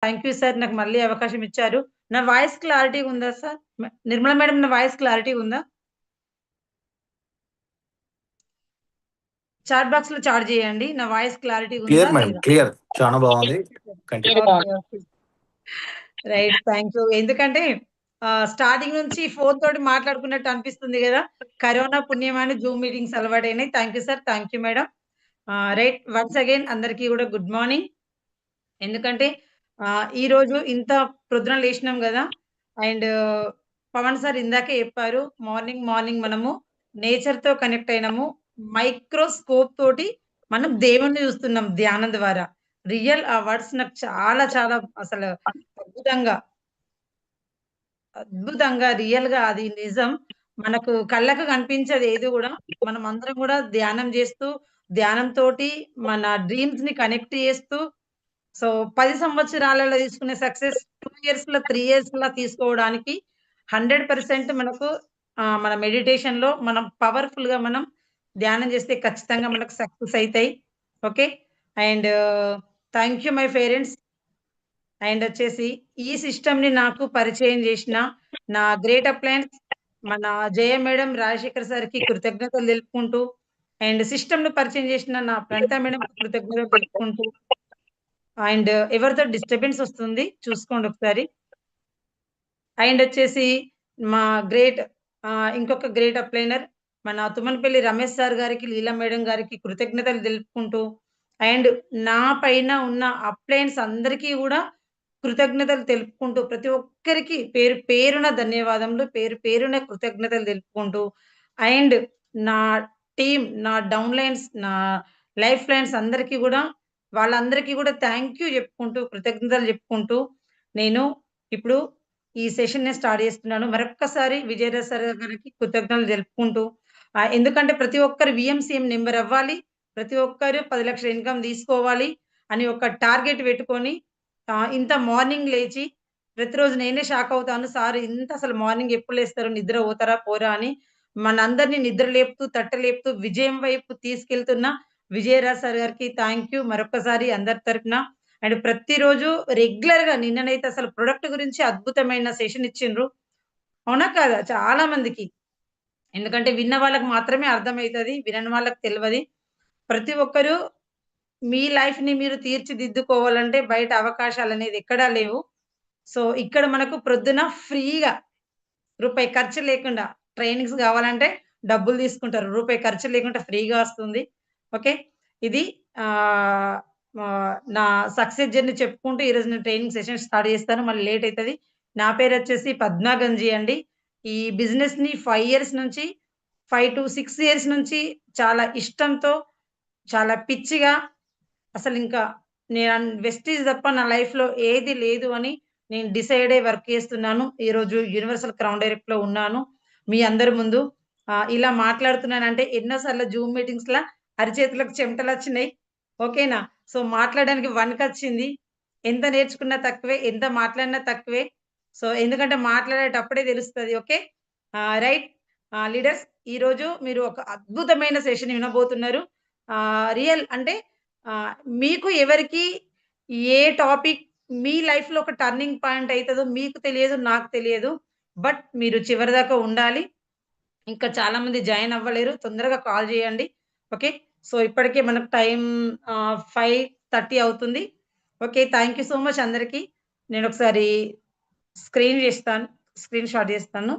Thank you sir. నాకు మళ్ళీ అవకాశం ఇచ్చారు. నా వాయిస్ క్లారిటీగా ఉందా సార్? నిర్మల మేడం, నా వాయిస్ క్లారిటీగా ఉందా? చాట్ బాక్స్ లో చాట్ చేయండి. నా వాయిస్ క్లారిటీగా ఉందా? క్లియర్ మేడం, క్లియర్, చాలా బాగుంది. Right, thank you. ఎందుకంటే స్టార్టింగ్ నుంచి ఫోన్ తోటి మాట్లాడుకున్నట్టు అనిపిస్తుంది కదా. కరోనా పుణ్యమాని జూమ్ మీటింగ్స్ అలవాటైనాయి. Thank you sir, thank you madam. Right, once again అందరికీ కూడా గుడ్ మార్నింగ్. ఎందుకంటే ఈ రోజు ఇంత ప్రొద్దున లేచినాం కదా. అండ్ పవన్ సార్ ఇందాకే చెప్పారు, మార్నింగ్ మార్నింగ్ మనము నేచర్ తో కనెక్ట్ అయినాము. మైక్రోస్కోప్ తోటి మనం దేవుణ్ణి చూస్తున్నాం ధ్యానం ద్వారా. రియల్ ఆ వర్డ్స్ నాకు చాలా చాలా అసలు అద్భుతంగా అద్భుతంగా రియల్ గా అది నిజం. మనకు కళ్ళకు కనిపించదు ఏది కూడా. మనం అందరం కూడా ధ్యానం చేస్తూ, ధ్యానంతోటి మన డ్రీమ్స్ ని కనెక్ట్ చేస్తూ, సో 10 సంవత్సరాలలో తీసుకునే సక్సెస్ 2 ఇయర్స్ లో 3 ఇయర్స్ లో తీసుకోవడానికి 100% మనకు మన మెడిటేషన్ లో మనం పవర్ఫుల్ గా మనం ధ్యానం చేస్తే ఖచ్చితంగా మనకు సక్సెస్ అయితాయి. Okay. And thank you my parents. And వచ్చేసి ఈ సిస్టమ్ ని నాకు పరిచయం చేసిన నా గ్రేట్ అప్లయన్స్ మన జయ మేడం, రాజశేఖర్ సార్ కి కృతజ్ఞతలు తెలుపుకుంటూ, అండ్ సిస్టమ్ ను పరిచయం చేసిన నా ప్రణిత మేడం కృతజ్ఞతలు తెలుపుకుంటూ, అండ్ ఎవరితో డిస్టర్బెన్స్ వస్తుంది చూసుకోండి ఒకసారి. అండ్ వచ్చేసి మా గ్రేట్ ఇంకొక గ్రేట్ అప్లైనర్ మన తుమ్మనపల్లి రమేష్ సార్ గారికి, లీలా మేడం గారికి కృతజ్ఞతలు తెలుపుకుంటూ, అండ్ నా పైన ఉన్న అప్లైన్స్ అందరికీ కూడా కృతజ్ఞతలు తెలుపుకుంటూ, ప్రతి ఒక్కరికి పేరు పేరున ధన్యవాదములు, పేరు పేరున కృతజ్ఞతలు తెలుపుకుంటూ, అండ్ నా టీమ్, నా డౌన్ లైన్స్, నా లైఫ్ లైన్స్ అందరికీ కూడా వాళ్ళందరికీ కూడా థ్యాంక్ యూ చెప్పుకుంటూ, కృతజ్ఞతలు చెప్పుకుంటూ, నేను ఇప్పుడు ఈ సెషన్ ని స్టార్ట్ చేస్తున్నాను. మరొక్కసారి విజయరాజ్ సార్ గారికి కృతజ్ఞతలు తెలుపుకుంటూ, ఎందుకంటే ప్రతి ఒక్కరు విఎంసీఎం నెంబర్ అవ్వాలి, ప్రతి ఒక్కరు 10 లక్షల ఇన్కమ్ తీసుకోవాలి అని ఒక టార్గెట్ పెట్టుకొని ఇంత మార్నింగ్ లేచి ప్రతిరోజు నేనే షాక్ అవుతాను. సార్ ఇంత అసలు మార్నింగ్ ఎప్పుడు లేస్తారు? నిద్ర పోతారా? పోరా? అని మనందరిని నిద్ర లేపుతూ, తట్టలేపుతూ విజయం వైపు తీసుకెళ్తున్న విజయరాజ్ సార్ గారికి థ్యాంక్ యూ మరొక్కసారి అందరి తరపున. అండ్ ప్రతిరోజు రెగ్యులర్‌గా నిన్ననైతే అసలు ప్రొడక్ట్ గురించి అద్భుతమైన సెషన్ ఇచ్చిండ్రు. అవునా కాదా? చాలా మందికి. ఎందుకంటే విన్న వాళ్ళకి మాత్రమే అర్థమైతది. వినని వాళ్ళకి తెలవది. ప్రతి ఒక్కరు మీ లైఫ్‌ని మీరు తీర్చిదిద్దుకోవాలంటే బయట అవకాశాలనేది ఎక్కడా లేవు. సో, ఇక్కడ మనకు ప్రొద్దున ఫ్రీగా రూపాయి ఖర్చు లేకుండా ట్రైనింగ్స్ కావాలంటే డబ్బులు తీసుకుంటారు. రూపాయి ఖర్చు లేకుండా ఫ్రీగా వస్తుంది. ఓకే. ఇది ఆహ్, నా సక్సెస్ జర్నీ చెప్పుకుంటూ ఈరోజు నేను ట్రైనింగ్ సెషన్ స్టార్ట్ చేస్తాను. మళ్ళీ లేట్ అయితది. నా పేరొచ్చేసి పద్మా గంజి అండి. ఈ బిజినెస్‌ని 5 ఇయర్స్ నుంచి 5-6 ఇయర్స్ నుంచి చాలా ఇష్టంతో, చాలా పిచ్చిగా అసలింకా నేను వెస్టీజ్ తప్ప నా లైఫ్‌లో ఏది లేదు అని నేను డిసైడ్ అయ్యి వర్క్ చేస్తున్నాను. ఈరోజు యూనివర్సల్ క్రౌన్ డైరెక్ట్‌లో ఉన్నాను. మీ అందరి ముందు ఇలా మాట్లాడుతున్నానంటే ఎన్నో సార్లు జూమ్ మీటింగ్స్‌ల అరిచేతులకు చెమటలొచ్చినాయి. ఓకేనా? సో, మాట్లాడడానికి వణుకొచ్చింది. ఎంత నేర్చుకున్నా తక్కువే, ఎంత మాట్లాడినా తక్కువే. సో, ఎందుకంటే మాట్లాడేటప్పుడే తెలుస్తది. ఓకే. రైట్. లీడర్స్, ఈరోజు మీరు ఒక అద్భుతమైన సెషన్ వినబోతున్నారు. రియల్ అంటే ఆహ్, మీకు ఎవరికి ఏ టాపిక్ మీ లైఫ్‌లో ఒక టర్నింగ్ పాయింట్ అయితదో మీకు తెలియదు, నాకు తెలియదు. బట్ మీరు చివరిదాకా ఉండాలి. ఇంకా చాలా మంది జాయిన్ అవ్వలేరు. తొందరగా కాల్ చేయండి. ఓకే. సో, ఇప్పటికే మనకు టైం 5:30 అవుతుంది. Okay. Thank you so much అందరికి. నేనొకసారి స్క్రీన్ షాట్ చేస్తాను.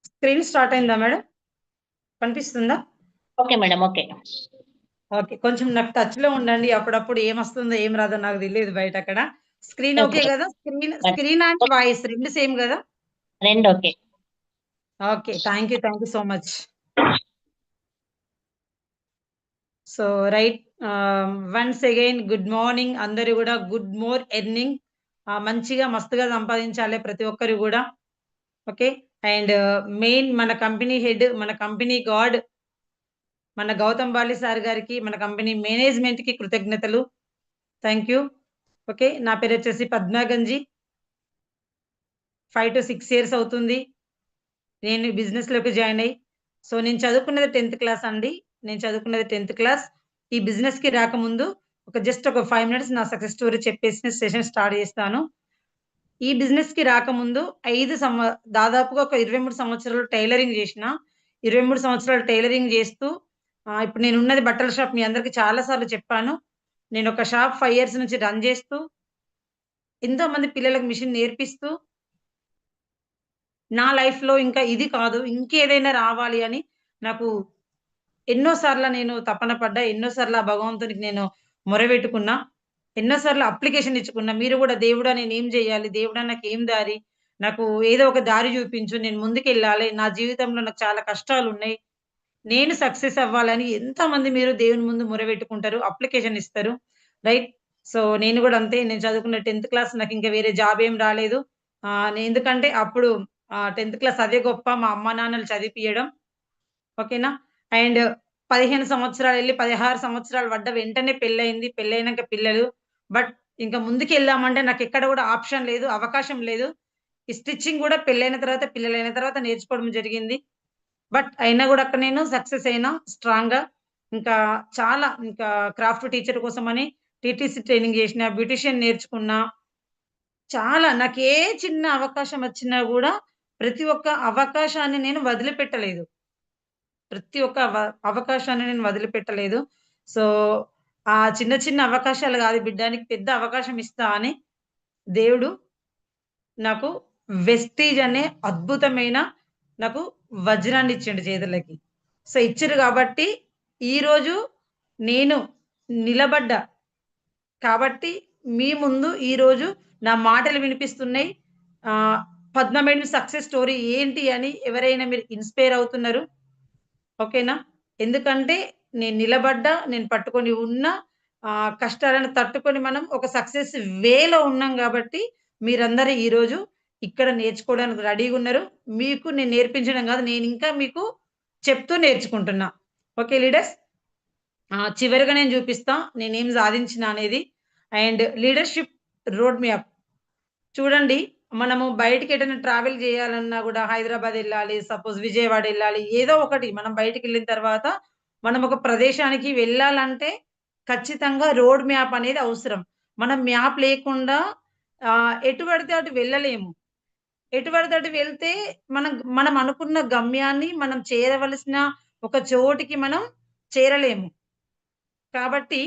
స్క్రీన్ స్టార్ట్ అయిందా మేడం? కనిపిస్తుందా? Okay madam. ఓకే. ఓకే. కొంచెం నాకు టచ్‌లో ఉండండి. అప్పుడప్పుడు ఏమొస్తుందో, ఏం రాదో నాకు తెలీదు బయటక్కడ. Screen okay okay. గదా? స్క్రీన్ అండ్ వాయిస్ 2 సేమ్ గదా? 2 okay. Okay. Thank you so much. So, right once again good morning అందరూ గూడా గుడ్ మోర్ ఎర్నింగ్ మంచిగా మస్తుగా సంపాదించాలి ప్రతి ఒక్కరు గూడా. ఓకే. అండ్ మెయిన్ మన కంపెనీ హెడ్, మన కంపెనీ గాడ్, మన గౌతమ్ బాలి సార్ గారికి, మన కంపెనీ మేనేజ్‌మెంట్‌కి కృతజ్ఞతలు. Thank you. ఓకే. నా పేరొచ్చేసి పద్మా గంజి. 5-6 ఇయర్స్ అవుతుంది. నేను బిజినెస్‌లోకి జాయిన్ అయ్యి. సో, నేను చదువుకున్నది 10థ్ క్లాస్ అండి. నేను చదువుకున్నది 10థ్ క్లాస్. ఈ బిజినెస్‌కి రాకముందు జస్ట్ ఒక 5 మినిట్స్ నా సక్సెస్ స్టోరీ చెప్పేసి సెషన్ స్టార్ట్ చేస్తాను. ఈ బిజినెస్‌కి రాకముందు 5 దాదాపుగా ఒక 23 సంవత్సరాలు టైలరింగ్ చేసిన. 23 సంవత్సరాలు టైలరింగ్ చేస్తూ ఇప్పుడు నేనున్నది బట్టల షాప్ మీ అందరికి చాలా సార్లు చెప్పాను. నేనొక షాప్ 5 ఇయర్స్ నుంచి రన్ చేస్తూ, ఎంతోమంది పిల్లలకు మిషన్ నేర్పిస్తూ, నా లైఫ్‌లో ఇంకా ఇది కాదు, ఇంకేదైనా రావాలి అని నాకు ఎన్నో సార్ల నేను తపన పడ్డా. ఎన్నో సార్లు ఆ భగవంతునికి నేను మొరపెట్టుకున్నా. ఎన్నో సార్లు అప్లికేషన్ ఇచ్చుకున్నా. మీరు గూడా దేవుడా నేనేం జేయాలి? దేవుడా నాకేం దారి? నాకు ఏదో ఒక దారి జూపించు. నేను ముందుకెళ్ళాలి. నా జీవితంలో నాకు చాలా కష్టాలున్నాయి. నేను సక్సెస్ అవ్వాలని ఎంతమంది మీరు దేవుని ముందు మొరపెట్టుకుంటారు. అప్లికేషన్ ఇస్తారు. రైట్. సో, నేను గూడా అంతే. నేను చదువుకున్న 10థ్ క్లాస్ నాకింక వేరే జాబ్ ఏం రాలేదు. ఎందుకంటే అప్పుడు 10థ్ క్లాస్ అదే గొప్ప. మా అమ్మానాన్నలు చదివిపియడం. ఓకేనా? అండ్ 15 సంవత్సరాలెళ్లి 16 సంవత్సరాలు పడ్డ వెంటనే పెళ్లయింది. పెళ్లయినంక పిల్లలు. బట్ ఇంక ముందుకెళ్దామంటే నాకెక్కడ గూడా ఆప్షన్ లేదు. అవకాశం లేదు. ఈ స్టిచ్చింగ్ గూడా పెళ్లయిన తర్వాత, పిల్లలైన తర్వాత నేర్చుకోవడం జరిగింది. బట్ అయినా గూడా అక్కడ నేను సక్సెస్ అయినా స్ట్రాంగ్‌గా. ఇంకా చాలా ఇంకా క్రాఫ్ట్ టీచర్ కోసమని టీటీసీ ట్రైనింగ్ జేసిన, బ్యూటీషియన్ నేర్చుకున్నా. చాలా నాకే చిన్న అవకాశం వచ్చినా గూడా ప్రతి ఒక్క అవకాశాన్ని నేను వదిలిపెట్టలేదు. ప్రతి ఒక్క అవకాశాన్ని నేను వదిలిపెట్టలేదు. సో, ఆ చిన్న చిన్న అవకాశాలు గాదు బిడ్డ నీకు పెద్ద అవకాశం ఇస్తా అని దేవుడు నాకు వెస్టీజ్ అనే అద్భుతమైన నాకు వజ్రాన్ని ఇచ్చిండు చేతులకి. సో, ఇచ్చిర్రు గాబట్టి ఈరోజు నేను నిలబడ్డా. కాబట్టి మీ ముందు ఈరోజు నా మాటలు వినిపిస్తున్నాయి. ఆహ్, పద్మ మేడం సక్సెస్ స్టోరీ ఏంటి అని ఎవరైనా మీరు ఇన్‌స్పైర్ అవుతున్నారు. ఓకేనా? ఎందుకంటే నేను నిలబడ్డా, నేను పట్టుకొని ఉన్నా, కష్టాలను తట్టుకొని మనం ఒక సక్సెస్ వేలో ఉన్నాం గాబట్టి, మీరందరూ ఈరోజు ఇక్కడ నేర్చుకోవడానికి రెడీగున్నారు. మీకు నేను నేర్పించడం గాదు, నేనింకా మీకు చెప్తూ నేర్చుకుంటున్నా. Okay leaders? చివరగా నేను జూపిస్తా నేనేం సాధించినా అనేది. And leadership road map. చూడండి. మనము బయటికెటైనా ట్రావెల్ జేయాలన్నా గూడా హైదరాబాద్ ఎళ్ళాలి, సపోజ్ విజయవాడ ఎళ్ళాలి. ఏదో ఒకటి మనం బయటికెళ్ళిన తర్వాత మనం ఒక ప్రదేశానికి వెళ్ళాలంటే ఖచ్చితంగా రోడ్ మ్యాప్ అనేది అవసరం. మనం మ్యాప్ లేకుండా ఎటు పడితే అటు వెళ్ళలేము. ఎటు పడితే అటు వెళ్తే మనం మనం అనుకున్న గమ్యాన్ని మనం చేరవలసిన ఒక చోటికి మనం చేరలేము. కాబట్టి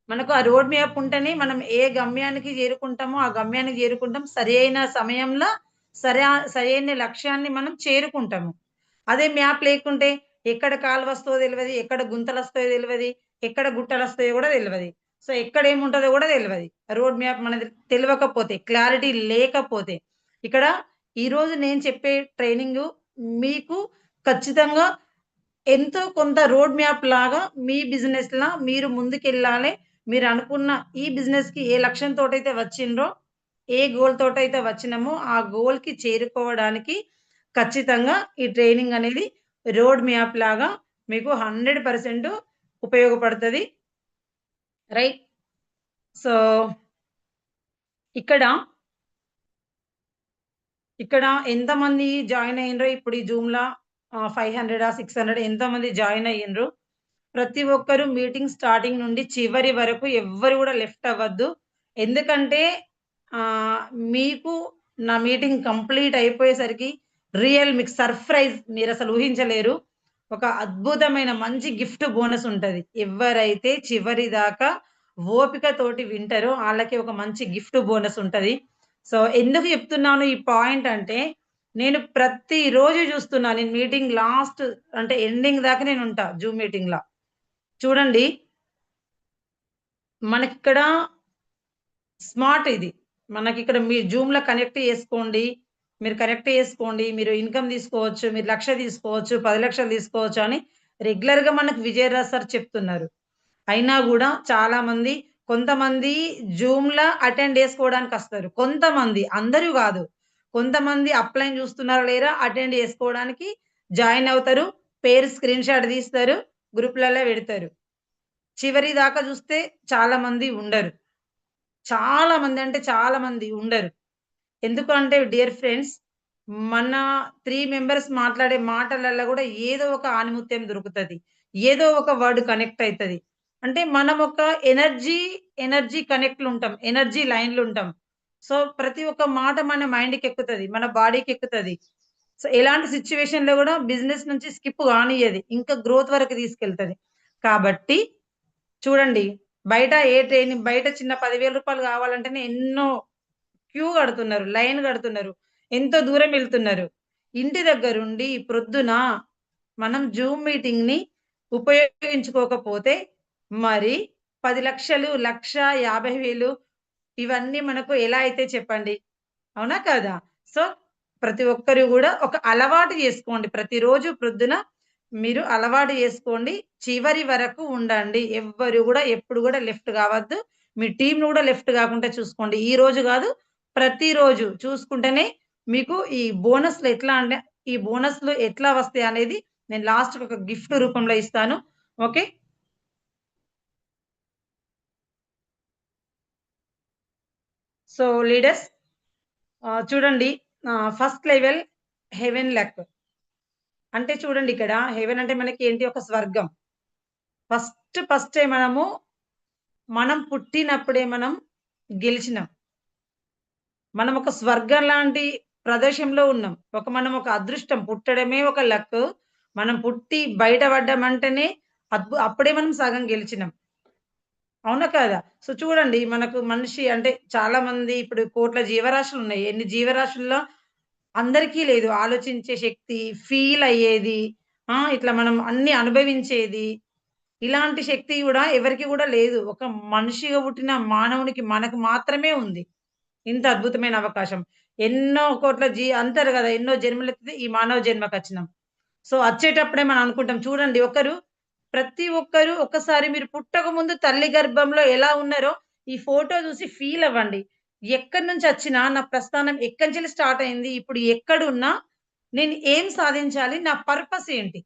మనకు ఆ రోడ్ మ్యాప్ ఉంటేనే మనం ఏ గమ్యానికి చేరుకుంటామో, ఆ గమ్యానికి చేరుకుంటాం. సరైన సమయంలో సరైన లక్ష్యాన్ని మనం చేరుకుంటాము. అదే మ్యాప్ లేకుంటే ఎక్కడ కాలువొస్తదో తెలవది, ఎక్కడ గుంతలొస్తాయో తెలవది, ఎక్కడ గుట్టలొస్తాయో గూడా తెలవది. సో, ఎక్కడేముంటదో గూడా తెలవది. రోడ్ మ్యాప్ మనది తెలవకపోతే, క్లారిటీ లేకపోతే. ఇక్కడ ఈరోజు నేను చెప్పే ట్రైనింగు మీకు ఖచ్చితంగా ఎంతో కొంత రోడ్ మ్యాప్ లాగా మీ బిజినెస్‌లా మీరు ముందుకెళ్ళాలి. మీరనుకున్న ఈ బిజినెస్‌కి ఏ లక్ష్యంతోటైతే వచ్చిండ్రో, ఏ గోల్ తోటైతే వచ్చినామో, ఆ గోల్‌కి చేరుకోవడానికి ఖచ్చితంగా ఈ ట్రైనింగ్ అనేది రోడ్ మ్యాప్ లాగా మీకు 100% ఉపయోగపడతది. రైట్. సో, ఇక్కడ, ఇక్కడ ఎంతమంది జాయిన్ అయ్యిండ్రో ఇప్పుడు ఈ జూమ్‌లా 500 600 ఎంతోమంది జాయిన్ అయ్యిండ్రు. ప్రతి ఒక్కరు మీటింగ్ స్టార్టింగ్ నుండి చివరి వరకు ఎవ్వరు గూడా లెఫ్ట్ అవ్వద్దు. ఎందుకంటే ఆహ్, మీకు నా మీటింగ్ కంప్లీట్ అయిపోయేసరికి మీకు సర్ప్రైజ్ మీరసలు ఊహించలేరు. ఒక అద్భుతమైన మంచి గిఫ్ట్ బోనస్ ఉంటది. ఎవ్వరైతే చివరి దాకా ఓపికతోటి వింటారో ఆళ్ళకి ఒక మంచి గిఫ్ట్ బోనస్ ఉంటది. సో, ఎందుకు చెప్తున్నాను ఈ పాయింట్ అంటే, నేను ప్రతిరోజు జూస్తున్నా. నేను మీటింగ్ లాస్ట్ అంటే ఎండింగ్ దాకా నేనుంటా జూమ్ మీటింగ్‌ల. చూడండి మనకిక్కడ స్మార్ట్ ఇది. మనకిక్కడ మీరు జూమ్‌లో కనెక్ట్ చేసుకోండి. మీరు కనెక్ట్ చేసుకోండి. మీరు ఇన్‌కమ్ తీసుకోవచ్చు. మీరు 1,00,000 తీసుకోవచ్చు. 10,00,000 తీసుకోవచ్చు అని రెగ్యులర్‌గా మనకు విజయరాజ్ సార్ చెప్తున్నారు. అయినా గూడా చాలామంది కొంతమంది జూమ్‌లో అటెండ్ చేసుకోవడానికస్తారు. కొంతమంది అందరూ గాదు. కొంతమంది అప్‌లైన్ చూస్తున్నారా లేరా అటెండ్ చేసుకోవడానికి జాయిన్ అవుతారు. పేరు స్క్రీన్‌షాట్ తీస్తారు. గ్రూప్‌లలో పెడతారు. చివరి దాకా చూస్తే చాలామంది ఉండరు. చాలా మంది అంటే చాలా మంది ఉండరు. ఎందుకంటే డియర్ ఫ్రెండ్స్ మన 3 మెంబర్స్ మాట్లాడే మాటలలో గూడా ఏదో ఒక ఆణిముత్యం దొరుకుతది. ఏదో ఒక వర్డ్ కనెక్ట్ అయితది. అంటే మనం ఒక ఎనర్జీ కనెక్ట్‌లుంటాం. ఎనర్జీ లైన్‌లుంటాం. సో, ప్రతి ఒక్క మాట మన మైండ్‌కెక్కుతది. మన బాడీకెక్కుతది. సో, ఎలాంటి సిట్యుయేషన్‌లో గూడా బిజినెస్ నుంచి స్కిప్ గానియ్యది. ఇంకా గ్రోత్ వరకు తీసుకెళ్తది. కాబట్టి చూడండి బయట చిన్న రూ. 10,000 కావాలంటేనే ఎన్నో క్యూ కడుతున్నారు. లైన్ కడుతున్నారు. ఎంతో దూరం ఎళ్తున్నారు. ఇంటి దగ్గరుండి ప్రొద్దున మనం జూమ్ మీటింగ్‌ని ఉపయోగించుకోకపోతే మరి 10,00,000, 1,50,000 ఇవన్నీ మనకు ఎలా అయితాయి చెప్పండి? అవునా? కాదా? సో, ప్రతి ఒక్కరు గూడా ఒక అలవాటు జేసుకోండి. ప్రతిరోజు ప్రొద్దున మీరు అలవాటు జేసుకోండి. చివరి వరకు ఉండండి. ఎవ్వరు గూడా ఎప్పుడు గూడా లెఫ్ట్ గావద్దు. మీ టీమ్‌ని గూడా లెఫ్ట్ గాకుండా చూసుకోండి. ఈ రోజు గాదు, ప్రతిరోజు చూసుకుంటేనే మీకు ఈ బోనస్‌లు ఎట్లా వస్తాయనేది నేను లాస్ట్‌కి ఒక గిఫ్ట్ రూపంలో ఇస్తాను. ఓకే. సో, లీడర్స్ చూడండి ఫస్ట్ లెవెల్ హెవెన్ లక్. అంటే చూడండి ఇక్కడ హెవెన్ అంటే మనకేంటి ఒక స్వర్గం. ఫస్టే మనం పుట్టినప్పుడే మనం గెలిచినాం. మనం ఒక స్వర్గం లాంటి ప్రదేశంలో ఉన్నాం. మనం ఒక అదృష్టం పుట్టడమే ఒక లక్. మనం పుట్టి బయట పడ్డామంటేనే అప్పుడే మనం సగం గెలిచినాం. అవునా? కాదా? సో, చూడండి మనకు మనిషి అంటే చాలా మంది ఇప్పుడు కోట్ల జీవరాశులున్నాయి. ఎన్ని జీవరాశుల్లో అందరికీ లేదు ఆలోచించే శక్తి, ఫీల్ అయ్యేది. ఇట్లా మనం అన్నీ అనుభవించేది. ఇలాంటి శక్తి గూడా ఎవరికీ గూడా లేదు. ఒక మనిషిగా పుట్టిన మానవునికి మనకు మాత్రమే ఉంది. ఇంత అద్భుతమైన అవకాశం. ఎన్నో కోట్ల అంటారు గదా! ఎన్నో జన్మలెత్తితే ఈ మానవ జన్మకచ్చినం. సో, అచ్చేటప్పుడే మనం అనుకుంటాం. చూడండి ప్రతి ఒక్కరు ఒక్కసారి మీరు పుట్టకముందు తల్లి గర్భంలో ఎలా ఉన్నారో ఈ ఫోటో చూసి ఫీల్ అవ్వండి. ఎక్కడి నుంచొచ్చినా నా ప్రస్థానం ఎక్కడినుంచెల్లి స్టార్ట్ అయింది. ఇప్పుడు ఎక్కడున్నా నేను ఏం సాధించాలి? నా పర్పస్ ఏంటి?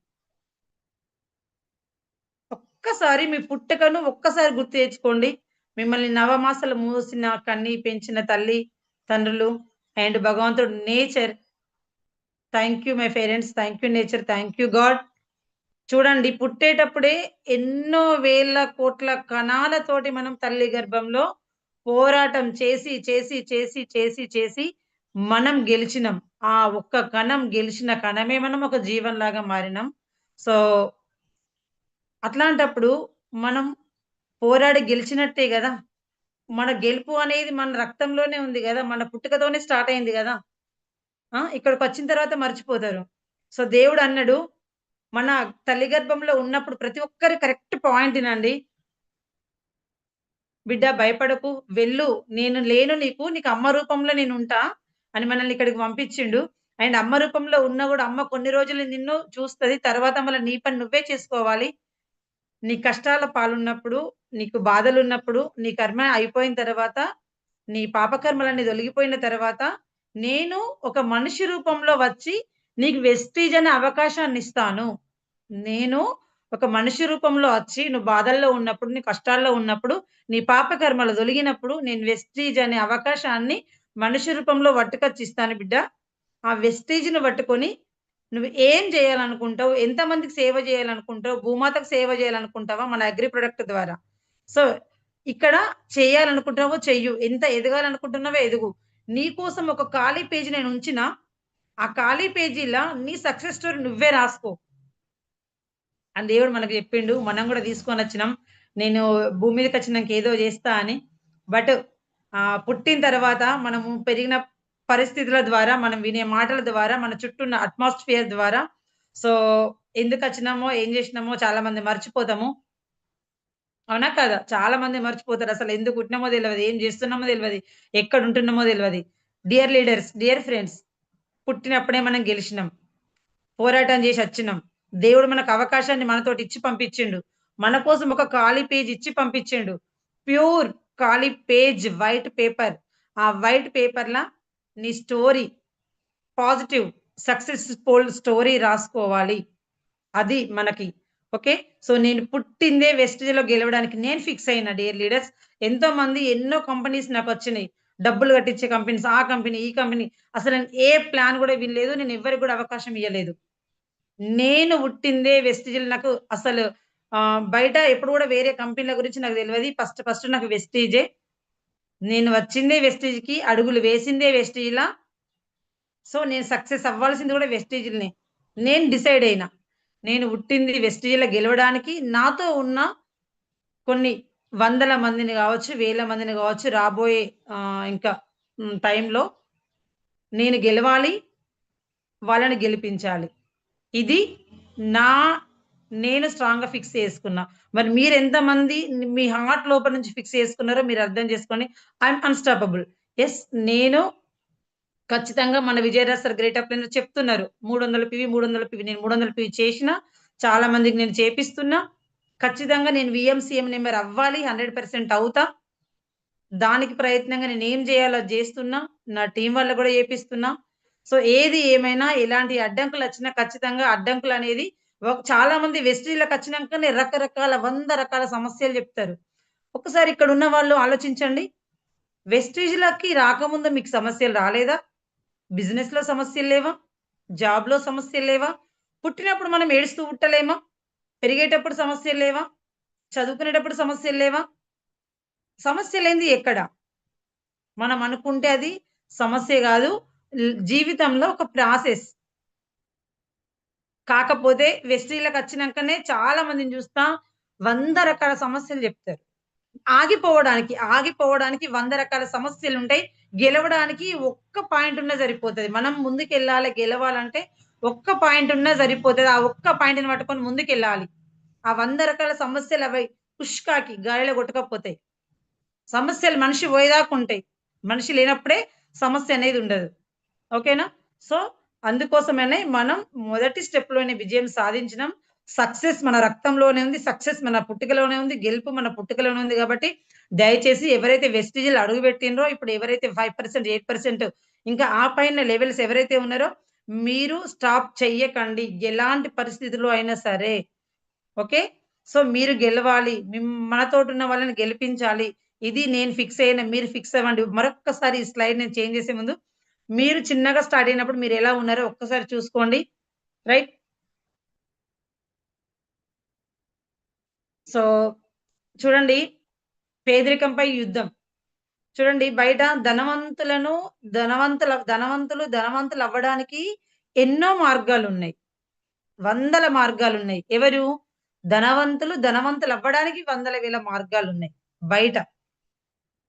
ఒక్కసారి మీ పుట్టుకను ఒక్కసారి గుర్తు తెచ్చుకోండి. మిమ్మల్ని నవమాసాలు మోసిన, కని పెంచిన తల్లి, తండ్రులు అండ్ భగవంతుడు nature thank you my parents. Thank you nature. Thank you God. చూడండి పుట్టేటప్పుడే ఎన్నో వేల కోట్ల కణాలతోటి మనం తల్లి గర్భంలో పోరాటం చేసి మనం గెలిచినాం. ఆ ఒక్క కణం గెలిచిన కణమే మనం ఒక జీవంలాగా మారినాం. సో, అట్లాంటప్పుడు మనం పోరాడి గెలిచినట్టే గదా! మన గెలుపు అనేది మన రక్తంలోనే ఉంది గదా! మన పుట్టుకతోనే స్టార్ట్ అయింది గదా! ఇక్కడికొచ్చిన తర్వాత మర్చిపోతారు. సో, దేవుడన్నడు మన తల్లి గర్భంలో ఉన్నప్పుడు ప్రతి ఒక్కరు కరెక్ట్ పాయింట్ ఇనండి. "బిడ్డ భయపడకు, వెళ్ళు. నేను లేను నీకు అమ్మ రూపంలో నేనుంటా" అని మనల్ని ఇక్కడికి పంపించిండు. అండ్ అమ్మ రూపంలో ఉన్నా గూడా అమ్మ కొన్ని రోజులు నిన్ను చూస్తది. తర్వాత మళ్ళా నీ పని నువ్వే చేసుకోవాలి. నీ కష్టాల పాలున్నప్పుడు, నీకు బాధలున్నప్పుడు, నీ కర్మ అయిపోయిన తర్వాత, నీ పాపకర్మలన్నీ తొలగిపోయిన తర్వాత, నేను ఒక మనిషి రూపంలో వచ్చి నీకు వెస్టీజ్ అనే అవకాశాన్నిస్తాను. నేను ఒక మనిషి రూపంలో వచ్చి నువ్వు బాధల్లో ఉన్నప్పుడు, నీ కష్టాల్లో ఉన్నప్పుడు, నీ పాపకర్మలు తొలగినప్పుడు నేను వెస్టీజ్ అనే అవకాశాన్ని మనిషి రూపంలో పట్టుకొచ్చిస్తాను బిడ్డ. ఆ వెస్టీజ్‌ని పట్టుకొని నువ్వు ఏం జేయాలనుకుంటావు? ఎంతమందికి సేవ జేయాలనుకుంటావు? భూమాతకు సేవ జేయాలనుకుంటావా? మన అగ్రి ప్రొడక్ట్ ద్వారా. సో, ఇక్కడ చేయాలనుకుంటున్నావో చెయ్యు. ఎంత ఎదగాలనుకుంటున్నావో ఎదుగు. నీ కోసం ఒక ఖాళీ పేజ్ నేనుంచినా, ఆ ఖాళీ పేజీల నీ సక్సెస్ స్టోరీ నువ్వే రాసుకో. అని దేవుడు మనకు జెప్పిండు. మనం గూడా తీసుకొనొచ్చినాం. నేను భూమి మీదకొచ్చినంక ఏదో జేస్తా అని. బట్ పుట్టిన తర్వాత మనము పెరిగిన పరిస్థితుల ద్వారా, మనం వినే మాటల ద్వారా, మన చుట్టూ ఉన్న అట్మాస్ఫియర్ ద్వారా సో, ఎందుకొచ్చినామో, ఏం జేసినామో చాలా మంది మర్చిపోతాము. అవునా కాదా? చాలా మంది మర్చిపోతారు. అసలు ఎందుకు పుట్టినామో తెలవదు. ఏం చేస్తున్నామో తెలవది. ఎక్కడ ఉంటున్నామో తెలవది. డియర్ లీడర్స్, డియర్ ఫ్రెండ్స్, పుట్టినప్పుడే మనం గెలిచినాం. పోరాటం చేసి వచ్చినాం. దేవుడు మనకు అవకాశాన్ని మనతోటి ఇచ్చి పంపించిండు. మన కోసం ఒక ఖాళీ పేజ్ ఇచ్చి పంపించిండు. ప్యూర్ ఖాళీ పేజ్ వైట్ పేపర్. ఆ వైట్ పేపర్‌ల నీ స్టోరీ పాజిటివ్ సక్సెస్‌ఫుల్ స్టోరీ రాసుకోవాలి. అది మనకి. ఓకే. సో, నేను పుట్టిందే వెస్టిజ్‌లో గెలవడానికి నేను ఫిక్స్ అయిన డియర్ లీడర్స్. ఎంతోమంది ఎన్నో కంపెనీస్ నాకొచ్చినాయి. డబ్బులు కట్టించే కంపెనీస్, ఆ కంపెనీ, ఈ కంపెనీ. అసలు నేను ఏ ప్లాన్ గూడా వినలేదు. నేను ఎవ్వరికి గూడా అవకాశం ఇయ్యలేదు. నేను పుట్టిందే వెస్టిజ్‌లో నాకు అసలు బయట ఎప్పుడు గూడా వేరే కంపెనీల గురించి నాకు తెలవది. ఫస్ట్ ఫస్ట్ నాకు వెస్టీజే. నేను వచ్చిందే వెస్టీజ్‌కి. అడుగులు వేసిందే వెస్టీజ్‌ల. సో, నేను సక్సెస్ అవ్వాల్సింది గూడా వెస్టీజ్‌లనే. నేను డిసైడ్ అయినా. నేను పుట్టింది వెస్టీజ్‌లో గెలవడానికి. నాతో ఉన్న కొన్ని వందల మందిని గావచ్చు, వేల మందిని గావచ్చు రాబోయే ఇంకా టైంలో నేను గెలవాలి. వాళ్ళని గెలిపించాలి. ఇది నా నేను స్ట్రాంగ్‌గా ఫిక్స్ చేసుకున్నా. మరి మీరెంతమంది మీ హార్ట్ లోపల నుంచి ఫిక్స్ చేసుకున్నారో మీరు అర్థం చేసుకోండి. I'm unstoppable. యెస్. నేను ఖచ్చితంగా మన విజయరాజ్ సార్ గ్రేట్ అప్లై‌లో చెప్తున్నారు. 300 పీవీ, 300 పీవీ. నేను 300 పీవీ చేషినా. చాలా మందికి నేను చేపిస్తున్నా. ఖచ్చితంగా నేను వీఎంసీఎం నంబర్ అవ్వాలి. 100% అవుతా. దానికి ప్రయత్నంగా నేనేం జేయాలో అది జేస్తున్నా. నా టీమ్ వల్ల గూడా చేపిస్తున్నా. సో, ఏది ఏమైనా ఎలాంటి అడ్డంకులొచ్చినా ఖచ్చితంగా అడ్డంకులనేది చాలా మంది వెస్టీజ్‌లకొచ్చినంకనే రకరకాల 100 రకాల సమస్యలు జెప్తారు. ఒక్కసారి ఇక్కడున్న వాళ్ళు ఆలోచించండి. వెస్టీజ్‌లకి రాకముందు మీకు సమస్యలు రాలేదా? బిజినెస్‌లో సమస్యలు లేవా? జాబ్‌లో సమస్యలు లేవా? పుట్టినప్పుడు మనం ఏడుస్తూ పుట్టలేమా? పెరిగేటప్పుడు సమస్యలు లేవా? చదువుకునేటప్పుడు సమస్యలు లేవా? సమస్య లేనిది ఎక్కడ? మనం అనుకుంటే అది సమస్య గాదు. జీవితంలో ఒక ప్రాసెస్. కాకపోతే వెస్టీజ్‌లకొచ్చినంకనే చాలా మందిని జూస్తా 100 రకాల సమస్యలు జెప్తారు. ఆగిపోవడానికి 100 రకాల సమస్యలుంటాయి. గెలవడానికి ఒక్క పాయింట్ ఉన్నా సరిపోతది. మనం ముందుకెళ్ళాలి, గెలవాలంటే ఒక్క పాయింట్ ఉన్నా సరిపోతది. ఆ ఒక్క పాయింట్‌ని పట్టుకొని ముందుకెళ్ళాలి. ఆ 100 రకాల సమస్యలవి పుష్కాకి గాలిలో కొట్టకపోతాయి. సమస్యలు మనిషి పోయేదాకుంటాయి. మనిషి లేనప్పుడే సమస్య అనేది ఉండదు. ఓకేనా? సో, అందుకోసమనే మనం మొదటి స్టెప్‌లోనే విజయం సాధించినాం. సక్సెస్ మన రక్తంలోనే ఉంది. సక్సెస్ మన పుట్టుకలోనే ఉంది. గెలుపు మన పుట్టుకలోనే ఉంది గాబట్టి, దయచేసి ఎవరైతే వెస్టిజ్‌లో అడుగుపెట్టిండ్రో, ఇప్పుడు ఎవరైతే 5%, 8% ఇంకా ఆ పైన లెవెల్స్ ఎవరైతే ఉన్నారో, మీరు స్టాప్ చెయ్యకండి. ఎలాంటి పరిస్థితిలో అయినా సరే. ఓకే. సో, మీరు గెలవాలి. మనతోటున్న వాళ్ళని గెలిపించాలి. ఇది నేను ఫిక్స్ అయిన మీరు ఫిక్స్ అవ్వండి. మరొక్కసారి ఈ స్లైడ్ నేను చేంజ్ చేసే ముందు, మీరు చిన్నగా స్టార్ట్ అయినప్పుడు మీరెలా ఉన్నారో ఒక్కసారి చూసుకోండి. రైట్? సో, చూడండి పేదరికంపై యుద్ధం. చూడండి బయట ధనవంతులను ధనవంతులవ్వడానికి ఎన్నో మార్గాలున్నాయి. వందల మార్గాలున్నాయి. ఎవరు? ధనవంతులవ్వడానికి వందల వేల మార్గాలున్నాయి బయట.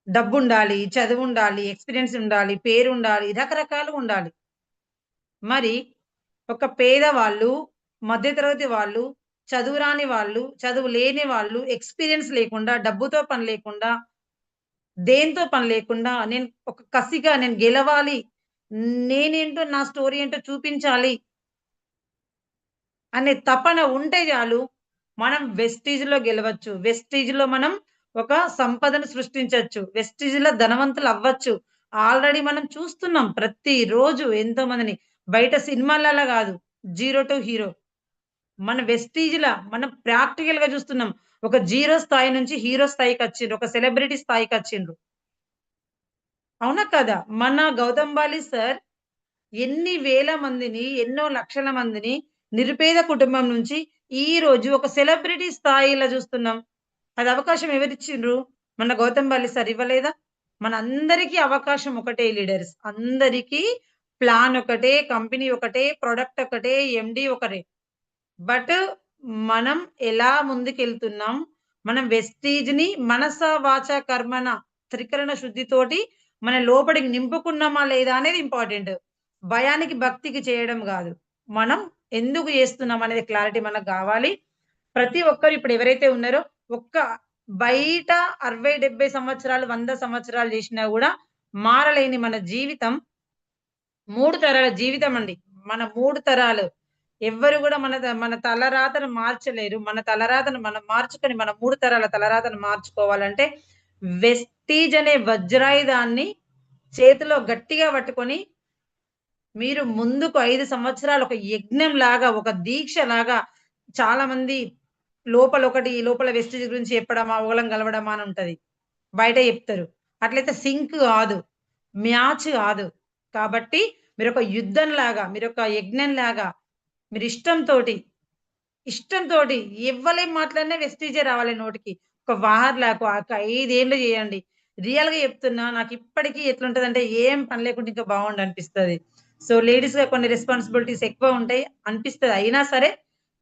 డబ్బుండాలి, చదువుండాలి, ఎక్స్‌పీరియన్స్ ఉండాలి, పేరుండాలి, రకరకాలుగుండాలి. మరి ఒక పేదవాళ్ళు, మధ్య తరగతి వాళ్ళు, చదువు రాని వాళ్ళు, చదువు లేని వాళ్ళు, ఎక్స్‌పీరియన్స్ లేకుండా, డబ్బుతో పని లేకుండా, దేనితో పని లేకుండా నేను ఒక కసిగా నేను గెలవాలి. నేనేంటో నా స్టోరీ ఏంటో చూపించాలి అనే తపన ఉంటే చాలు. మనం వెస్టీజ్‌లో గెలవచ్చు. వెస్టీజ్‌లో మనం ఒక సంపదను సృష్టించొచ్చు. వెస్టీజ్‌లో ధనవంతులవ్వచ్చు. ఆల్రెడీ మనం చూస్తున్నాం ప్రతిరోజు ఎంతోమందిని. బయట సినిమాలలా గాదు. Zero to hero. మన వెస్టీజ్‌ల మనం ప్రాక్టికల్‌గా చూస్తున్నాం. ఒక జీరో స్థాయి నుంచి హీరో స్థాయికొచ్చిండ్రు. ఒక సెలబ్రిటీ స్థాయికొచ్చిండ్రు. అవునా కాదా? మన 'గౌతమ్ బాలి' సార్ ఎన్ని వేల మందిని, ఎన్నో లక్షల మందిని నిరుపేద కుటుంబం నుంచి ఈరోజు ఒక సెలబ్రిటీ స్థాయిలో జూస్తున్నాం. అది అవకాశం ఎవరిచ్చిండ్రు? మన 'గౌతమ్ బాలి' సార్ ఇవ్వలేదా? మనందరికీ అవకాశం ఒకటే లీడర్స్. అందరికీ ప్లాన్ ఒకటే, కంపెనీ ఒకటే, ప్రొడక్ట్ ఒకటే, ఎండీ ఒకరే. బట్ మనం ఎలా ముందుకెళ్తున్నాం? మనం వెస్టీజ్‌ని మనస, వాచ, కర్మణ త్రికరణ శుద్ధితోటి మన లోపలికి నింపుకున్నామా లేదా అనేది ఇంపార్టెంట్. భయానికి, భక్తికి చేయడం గాదు. మనం ఎందుకు జేస్తున్నాం అనేది క్లారిటీ మనకు గావాలి. ప్రతి ఒక్కరు ఇప్పుడు ఎవరైతే ఉన్నారో ఒక్క బయట 60, 70 సంవత్సరాలు, 100 సంవత్సరాలు చేసినా గూడా మారలేని మన జీవితం 3 తరాల జీవితం అండి. మన 3 తరాలు. ఎవ్వరు గూడా మన తలరాతను మార్చలేరు. మన తలరాతను మనం మార్చుకొని మన 3 తరాల తలరాతను మార్చుకోవాలంటే వెస్టీజ్ అనే వజ్రాయుధాన్ని చేతిలో గట్టిగా పట్టుకొని మీరు ముందుకు 5 సంవత్సరాలు ఒక యజ్ఞంలాగా, ఒక దీక్షలాగా చాలా మంది లోపలొకటి, లోపల వెస్టీజ్ గురించి చెప్పడమా, ఓలం గలవడమా అని ఉంటది. బయట చెప్తారు. అట్లయితే సింక్ గాదు. మ్యాచ్ గాదు. కాబట్టి మీరొక యుద్ధంలాగా, మీరొక యజ్ఞంలాగా, మీరిష్టంతోటి, ఇష్టంతోటి ఎవ్వలేం మాట్లాడినా వెస్టీజే రావాలి నోటికి. ఒక వార్‌లాగా ఒక 5 ఏళ్ళు చేయండి. రియల్‌గా చెప్తున్నా నాకిప్పటికి ఎట్లుంటదంటే ఏం పని లేకుండా ఇంకా బావుండనిపిస్తది. సో, లేడీస్‌గా కొన్ని రెస్పాన్సిబిలిటీస్ ఎక్కువ ఉంటాయి అనిపిస్తది. అయినా సరే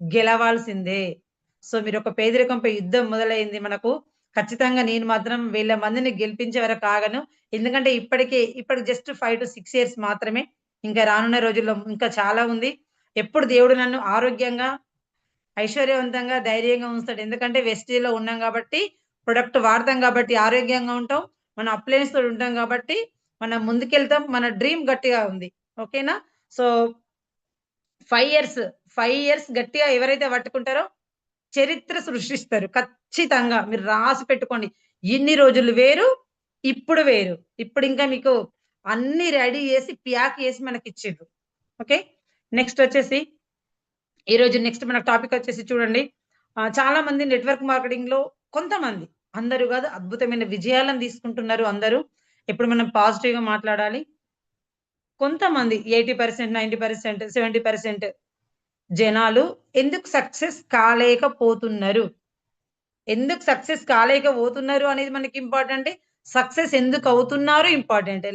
గెలవాల్సిందే. సో, మీరొక పేదరికంపై యుద్ధం మొదలైంది మనకు. ఖచ్చితంగా నేను మాత్రం వేల మందిని గెలిపించే వరకు ఆగను. ఎందుకంటే ఇప్పటికి జస్ట్ 5-6 ఇయర్స్ మాత్రమే. ఇంకా రానున్న రోజుల్లో ఇంకా చాలా ఉంది. ఎప్పుడు దేవుడు నన్ను ఆరోగ్యంగా, ఐశ్వర్యవంతంగా, ధైర్యంగా ఉంచుతాడు. ఎందుకంటే వెస్టీజ్‌లో ఉన్నాం గాబట్టి, ప్రొడక్ట్ వాడతాం గాబట్టి ఆరోగ్యంగా ఉంటాం. మన అప్లయన్స్‌తోటి ఉంటాం గాబట్టి, మనం ముందుకెళ్తాం. మన డ్రీమ్ గట్టిగా ఉంది. ఓకేనా? సో, 5 ఇయర్స్, 5 ఇయర్స్ గట్టిగా ఎవరైతే పట్టుకుంటారో చరిత్ర సృష్టిస్తారు. ఖచ్చితంగా. మీరు రాసి పెట్టుకోండి. ఇన్ని రోజులు వేరు, ఇప్పుడు వేరు. ఇప్పుడింకా మీకు అన్నీ రెడీ జేసి, ప్యాక్ జేసి మనకిచ్చిండ్రు. ఓకే. నెక్స్టొచ్చేసి ఈరోజు నెక్స్ట్ మన టాపికొచ్చేసి చూడండి. చాలా మంది నెట్‌వర్క్ మార్కెటింగ్‌లో కొంతమంది, అందరూ గాదు, అద్భుతమైన విజయాలను తీసుకుంటున్నారు అందరూ. ఇప్పుడు మనం పాజిటివ్‌గా మాట్లాడాలి. కొంతమంది 80%, 90%, 70% జనాలు ఎందుకు సక్సెస్ కాలేకపోతున్నారు? ఎందుకు సక్సెస్ కాలేకపోతున్నారు అనేది మనకి ఇంపార్టెంటే. సక్సెస్ ఎందుకవుతున్నారు ఇంపార్టెంటే.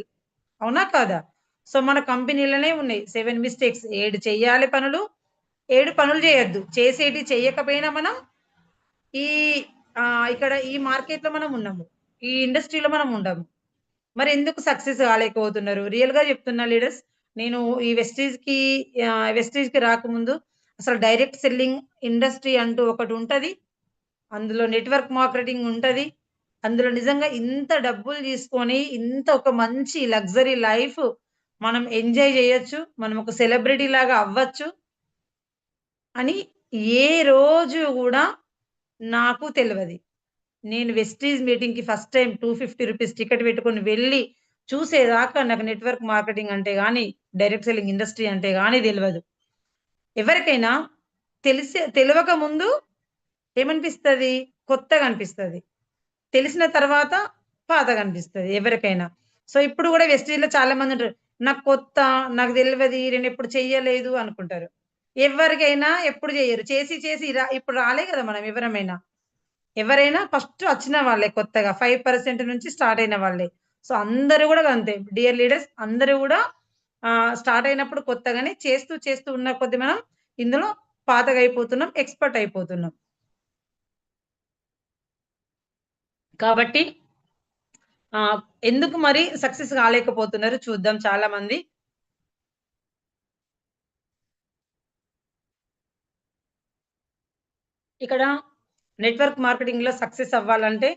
అవునా? కాదా? సో, మన కంపెనీలోనే ఉన్నాయి. 7 మిస్టేక్స్. 7 చెయ్యాలి పనులు, 7 పనులు చేయొద్దు. చేసేటివి చెయ్యకపోయినా మనం ఈ ఇక్కడ ఈ మార్కెట్‌లో మనం ఉన్నాము. ఈ ఇండస్ట్రీలో మనం ఉండము. మరెందుకు సక్సెస్ కాలేకపోతున్నారు? రియల్‌గా చెప్తున్నా లీడర్స్. నేను ఈ వెస్టీజ్‌కి రాకముందు అసలు డైరెక్ట్ సెల్లింగ్ ఇండస్ట్రీ అంటూ ఒకటుంటది. అందులో నెట్‌వర్క్ మార్కెటింగ్ ఉంటది. అందులో నిజంగా ఇంత డబ్బులు తీసుకొని, ఇంత ఒక మంచి లగ్జరీ లైఫ్ మనం ఎంజాయ్ జేయొచ్చు. మనం ఒక సెలబ్రిటీ లాగా అవ్వచ్చు అని ఏ రోజు గూడా నాకు తెలవది. నేను వెస్టీజ్ మీటింగ్‌కి ఫస్ట్ టైమ్ రూ. 250 టికెట్ పెట్టుకొని వెళ్లి చూసేదాకా నాకు నెట్‌వర్క్ మార్కెటింగ్ అంటే గాని, డైరెక్ట్ సెల్లింగ్ ఇండస్ట్రీ అంటే గాని తెలవదు. ఎవరికైనా తెలవక ముందు ఏమనిపిస్తది? కొత్తగా అనిపిస్తది. తెలిసిన తర్వాత పాతగా అనిపిస్తది ఎవరికైనా. సో, ఇప్పుడు గూడా వెస్టీజ్‌లో చాలా మందుంటారు. నాకు కొత్త, నాకు తెలవది, నేనెప్పుడు చెయ్యలేదు అనుకుంటారు. ఎవ్వరికైనా ఎప్పుడు జెయ్యరు. చేసి చేసి ఇప్పుడు రాలే గదా! మనం ఎవరమైనా. ఎవరైనా ఫస్ట్ వచ్చిన వాళ్ళే కొత్తగా. 5% నుంచి స్టార్ట్ అయిన వాళ్ళే. సో, అందరూ గూడా అంతే. డియర్ లీడర్స్ అందరూ గూడా స్టార్ట్ అయినప్పుడు కొత్తగానే చేస్తూ చేస్తూ ఉన్న కొద్దీ మనం ఇందులో పాతగా అయిపోతున్నాం. ఎక్స్‌పర్ట్ అయిపోతున్నాం. కాబట్టి ఆహ్, ఎందుకు మరి సక్సెస్ కాలేకపోతున్నారు చూద్దాం చాలా మంది. ఇక్కడ నెట్‌వర్క్ మార్కెటింగ్‌లో సక్సెస్ అవ్వాలంటే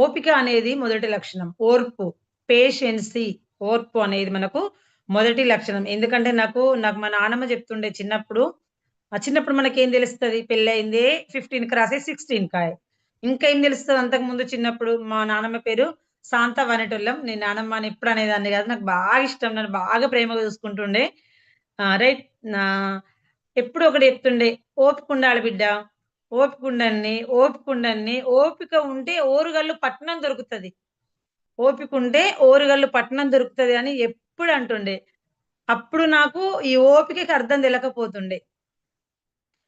ఓపిక అనేది మొదటి లక్షణం. ఓర్పు, పేషెన్సీ, ఓర్పు అనేది మనకు మొదటి లక్షణం. ఎందుకంటే నాకు మా నానమ్మ చెప్తుండే చిన్నప్పుడు. చిన్నప్పుడు మనకేం తెలుస్తది? పెళ్లయిందే 15 క్రాసే 16 కాయే. ఇంకా ఏం తెలుస్తది అంతకుముందు చిన్నప్పుడు? మా నానమ్మ పేరు శాంతవ్వ అనేటోళ్ళం. నేను నానమ్మ అని ఎప్పుడు అనేదాన్ని కాదు. నాకు బాగా ఇష్టం. నన్ను బాగా ప్రేమగా చూసుకుంటుండే. రైట్. నా ఎప్పుడు ఒకటి చెప్తుండే, "ఓపికుండాలి బిడ్డ. ఓపికుండన్ని, ఓపిక ఉంటే ఓరుగల్లు పట్నం దొరుకుతది. ఓపికుంటే ఓరుగల్లు పట్నం దొరుకుతది" అని ఎప్పుడు అంటుండే. అప్పుడు నాకు ఈ ఓపికకి అర్థం తెలవకపోతుండే.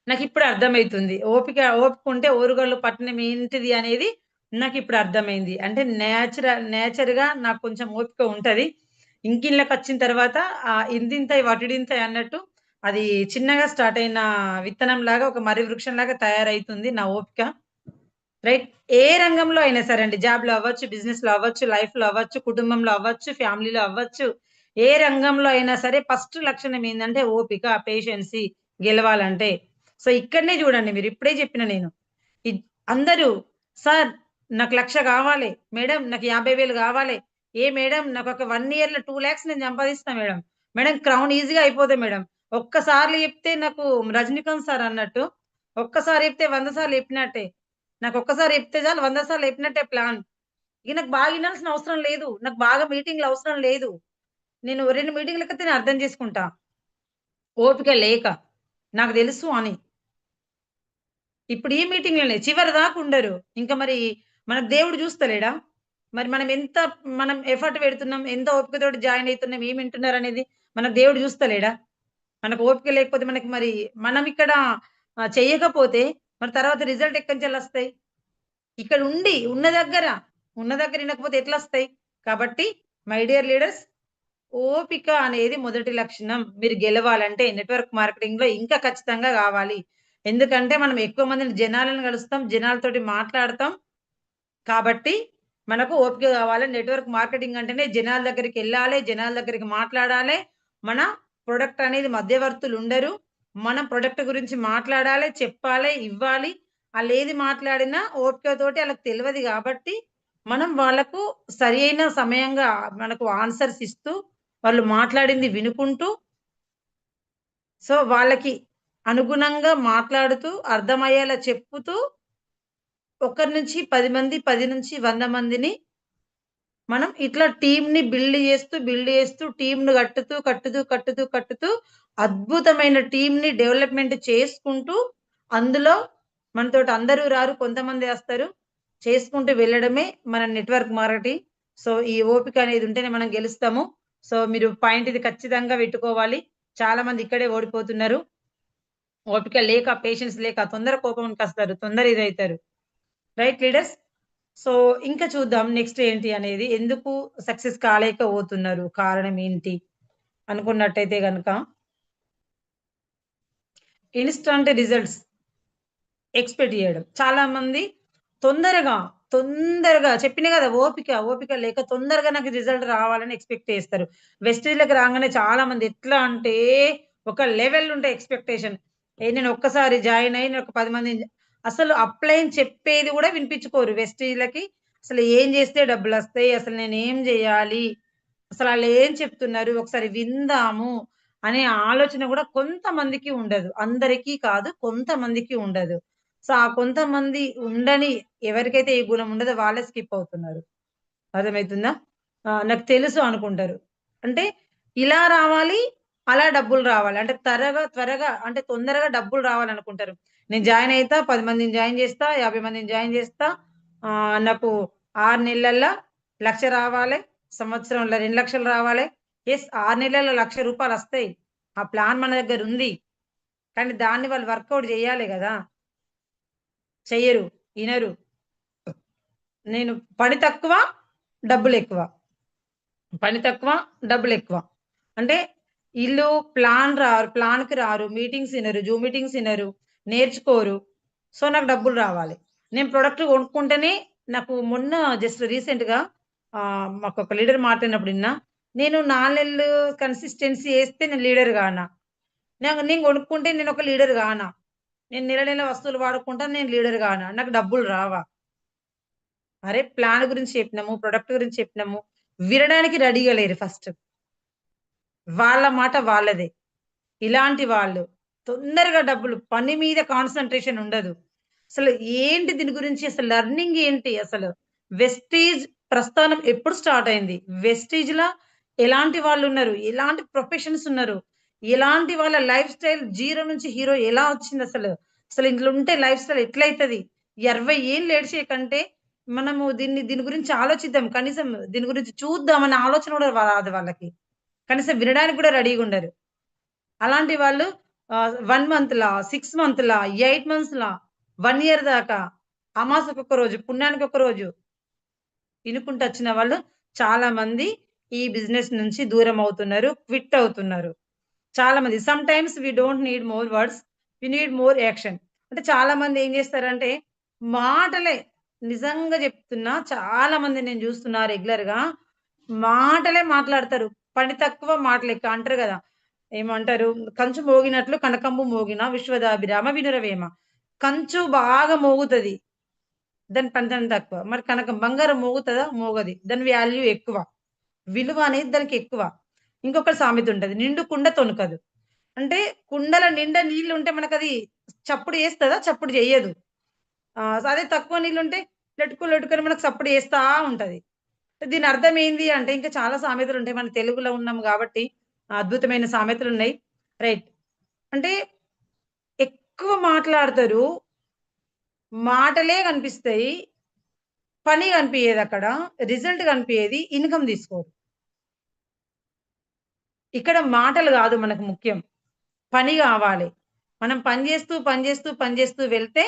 నాకిప్పుడు అర్థమైతుంది. ఓపికుంటే ఓరుగల్లు పట్నం ఏంటిది అనేది నాకిప్పుడు అర్థమైంది. అంటే నేచర్‌గా నాకు కొంచెం ఓపిక ఉంటది. ఇంకిళ్ళకొచ్చిన తర్వాత ఇంతింతయి వటుడింతయి అన్నట్టు అది చిన్నగా స్టార్ట్ అయిన విత్తనంలాగా ఒక మర్రి వృక్షంలాగా తయారైతుంది నా ఓపిక. రైట్. ఏ రంగంలో అయినా సరే అండి. జాబ్‌లో అవ్వచ్చు, బిజినెస్‌లో అవ్వచ్చు, లైఫ్‌లో అవ్వచ్చు, కుటుంబంలో అవ్వచ్చు, ఫ్యామిలీలో అవ్వచ్చు. ఏ రంగంలో అయినా సరే ఫస్ట్ లక్షణం ఏందంటే ఓపిక, పేషెన్సీ గెలవాలంటే. సో, ఇక్కడనే చూడండి మీరు ఇప్పుడే చెప్పిన నేను. ఇద్ అందరూ సార్ నాకు 1,00,000 కావాలి. మేడం నాకు 50,000 కావాలి. ఏ మేడం నాకు ఒక 1 ఇయర్‌లో 2,00,000 నేను సంపాదిస్తా మేడం. మేడం క్రౌన్ ఈజీగా అయిపోతది మేడం. ఒక్కసార్లు చెప్తే నాకు రజనీకాంత్ సార్ అన్నట్టు ఒక్కసారి చెప్తే 100 సార్లు చెప్పినట్టే. నాకు ఒక్కసారి చెప్తే చాలు 100 సార్లు చెప్పినట్టే ప్లాన్. ఇక నాకు బాగా ఇనాల్సిన అవసరం లేదు. నాకు బాగా మీటింగ్‌లు అవసరం లేదు. నేను 2 మీటింగ్‌లకైతే నేను అర్థం చేసుకుంటా. ఓపిక లేక. నాకు తెలుసు అని. ఇప్పుడు ఈ మీటింగ్‌లోనే చివరి దాకా ఉండరు. ఇంకా మరి మనకు దేవుడు చూస్తలేడా? మరి మనం ఎఫర్ట్ పెడుతున్నాం, ఎంత ఓపికతోటి జాయిన్ అయితున్నాం, ఏం వింటున్నారనేది మనకు దేవుడు చూస్తలేడా? మనకు ఓపిక లేకపోతే మనకి మరి మనం ఇక్కడ చెయ్యకపోతే మరి తర్వాత రిజల్ట్ ఎక్కడినుంచెళ్ళొస్తాయి? ఇక్కడ ఉండి ఉన్న దగ్గర వినకపోతే ఎట్లొస్తాయి? కాబట్టి మై డియర్ లీడర్స్ ఓపిక అనేది మొదటి లక్షణం. మీరు గెలవాలంటే నెట్వర్క్ మార్కెటింగ్‌లో ఇంకా ఖచ్చితంగా గావాలి. ఎందుకంటే మనం ఎక్కువ మందిని జనాలను కలుస్తాం. జనాలతోటి మాట్లాడతాం. కాబట్టి మనకు ఓపిక కావాలి. నెట్వర్క్ మార్కెటింగ్ అంటేనే జనాల దగ్గరికెళ్ళాలి. జనాల దగ్గరికి మాట్లాడాలి. మన ప్రొడక్ట్ అనేది మధ్యవర్తులుండరు. మనం ప్రొడక్ట్ గురించి మాట్లాడాలి, చెప్పాలి, ఇవ్వాలి. ఆళ్ళేది మాట్లాడినా ఓపికతోటి ఆళ్ళకి తెలవది గాబట్టి, మనం వాళ్ళకు సరియైన సమయంగా మనకు ఆన్సర్స్ ఇస్తూ, వాళ్ళు మాట్లాడింది వినుకుంటూ, వాళ్ళకి అనుగుణంగా మాట్లాడుతూ, అర్థమయ్యేలా చెప్పుతూ, ఒకరి నుంచి 10 మంది, 10-100 మందిని మనం ఇట్లా టీమ్‌ని బిల్డ్ చేస్తూ టీమ్‌ని కట్టుతూ అద్భుతమైన టీమ్‌ని డెవలప్‌మెంట్ చేసుకుంటూ, అందులో మనతోటి అందరూ రారు. కొంతమందే వస్తారు. చేసుకుంటూ వెళ్ళడమే మన నెట్వర్క్ మార్కెటింగ్. ఈ ఓపిక అనేది ఉంటేనే మనం గెలుస్తాము. మీరు పాయింట్ ఇది ఖచ్చితంగా పెట్టుకోవాలి. చాలా మంది ఇక్కడే ఓడిపోతున్నారు. ఓపిక లేక, పేషెన్స్ లేక తొందర కోపంకస్తారు. తొందర ఇదైతారు. Right leaders? సో, ఇంకా చూద్దాం నెక్స్ట్ ఏంటి అనేది. ఎందుకు సక్సెస్ కాలేకపోతున్నారు? కారణం ఏంటి? అనుకున్నట్టయితే గనక ఇన్‌స్టాంట్ రిజల్ట్స్ ఎక్స్‌పెక్ట్ జేయడం. చాలా మంది తొందరగా, తొందరగా చెప్పినా గదా! ఓపిక లేక తొందరగా నాకు రిజల్ట్ రావాలని ఎక్స్‌పెక్ట్ చేస్తారు. వెస్టేజ్‌లోకి రాంగానే చాలా మంది ఎట్లా అంటే ఒక లెవెల్ ఉంటాయి ఎక్స్‌పెక్టేషన్. నేను ఒక్కసారి జాయిన్ అయ్యి నేను ఒక 10 మందిని అసలు అప్లై అని చెప్పేది గూడా వినిపించుకోరు. వెస్టేజ్‌లకి అసలు ఏం జేస్తే డబ్బులొస్తాయి? అసలు నేనేం జేయాలి? అసలాళ్ళేం చెప్తున్నారు? ఒకసారి విందాము అనే ఆలోచన గూడా కొంతమందికి ఉండదు. అందరికీ కాదు, కొంతమందికి ఉండదు. ఆ కొంతమంది ఉండని ఎవరికైతే ఈ గుణం ఉండదో వాళ్ళే స్కిప్ అవుతున్నారు. అర్థమైతుందా? నాకు తెలుసు అనుకుంటారు. అంటే ఇలా రావాలి, అలా డబ్బులు రావాలి. అంటే త్వరగా అంటే తొందరగా డబ్బులు రావాలనుకుంటారు. నేను జాయిన్ అయితా, 10 మందిని జాయిన్ జేస్తా, 50 మందిని జాయిన్ జేస్తా. నాకు 6 నెలల్లో 1,00,000 రావాలే, సంవత్సరంలో 2,00,000 రావాలే. 6 నెలల్లో రూ. 1,00,000 ఆ ప్లాన్ మన దగ్గరుంది. కానీ దాన్ని వాళ్ళు వర్కౌట్ జేయాలి గదా! చెయ్యరు. ఇనరు. నేను పని తక్కువ, డబ్బులెక్కువ. పని తక్కువ, డబ్బులెక్కువ. అంటే ఈళ్ళు ప్లాన్‌కి రారు. మీటింగ్స్ ఇనరు. జూమ్ మీటింగ్స్ ఇనరు. నేర్చుకోరు. నాకు డబ్బులు రావాలి. నేను ప్రొడక్ట్ కొనుక్కుంటేనే నాకు మొన్న జస్ట్ రీసెంట్‌గా మాకొక లీడర్ మాట్లాడినప్పుడు ఇన్నా. నేను 4 నెలలు కన్సిస్టెన్సీ ఏస్తే నేను లీడర్ గానా? నేను కొనుక్కుంటే నేనొక లీడర్ గానా? నేను నెల వస్తువులు వాడుకుంటా నేను లీడర్ గానా? నాకు డబ్బులు రావా? అరే! ప్లాన్ గురించి చెప్పినాము. ప్రొడక్ట్ గురించి చెప్పినాము. వినడానికి రెడీగా లేరు ఫస్ట్. వాళ్ళ మాట వాళ్ళదే. ఇలాంటి వాళ్ళు తొందరగా డబ్బులు పని మీద కాన్సంట్రేషన్ ఉండదు. అసలు ఏంటి దీని గురించి అసలు లెర్నింగ్ ఏంటి అసలు? వెస్టీజ్ ప్రస్థానం ఎప్పుడు స్టార్ట్ అయింది? వెస్టీజ్‌లా ఎలాంటి వాళ్ళున్నారు? ఎలాంటి ప్రొఫెషన్స్ ఉన్నారు? ఎలాంటి వాళ్ళ లైఫ్ స్టైల్ జీరో నుంచి హీరో ఎలా వచ్చిందసలు? అసలు ఇంట్లుంటే లైఫ్ స్టైల్ ఎట్లయితది? 20 ఏళ్ళు ఏడిసే కంటే మనము దీని గురించి ఆలోచిద్దాం. కనీసం దీని గురించి చూద్దాం అనే ఆలోచన కూడా రాదు వాళ్ళకి. కనీసం వినడానికి కూడా రెడీగుండరు. అలాంటి వాళ్ళు 1 మంత్‌లా, 6 మంత్‌లా, 8 మంత్స్‌లా, 1 ఇయర్ దాకా అమాసకొక రోజు, పుణ్యానికొక రోజు ఇనుకుంటొచ్చిన వాళ్ళు చాలా మంది ఈ బిజినెస్ నుంచి దూరమవుతున్నారు. క్విట్ అవుతున్నారు. చాలా మంది. Sometimes we don't need more words. We need more action. అంటే చాలా మంది ఏం జేస్తారంటే మాటలే నిజంగా జెప్తున్నా చాలా మందిని నేను జూస్తున్నా రెగ్యులర్‌గా. మాటలే మాట్లాడతారు. పని తక్కువ మాటలెక్కువ అంటారు గదా! ఏమంటారు? కంచు మోగినట్లు కనకంబు మోగిన విశ్వదాభిరామ వినురవేమ. కంచు బాగా మోగుతది. దాని పనితనం తక్కువ. మరి కనుక బంగారం మోగుతదా? మోగది. దాని వాల్యూ ఎక్కువ. విలువ అనేది దానికి ఎక్కువ. ఇంకొక సామెత ఉంటది. నిండు కుండ తొణకదు. అంటే కుండల నిండా నీళ్లుంటే మనకది చప్పుడు చేస్తదా? చప్పుడు చెయ్యదు. అదే తక్కువ నీళ్లుంటే లటుకు లటుకని మనకు సప్పుడు చేస్తా ఉంటది. దీని అర్థం ఏంది అంటే ఇంకా చాలా సామెతలుంటాయి. మన తెలుగులో ఉన్నాం గాబట్టి అద్భుతమైన సామెతలున్నాయి. రైట్. అంటే ఎక్కువ మాట్లాడతారు. మాటలే కనిపిస్తాయి. పని కనిపియదక్కడ. రిజల్ట్ కనిపియేది. ఇన్‌కమ్ తీసుకోరు. ఇక్కడ మాటలు గాదు మనకు ముఖ్యం. పని గావాలి. మనం పని జేస్తూ, పని జేస్తూ, పని జేస్తూ వెళ్తే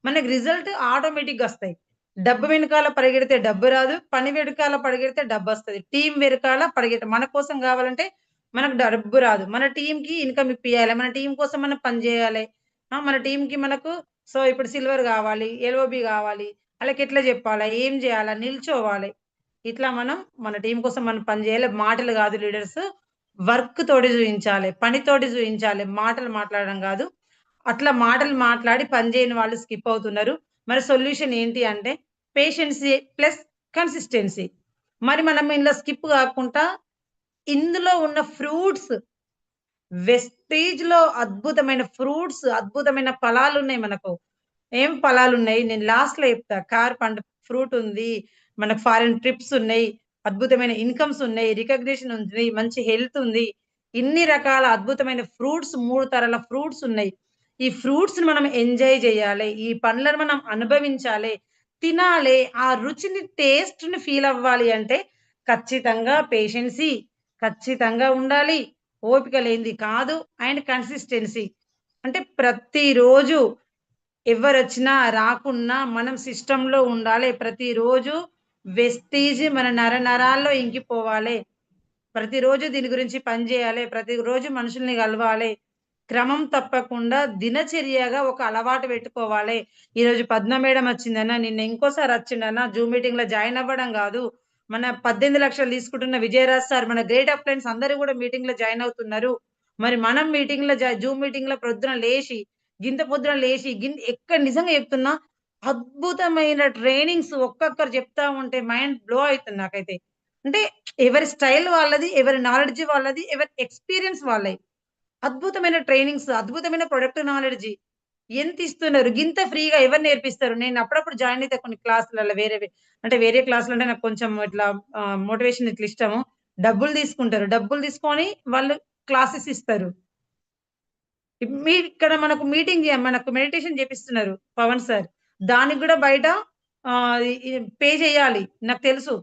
మనకు రిజల్ట్ ఆటోమేటిక్‌గొస్తాయి. డబ్బు వెనకాల పరిగెడితే డబ్బు రాదు. పని వెనకాల పరిగెడితే డబ్బొస్తది. టీమ్ వెనకాల మన కోసం గావాలంటే మనకు డబ్బు రాదు. మన టీమ్‌కి ఇన్‌కమ్ ఇప్పియాలె. మన టీమ్ కోసం మనం పని జేయాలె. మన టీమ్‌కి మనకు ఇప్పుడు సిల్వర్ గావాలి, ఎల్ఓబీ గావాలి. ఆళ్ళకెట్లా జెప్పాలా? ఏం జేయాలా? నిల్చోవాలి. ఇట్లా మనం మన టీమ్ కోసం మనం పని జేయాలె. మాటలు గాదు లీడర్స్. వర్క్ తోటి జూయించాలె. పనితోటి జూయించాలె. మాటలు మాట్లాడడం గాదు. అట్లా మాటలు మాట్లాడి పని జేయని వాళ్ళు స్కిప్ అవుతున్నారు. మరి సొల్యూషన్ ఏంటి అంటే పేషెన్సీ ప్లస్ కన్సిస్టెన్సీ. మరి మనం ఇందులో స్కిప్ గాకుండా ఇందులో ఉన్న ఫ్రూట్స్ వెస్టేజ్‌లో అద్భుతమైన ఫ్రూట్స్, అద్భుతమైన ఫలాలున్నాయి మనకు. ఏం ఫలాలున్నాయి? నేను లాస్ట్‌లో చెప్తా. పండు ఫ్రూట్ ఉంది. మనకు ఫారిన్ ట్రిప్స్ ఉన్నాయి. అద్భుతమైన ఇన్‌కమ్స్ ఉన్నాయి. రికగ్నిషన్ ఉంది. మంచి హెల్త్ ఉంది. ఇన్ని రకాల అద్భుతమైన ఫ్రూట్స్ 3 తరాల ఫ్రూట్స్ ఉన్నాయి. ఈ ఫ్రూట్స్‌ని మనం ఎంజాయ్ చేయాలి. ఈ పండ్లను మనం అనుభవించాలి. తినాలి. ఆ రుచిని టేస్ట్‌ని ఫీల్ అవ్వాలి అంటే ఖచ్చితంగా పేషెన్సీ ఖచ్చితంగా ఉండాలి. ఓపిక లేనిది కాదు. And consistency. అంటే ప్రతిరోజు ఎవ్వరొచ్చినా, రాకున్నా మనం సిస్టమ్‌లో ఉండాలె. ప్రతిరోజు వెస్టీజ్ మన నరాల్లో ఇంకిపోవాలె. ప్రతిరోజు దీని గురించి పని జేయాలె. ప్రతిరోజు మనుషుల్ని గలవాలె. క్రమం తప్పకుండా దినచర్యగా ఒక అలవాటు పెట్టుకోవాలె. ఈరోజు పద్మ మేడం వచ్చిందన్నా, నిన్న ఇంకోసారి వచ్చిండన్నా జూమ్ మీటింగ్‌లో జాయిన్ అవ్వడం గాదు. మన 18,00,000 తీసుకుంటున్న విజయరాజ్ సార్ మన గ్రేట్ అప్లయన్స్ అందరూ గూడా మీటింగ్‌లో జాయిన్ అవుతున్నారు. మరి మనం మీటింగ్‌లో జూమ్ మీటింగ్‌లో ప్రొద్దున లేషి, గింత పొద్దున లేషి, ఎక్కడ నిజంగా చెప్తున్నా అద్భుతమైన ట్రైనింగ్స్ ఒక్కొక్కరు చెప్తా ఉంటే మైండ్ బ్లో అయితుంది నాకైతే. అంటే ఎవరి స్టైల్ వాళ్ళది, ఎవరి నాలెడ్జ్ వాళ్ళది, ఎవరి ఎక్స్‌పీరియన్స్ వాళ్ళయి. అద్భుతమైన ట్రైనింగ్స్, అద్భుతమైన ప్రొడక్ట్ నాలెడ్జి. ఎంతిస్తున్నారు? గింత ఫ్రీగా ఎవరు నేర్పిస్తారు? నేను అప్పుడప్పుడు జాయిన్ అయితా కొన్ని క్లాస్‌లలో వేరేవి. అంటే వేరే క్లాస్‌లంటే నాకు కొంచెం ఇట్లా మోటివేషన్ ఇట్లా ఇష్టము. డబ్బులు తీసుకుంటారు. డబ్బులు తీసుకొని వాళ్ళు క్లాసెస్ ఇస్తారు. ఇక్కడ మనకు మెడిటేషన్ చేపిస్తున్నారు పవన్ సార్. దానికి గూడా బయట ఈ పే చేయాలి. నాకు తెలుసు.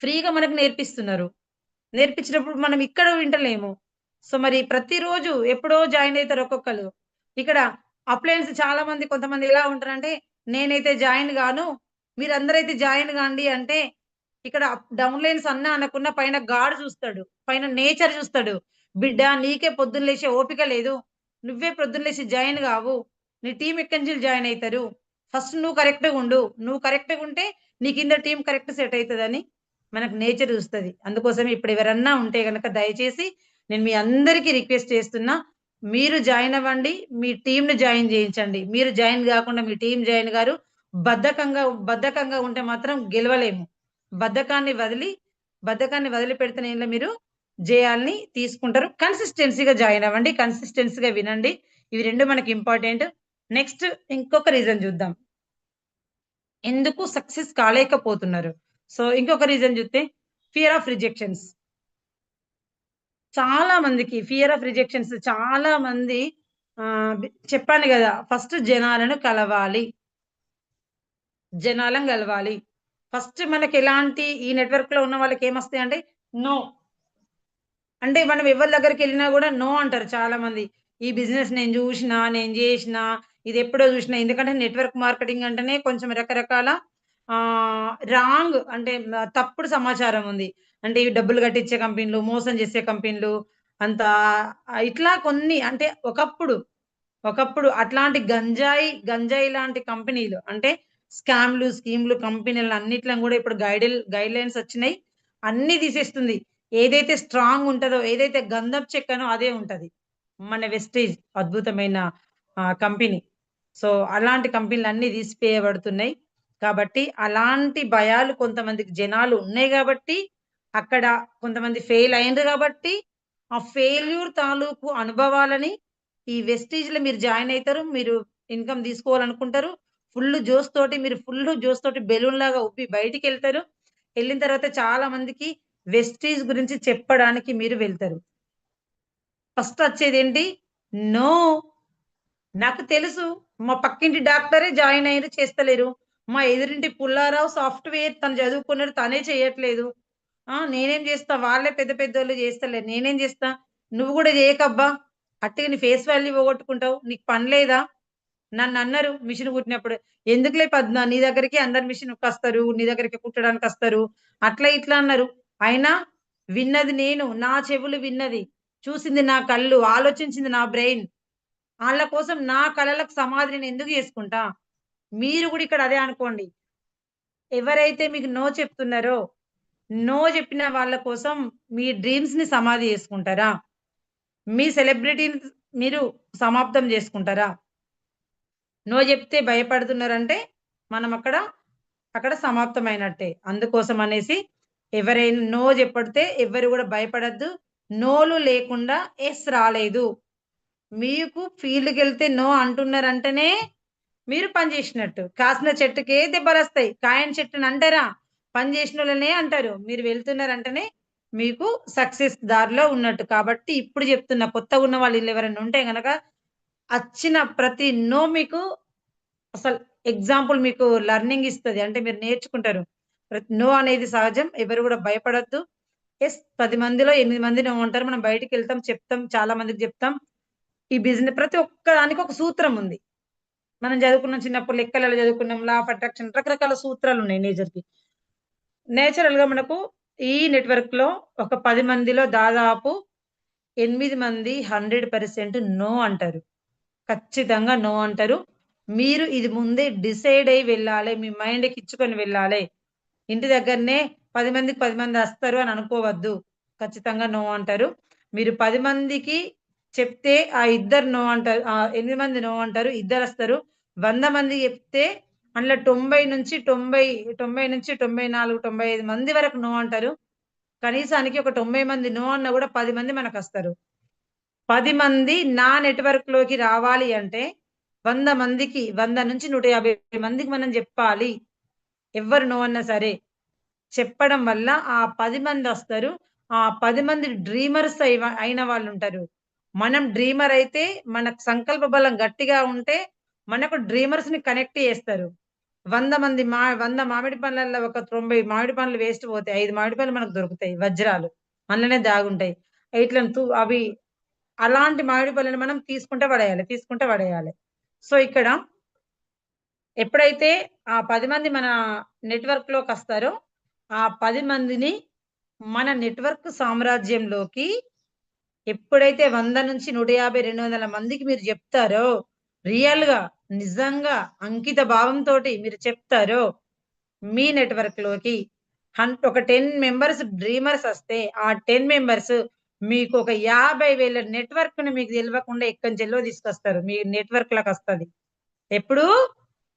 ఫ్రీగా మనకు నేర్పిస్తున్నారు. నేర్పించినప్పుడు మనం ఇక్కడ వింటలేము. మరి ప్రతిరోజు ఎప్పుడో జాయిన్ అయితారు ఒక్కొక్కళ్ళు. ఇక్కడ అప్లయన్స్ చాలా మంది కొంతమంది ఎలా ఉంటారంటే, నేనైతే జాయిన్ గాను. మీరందరైతే జాయిన్ గాండి అంటే, ఇక్కడ డౌన్‌లైన్స్ అన్నా అనకున్నా పైన గాడ్ చూస్తాడు. పైన నేచర్ చూస్తాడు. బిడ్డ నీకే పొద్దున్న లేచే ఓపిక లేదు. నువ్వే పొద్దున్న లేసి జాయిన్ గావు. నీ టీమ్ ఎక్కడి నుంచి జాయిన్ అయితారు. ఫస్ట్ నువ్వు కరెక్ట్‌గా ఉండు. నువ్వు కరెక్ట్‌గా ఉంటే నీ కింద టీమ్ కరెక్ట్ సెట్ అయితదని మనకు నేచర్ చూస్తది. అందుకోసమే ఇప్పుడు ఎవరన్నా ఉంటే గనక దయచేసి నేను మీ అందరికీ రిక్వెస్ట్ చేస్తున్నా. మీరు జాయిన్ అవ్వండి. మీ టీమ్‌ని జాయిన్ చేయించండి. మీరు జాయిన్ గాకుండా మీ టీమ్ జాయిన్ గారు. బద్ధకంగా ఉంటే మాత్రం గెలవలేము. బద్ధకాన్ని వదిలి బద్ధకాన్ని వదిలిపెడితేనే ఇందులో మీరు జయాల్ని తీసుకుంటారు. కన్సిస్టెన్సీ‌గా జాయిన్ అవ్వండి. కన్సిస్టెన్సీ‌గా వినండి. ఇవి 2 మనకి ఇంపార్టెంట్. నెక్స్ట్ ఇంకొక రీజన్ చూద్దాం. ఎందుకు సక్సెస్ కాలేకపోతున్నారు? ఇంకొక రీజన్ జూస్తే ఫియర్ ఆఫ్ రిజెక్షన్స్. చాలా మందికి ఫియర్ ఆఫ్ రిజెక్షన్స్ చాలా మంది చెప్పాను గదా! ఫస్ట్ జనాలను కలవాలి. జనాలను గలవాలి. ఫస్ట్ మనకెలాంటి ఈ నెట్‌వర్క్‌లో ఉన్న వాళ్ళకేమొస్తాయంటే నో. అంటే మనం ఎవరి దగ్గరికెళ్ళినా గూడా నో అంటారు చాలా మంది. ఈ బిజినెస్ నేను జూషినా, నేను జేషినా, ఇదెప్పుడో జూషినా. ఎందుకంటే నెట్‌వర్క్ మార్కెటింగ్ అంటేనే కొంచెం రకరకాల రాంగ్ అంటే తప్పుడు సమాచారం ఉంది. అంటే ఇవి డబ్బులు కట్టించే కంపెనీలు, మోసం జేసే కంపెనీలు అంతా ఇట్లా కొన్ని అంటే ఒకప్పుడు అట్లాంటి గంజాయి లాంటి కంపెనీలు అంటే స్కామ్‌లు, స్కీమ్‌లు కంపెనీలన్నిట్లని గూడా ఇప్పుడు గైడ్‌లైన్స్ ఒచ్చినాయి. అన్నీ తీసేస్తుంది. ఏదైతే స్ట్రాంగ్ ఉంటదో, ఏదైతే గంధపు చెక్కనో అదే ఉంటది. మన వెస్టేజ్ అద్భుతమైన కంపెనీ. సో అలాంటి కంపెనీలు అన్ని తీసివేయబడుతున్నాయి. కాబట్టి అలాంటి భయాలు కొంతమందికి జనాలు ఉన్నాయి కాబట్టి అక్కడ కొంతమంది ఫెయిల్ అయిండ్రు కాబట్టి ఆ ఫెయిల్యూర్ తాలూకు అనుభవాలని ఈ వెస్టీజ్‌లో మీరు జాయిన్ అయితారు. మీరు ఇన్‌కమ్ తీసుకోవాలనుకుంటారు. ఫుల్ జోష్ తోటి బెలూన్‌లాగా ఉబ్బి బయటికెళ్తారు. ఎళ్ళిన తర్వాత చాలా మందికి వెస్టీజ్ గురించి చెప్పడానికి మీరు వెళ్తారు. ఫస్ట్ వచ్చేదేంటి? నో. నాకు తెలుసు. మా పక్కింటి డాక్టరే జాయిన్ అయ్యిర్రు చేస్తలేరు. మా ఎదురింటి పుల్లారావు సాఫ్ట్‌వేర్ తను చదువుకున్నాడు తనే చేయట్లేదు. నేనేం చేస్తా? వాళ్ళే పెద్ద పెద్దోళ్ళు చేస్తలేరు. నేనేం చేస్తా? నువ్వు గూడా చేయకబ్బా! అట్టిగా నీ ఫేస్ వాల్యూ పోగొట్టుకుంటావు. నీకు పని లేదా? నన్నన్నారు మిషన్ కుట్టినప్పుడు. ఎందుకులే పద్మ నీ దగ్గరికి అందరు మిషన్‌కస్తారు. నీ దగ్గరికి కుట్టడానికస్తారు. అట్లా ఇట్లా అన్నారు. అయినా విన్నది నేను. నా చెవులు విన్నది. చూసింది నా కళ్ళు. ఆలోచించింది నా బ్రెయిన్. ఆళ్ళ కోసం నా కలలకు సమాధి నేనెందుకు చేసుకుంటా? మీరు గూడా ఇక్కడ అదే అనుకోండి. ఎవరైతే మీకు నో చెప్తున్నారో, నో చెప్పిన వాళ్ళ కోసం మీ డ్రీమ్స్‌ని సమాధి చేసుకుంటారా? మీ సెలబ్రిటీని మీరు సమాప్తం చేసుకుంటారా? నో జెప్తే భయపడుతున్నారంటే అక్కడ సమాప్తమైనట్టే. అందుకోసం అనేసి ఎవరైనా నో జెప్పడితే ఎవ్వరు గూడా భయపడొద్దు. నోలు లేకుండా యెస్ రాలేదు. మీకు ఫీల్డ్‌కెళ్తే నో అంటున్నారంటేనే మీరు పని జేసినట్టు. కాసిన చెట్టుకే దెబ్బలొస్తాయి. కాయని చెట్టునంటారా? పని జేసినోళ్ళనే అంటారు. మీరు వెళ్తున్నారంటేనే మీకు సక్సెస్ దారిలో ఉన్నట్టు. కాబట్టి ఇప్పుడు జెప్తున్నా కొత్తగున్న వాళ్ళు ఈళ్ళు ఎవరైనా ఉంటే గనక అచ్చిన ప్రతి నో మీకు అసలు ఎగ్జాంపుల్ మీకు లెర్నింగ్ ఇస్తది. అంటే మీరు నేర్చుకుంటారు. నో అనేది సహజం. ఎవరు గూడా భయపడొద్దు. యెస్ 10 మందిలో 8 మంది నో అంటారు. మనం బయటికెళ్తాం, చెప్తాం, చాలా మందికి జెప్తాం. ఈ ప్రతి ఒక్క దానికి ఒక సూత్రం ఉంది. మనం చదువుకున్నాం చిన్నప్పుడు లెక్కలలో చదువుకున్నాం. లా ఆఫ్ అట్రాక్షన్ రకరకాల సూత్రాలున్నాయి నేచర్‌కి. నేచురల్‌గా మనకు ఈ నెట్‌వర్క్‌లో ఒక 10 మందిలో దాదాపు 8 మంది 100% నో అంటారు. ఖచ్చితంగా నో అంటారు. మీరు ఇది ముందే డిసైడ్ అయ్యి వెళ్ళాలి. మీ మైండ్‌కి ఇచ్చుకొని వెళ్ళాలి. ఇంటి దగ్గరనే 10 మందికి 10 మంది అస్తారు అని అనుకోవద్దు. ఖచ్చితంగా నో అంటారు. మీరు 10 మందికి చెప్తే ఆ ఇద్దరు నో అంటారు. 8 మంది నో అంటారు. ఇద్దరొస్తారు. 100 మందికి చెప్తే అందులో 90-94, 95 మంది వరకు నో అంటారు. కనీసానికి ఒక 90 మంది నో అన్నా గూడా 10 మంది మనకస్తారు. 10 మంది నా నెట్‌వర్క్‌లోకి రావాలి అంటే 100 మందికి 100-150 మందికి మనం జెప్పాలి. ఎవ్వరు నో అన్నా సరే. చెప్పడం వల్ల ఆ 10 మందొస్తారు. ఆ 10 మంది డ్రీమర్స్ అయిన వాళ్ళుంటారు. మనం డ్రీమర్ అయితే మనకు సంకల్ప బలం గట్టిగా ఉంటే మనకు డ్రీమర్స్‌ని కనెక్ట్ చేస్తారు. 100 మామిడి పండ్లల్లో ఒక 90 మామిడి పండ్లు వేస్ట్ పోతాయి. 5 మామిడి పండ్లు మనకు దొరుకుతాయి వజ్రాలు. అందులోనే దాగుంటాయి. ఇట్లని అవి అలాంటి మామిడి పళ్ళని మనం తీసుకుంటే పడేయాలి. తీసుకుంటే పడేయాలి. సో, ఇక్కడ ఎప్పుడైతే ఆ 10 మంది మన నెట్‌వర్క్‌లోకొస్తారో, ఆ 10 మందిని మన నెట్‌వర్క్ సామ్రాజ్యంలోకి ఎప్పుడైతే 100-150, 200 మందికి మీరు జెప్తారో, రియల్‌గా, నిజంగా, అంకిత భావంతోటి మీరు చెప్తారో, మీ నెట్‌వర్క్‌లోకి ఒక 10 మెంబర్స్ డ్రీమర్స్ ఒస్తే, ఆ 10 మెంబర్స్ మీకొక 50,000 నెట్‌వర్క్‌ని మీకు తెలవకుండా ఎక్కంచెల్లో తీసుకొస్తారు. మీ నెట్‌వర్క్‌లోకొస్తది. ఎప్పుడు?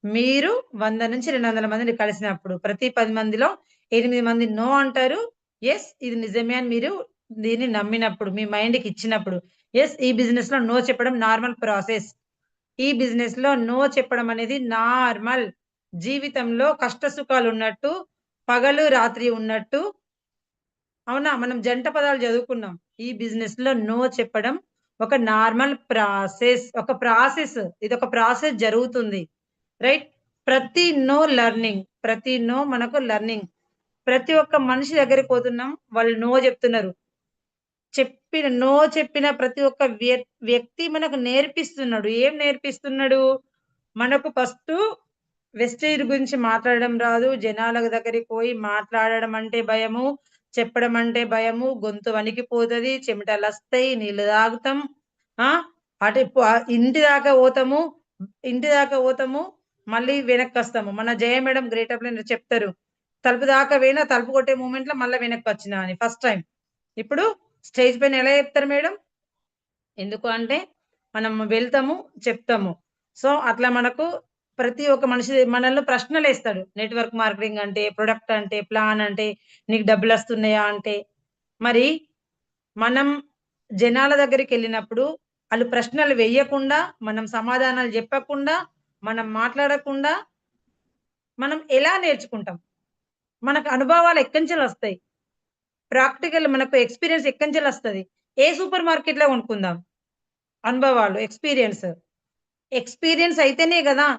మీరు 100-200 మందిని కలిసినప్పుడు. ప్రతి 10 మందిలో 8 మంది నో అంటారు. యెస్. ఇది నిజమే అని మీరు దీన్ని నమ్మినప్పుడు, మీ మైండ్‌కి ఇచ్చినప్పుడు. యెస్. ఈ బిజినెస్‌లో నో చెప్పడం నార్మల్ ప్రాసెస్. ఈ బిజినెస్‌లో నో చెప్పడం అనేది నార్మల్. జీవితంలో కష్ట సుఖాలున్నట్టు, పగలు, రాత్రి ఉన్నట్టు అవునా? మనం జంట పదాలు చదువుకున్నాం. ఈ బిజినెస్‌లో నో చెప్పడం ఒక నార్మల్ ప్రాసెస్. ఇదొక ప్రాసెస్ జరుగుతుంది. రైట్? ప్రతి నో లెర్నింగ్. ప్రతి నో మనకు లెర్నింగ్. ప్రతి ఒక్క మనిషి దగ్గరికి పోతున్నాం. వాళ్ళు నో జెప్తున్నారు. చెప్పిన ప్రతి ఒక్క వ్యక్తి మనకు నేర్పిస్తున్నాడు. ఏం నేర్పిస్తున్నాడు? మనకు ఫస్టు వెస్టేజ్ గురించి మాట్లాడడం రాదు. జనాల దగ్గరికి పోయి మాట్లాడడం అంటే భయము. చెప్పడం అంటే భయము. గొంతు వణికిపోతది. చెమటలొస్తాయి. నీళ్లు తాగుతాం. ఆ! అటు ప ఇంటి దాకా పోతాము. ఇంటి దాకా పోతాము. మళ్ళీ వెనక్కొస్తాము. మన జయ మేడం గ్రేట్ అప్‌లై‌న్‌లో చెప్తారు. తలుపు దాకా పోయినా తలుపు కొట్టే మూమెంట్‌లో మళ్ళా వెనక్కొచ్చినా అని ఫస్ట్ టైమ్. ఇప్పుడు స్టేజ్ పైన ఎలా చెప్తారు మేడం? ఎందుకు అంటే మనం వెళ్తాము, చెప్తాము. సో, అట్లా మనకు ప్రతి ఒక్క మనిషి మనల్లో ప్రశ్నలేస్తాడు. నెట్‌వర్క్ మార్కెటింగ్ అంటే, ప్రొడక్ట్ అంటే, ప్లాన్ అంటే, నీకు డబ్బులొస్తున్నాయా అంటే. మరి మనం జనాల దగ్గరికెళ్ళినప్పుడు ఆళ్ళు ప్రశ్నలు వెయ్యకుండా, మనం సమాధానాలు జెప్పకుండా, మనం మాట్లాడకుండా, మనం ఎలా నేర్చుకుంటాం? మనకు అనుభవాలు ఎక్కడినుంచెల్లొస్తాయి? ప్రాక్టికల్ మనకు ఎక్స్‌పీరియన్స్ ఎక్కడినుంచెల్లొస్తది? ఏ సూపర్ మార్కెట్‌లో కొనుక్కుందాం? అనుభవాలు, ఎక్స్‌పీరియన్స్. ఎక్స్‌పీరియన్స్ అయితేనే గదా!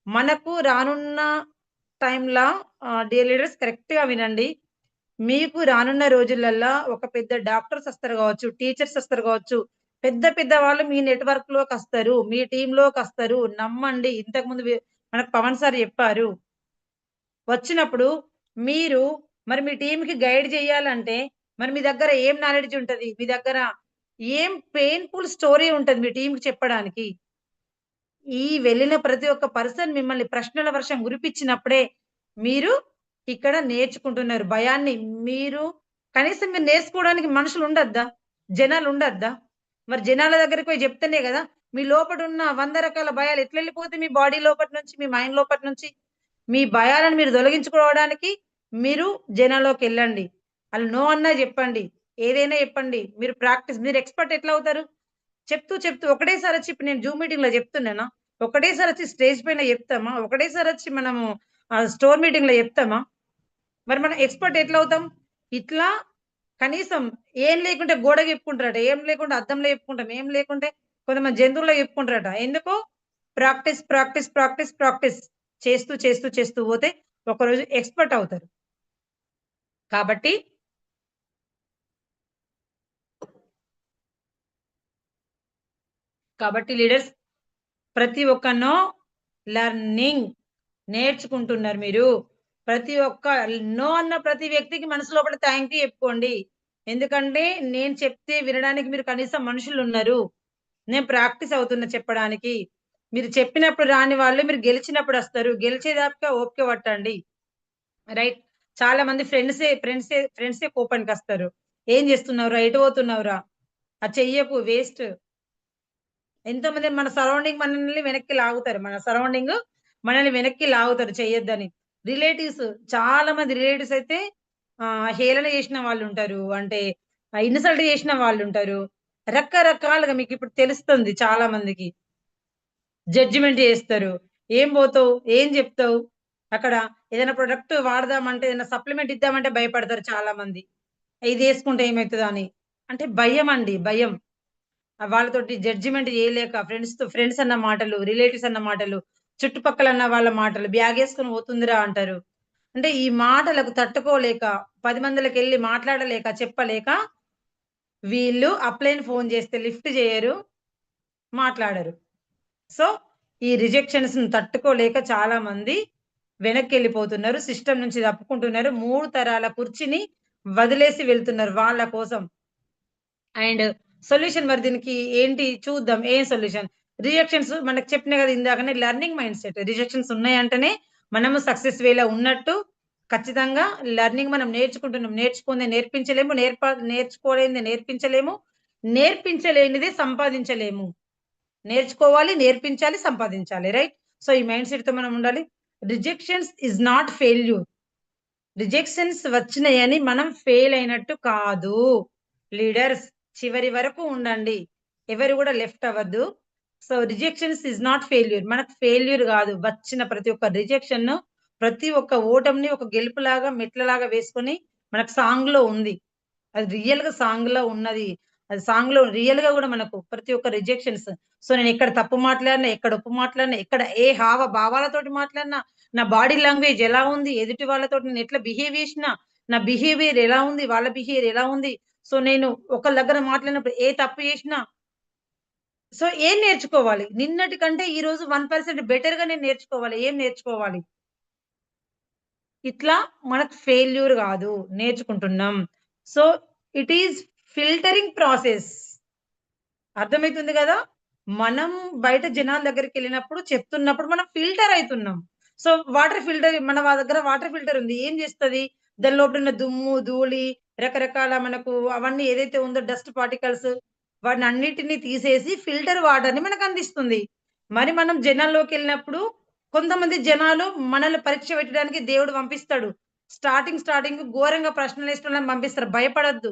మనకు రానున్న టైమ్‌ల డియర్ లీడర్స్ కరెక్ట్‌గా వినండి. మీకు రానున్న రోజులల్లా ఒక పెద్ద డాక్టర్స్ వస్తారు గావచ్చు, టీచర్స్ వస్తారు గావచ్చు. పెద్ద పెద్ద వాళ్ళు మీ నెట్‌వర్క్‌లోకస్తారు. మీ టీమ్‌లోకస్తారు. నమ్మండి. ఇంతకుముందు మనకు పవన్ సార్ జెప్పారు. వచ్చినప్పుడు మీరు మరి మీ టీమ్‌కి గైడ్ జేయాలంటే, మరి మీ దగ్గర ఏం నాలెడ్జ్ ఉంటది? మీ దగ్గర ఏం పెయిన్‌ఫుల్ స్టోరీ ఉంటది మీ టీమ్‌కి చెప్పడానికి? ఈ వెళ్ళిన ప్రతి ఒక్క పర్సన్ మిమ్మల్ని ప్రశ్నల వర్షం కురిపించినప్పుడే, మీరు ఇక్కడ నేర్చుకుంటున్నారు. భయాన్ని మీరు కనీసం మీరు నేర్చుకోవడానికి మనుషులుండొద్దా? జనాలుండొద్దా? మరి జనాల దగ్గరికి పోయి జెప్తేనే గదా! మీ లోపటున్న 100 రకాల భయాలు ఎట్లెళ్ళిపోతాయి మీ బాడీ లోపటి నుంచి, మీ మైండ్ లోపటి నుంచి? మీ భయాలను మీరు తొలగించుకోవడానికి మీరు జనాల్లోకెళ్ళండి. ఆళ్ళు నో అన్నా జెప్పండి. ఏదైనా జెప్పండి. మీరు ప్రాక్టీస్ మీరు ఎక్స్‌పర్ట్ ఎట్లా అవుతారు? చెప్తూ, చెప్తూ ఒకటేసారొచ్చి ఇప్పుడు నేను జూమ్ మీటింగ్‌లో జెప్తున్నానా? ఒకటేసారొచ్చి స్టేజ్ పైన జెప్తామా? ఒకటేసారొచ్చి మనము స్టోర్ మీటింగ్‌లో జెప్తామా? మరి మనం ఎక్స్‌పర్ట్ ఎట్లవుతాం? ఇట్లా కనీసం ఏం లేకుంటే గోడకి చెప్పుకుంటారట. ఏం లేకుండా అద్దంలో చెప్పుకుంటాం. ఏం లేకుంటే కొంతమంది జంతువుల్లో చెప్పుకుంటారట. ఎందుకు? ప్రాక్టీస్, ప్రాక్టీస్, ప్రాక్టీస్, ప్రాక్టీస్ చేస్తూ, చేస్తూ, చేస్తూ పోతే ఒకరోజు ఎక్స్‌పర్ట్ అవుతారు. కాబట్టి, కాబట్టి లీడర్స్ ప్రతి ఒక్క లెర్నింగ్ నేర్చుకుంటున్నారు మీరు. ప్రతి ఒక్క నో అన్న ప్రతి వ్యక్తికి మనసు లోపల థాంక్ యూ చెప్పుకోండి. ఎందుకంటే నేను చెప్తే వినడానికి మీరు కనీసం మనుషులున్నారు. నేను ప్రాక్టీస్ అవుతున్నా చెప్పడానికి. మీరు చెప్పినప్పుడు రాని వాళ్ళు మీరు గెలిచినప్పుడొస్తారు. గెలిచేదాకా ఓపిక పట్టండి. రైట్. చాలా మంది ఫ్రెండ్సే కోపానికొస్తారు. "ఏం చేస్తున్నావురా? ఎటు పోతున్నావురా? అది చెయ్యకు వేస్ట్." ఎంతోమంది మన సరౌండింగ్ మనల్ని వెనక్కి లాగుతారు. మన సరౌండింగ్ మనల్ని వెనక్కి లాగుతారు చెయ్యొద్దని. రిలేటివ్స్ చాలా మంది రిలేటివ్స్ అయితే హేళన చేసిన వాళ్ళుంటారు. అంటే ఇన్సల్ట్ చేసిన వాళ్ళుంటారు. రకరకాలుగా మీకిప్పుడు తెలుస్తుంది చాలా మందికి. జడ్జిమెంట్ చేస్తారు. ఏం పోతావు? ఏం జెప్తావు? అక్కడ ఏదైనా ప్రొడక్ట్ వాడదామంటే, ఏదైనా సప్లిమెంట్ ఇద్దామంటే భయపడతారు చాలా మంది. ఇదేసుకుంటే ఏమైతదో అని. అంటే భయమండి. భయం. వాళ్ళతోటి జడ్జిమెంట్ చేయలేక ఫ్రెండ్స్ అన్న మాటలు, రిలేటివ్స్ అన్న మాటలు, చుట్టుపక్కల ఉన్న వాళ్ళ మాటలు, బ్యాగేసుకొని పోతుందిరా అంటారు. అంటే ఈ మాటలకు తట్టుకోలేక, 10 మందిలకెళ్ళి మాట్లాడలేక, చెప్పలేక వీళ్ళు అప్‌లైన్ ఫోను చేస్తే లిఫ్ట్ చేయరు, మాట్లాడరు. సో, ఈ రిజెక్షన్స్‌ని తట్టుకోలేక చాలామంది వెనక్కెళ్ళిపోతున్నారు. సిస్టమ్ నుంచి తప్పుకుంటున్నారు. 3 తరాల కుర్చీని వదిలేసి వెళ్తున్నారు వాళ్ళ కోసం. అండ్ సొల్యూషన్ మరి దీనికి ఏంటి చూద్దాం. ఏం సొల్యూషన్? రిజెక్షన్స్ మనకు చెప్పినా గదా! ఇందాకనే లెర్నింగ్ మైండ్‌సెట్. రిజెక్షన్స్ ఉన్నాయంటేనే మనము సక్సెస్ వేలో ఉన్నట్టు. ఖచ్చితంగా లెర్నింగ్ మనం నేర్చుకుంటున్నాం. నేర్చుకుందే నేర్పించలేము. నేర్చుకోలేనిదే నేర్పించలేము. నేర్పించలేనిదే సంపాదించలేము. నేర్చుకోవాలి, నేర్పించాలి, సంపాదించాలి. రైట్? సో, ఈ మైండ్ సెట్‌తో మనం ఉండాలి. Rejections is not failure. Rejections వచ్చినాయని మనం ఫెయిల్ అయినట్టు కాదు. లీడర్స్ చివరి వరకు ఉండండి. ఎవరు గూడా లెఫ్ట్ అవ్వద్దు. So, rejections is not failure. మనకు ఫెయిల్యూర్ గాదు. వచ్చిన ప్రతి ఒక్క రిజెక్షన్‌ను, ప్రతి ఒక్క ఓటమిని ఒక గెలుపులాగా, మెట్లలాగా వేసుకొని మనకు సాంగ్‌లో ఉంది. అది రియల్‌గా సాంగ్‌లో ఉన్నది. అది సాంగ్‌లో రియల్‌గా గూడా మనకు ప్రతి ఒక్క రిజెక్షన్స్. సో, నేనెక్కడ తప్పు మాట్లాడినా, ఎక్కడ ఒప్పు మాట్లాడినా, ఎక్కడ ఏ భావాలతోటి మాట్లాడినా, నా బాడీ లాంగ్వేజ్ ఎలా ఉంది, ఎదుటి వాళ్ళతోటి నేనెట్లా బిహేవ్ జేషినా, నా బిహేవియర్ ఎలా ఉంది, వాళ్ళ బిహేవియర్ ఎలా ఉంది. సో, నేను ఒకళ్ళ దగ్గర మాట్లాడినప్పుడు ఏ తప్పు జేషినా సో, ఏం నేర్చుకోవాలి? నిన్నటి కంటే ఈరోజు 1% బెటర్‌గా నేను నేర్చుకోవాలి. ఏం నేర్చుకోవాలి? ఇట్లా మనకు ఫెయిల్యూర్ గాదు. నేర్చుకుంటున్నాం. So, it is filtering process. అర్థమైతుంది గదా! మనం బయట జనాల దగ్గరికెళ్ళినప్పుడు చెప్తున్నప్పుడు మనం ఫిల్టర్ అయితున్నాం. సో, వాటర్ ఫిల్టర్ మన దగ్గర వాటర్ ఫిల్టర్ ఉంది. ఏం జేస్తది? దాని లోపల ఉన్న దుమ్ము, ధూళి, రకరకాల మనకు అవన్నీ ఏదైతే ఉందో డస్ట్ పార్టికల్స్ వాటినన్నిటిని తీసేసి ఫిల్టర్ వాటర్‌ని మనకందిస్తుంది. మరి మనం జనాల్లోకెళ్ళినప్పుడు కొంతమంది జనాలు మనల్ని పరీక్ష పెట్టడానికి దేవుడు పంపిస్తాడు. స్టార్టింగ్ ఘోరంగా ప్రశ్నలేసేటోళ్ళని పంపిస్తారు. భయపడొద్దు.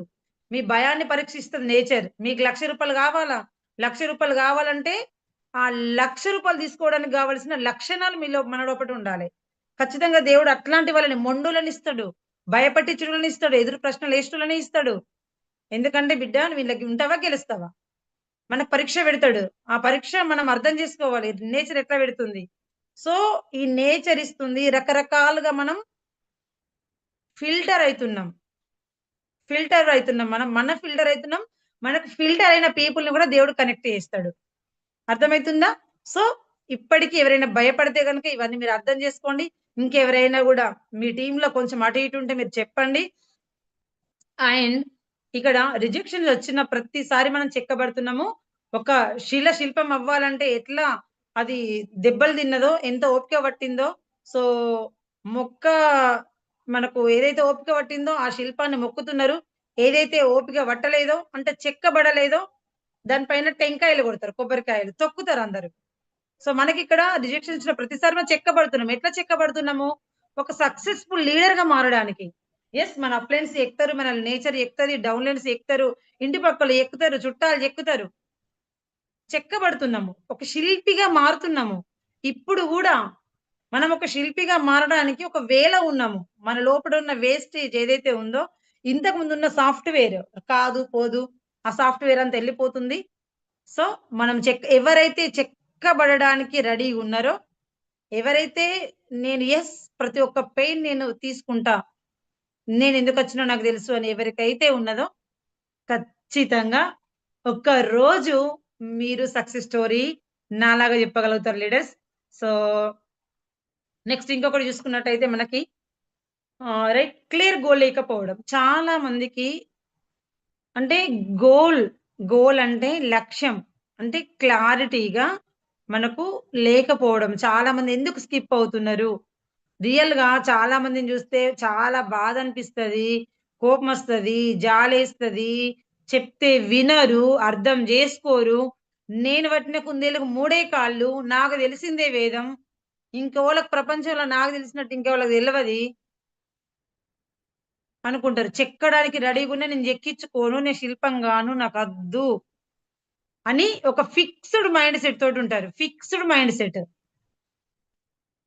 మీ భయాన్ని పరీక్షిస్తది నేచర్. మీకు రూ. 1,00,000 కావాలా? రూ. 1,00,000 కావాలంటే ఆ రూ. 1,00,000 తీసుకోవడానికి కావాల్సిన లక్షణాలు మన లోపట ఉండాలి. ఖచ్చితంగా దేవుడు అట్లాంటి వాళ్ళని మొండోలనిస్తాడు. భయపట్టించుడోళ్ళనిస్తాడు. ఎదురు ప్రశ్నలేసేటోళ్ళని ఇస్తాడు. ఎందుకంటే బిడ్డ నువ్వు వీళ్ళకి ఉంటావా? గెలుస్తావా? మనకు పరీక్ష పెడతాడు. ఆ పరీక్ష మనం అర్థం చేసుకోవాలి. నేచర్ ఎట్లా పెడుతుంది. సో, ఈ నేచర్ ఇస్తుంది. రకరకాలుగా మనం ఫిల్టర్ అయితున్నాం. మన ఫిల్టర్ అయితున్నాం. మనకు ఫిల్టర్ అయిన పీపుల్‌ని కూడా దేవుడు కనెక్ట్ చేస్తాడు. అర్థమైతుందా? సో, ఇప్పటికి ఎవరైనా భయపడితే గనుక ఇవన్నీ మీరు అర్థం చేసుకోండి. ఇంకెవరైనా గూడా మీ టీమ్‌లో కొంచెం అటు ఇటు ఉంటే మీరు చెప్పండి. అండ్ ఇక్కడ రిజెక్షన్‌లు వచ్చిన ప్రతిసారి మనం చెక్కబడుతున్నాము. ఒక శిల్పం అవ్వాలంటే ఎట్లా అది దెబ్బలు తిన్నదో, ఎంత ఓపిక పట్టిందో, సో, మొక్క మనకు ఏదైతే ఓపిక పట్టిందో ఆ శిల్పాన్ని మొక్కుతున్నారు. ఏదైతే ఓపిక పట్టలేదో అంటే చెక్కబడలేదో దాని పైన టెంకాయలు కొడతారు. కొబ్బరికాయలు తొక్కుతారందరూ. సో, మనకిక్కడ రిజెక్షన్ ఇచ్చిన ప్రతిసారి మనం చెక్కబడుతున్నాం. ఎట్లా చెక్కబడుతున్నాము? ఒక సక్సెస్‌ఫుల్ లీడర్‌గా మారడానికి. యెస్. మన అప్‌లైన్స్ ఎక్కుతారు. మన నేచర్ ఎక్కుతది. డౌన్‌లైన్స్ ఎక్కుతారు. ఇంటి పక్కలు ఎక్కుతారు. చుట్టాలు ఎక్కుతారు. చెక్కబడుతున్నాము. ఒక శిల్పిగా మారుతున్నాము. ఇప్పుడు గూడా మనం ఒక శిల్పిగా మారడానికి ఒక వేలో ఉన్నాము. మన లోపల ఉన్న వేస్టేజ్ ఏదైతే ఉందో, ఇంతకు ముందున్న సాఫ్ట్‌వేర్ కాదు, పోదు. ఆ సాఫ్ట్‌వేర్ అంతా ఎళ్ళిపోతుంది. సో, మనం ఎవరైతే చెక్కబడడానికి రెడీగున్నారో, ఎవరైతే నేను ప్రతి ఒక్క పెయిన్ నేను తీసుకుంటా. నేనెందుకొచ్చినో నాకు తెలుసు అని ఎవరికైతే ఉన్నదో, ఖచ్చితంగా ఒక్క రోజు మీరు సక్సెస్ స్టోరీ నాలాగా చెప్పగలుగుతారు లీడర్స్. సో, నెక్స్ట్ ఇంకొకటి చూసుకున్నట్టయితే మనకి క్లియర్ గోల్ లేకపోవడం. చాలా మందికి అంటే గోల్, గోల్ అంటే లక్ష్యం. అంటే క్లారిటీగా మనకు లేకపోవడం. చాలామంది ఎందుకు స్కిప్ అవుతున్నారు? రియల్‌గా చాలా మందిని చూస్తే చాలా బాధనిపిస్తది. కోపమొస్తది. జాలేస్తది. చెప్తే వినరు. అర్థం జేసుకోరు. నేను పట్టిన కుందేలుకి మూడే కాళ్ళు. నాకు తెలిసిందే వేదం. ఇంకెవళ్ళకి ప్రపంచంలో నాకు తెలిసినట్టు ఇంకెవళ్ళకి తెలవది. అనుకుంటారు. చెక్కడానికి రెడీగున్నా నేను చెక్కించుకోను. నేను శిల్పం గాను. నాకద్దు అని ఒక ఫిక్స్‌డ్ మైండ్ సెట్ తోటుంటారు. Fixed mind set.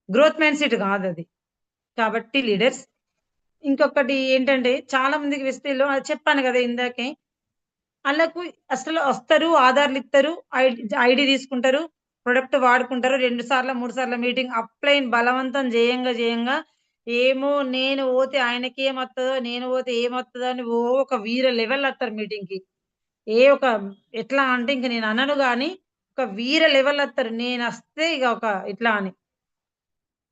Growth mind set కాదది. కాబట్టి లీడర్స్ ఇంకొకటి ఏంటంటే చాలా మందికి వెస్టేజ్‌లో చెప్పాను గదా! ఇందాకే. ఆళ్ళకు అసలు వస్తారు, ఆధార్‌లిత్తరు, ఐడీ తీసుకుంటారు, ప్రొడక్ట్ వాడుకుంటారు. 2 సార్లో, 3 సార్ల మీటింగ్ అప్లైన్ బలవంతం జేయంగా ఏమో నేను పోతే ఆయనకేమొత్తదో, నేను పోతే ఏమొత్తదో అని ఒక వీర లెవెల్‌లో వస్తారు మీటింగ్‌కి. ఒక ఎట్లా అంటే ఇంక నేను అనను గాని, ఒక వీర లెవెల్‌లో వస్తారు. నేనొస్తే ఇగ ఒక ఇట్లా అని.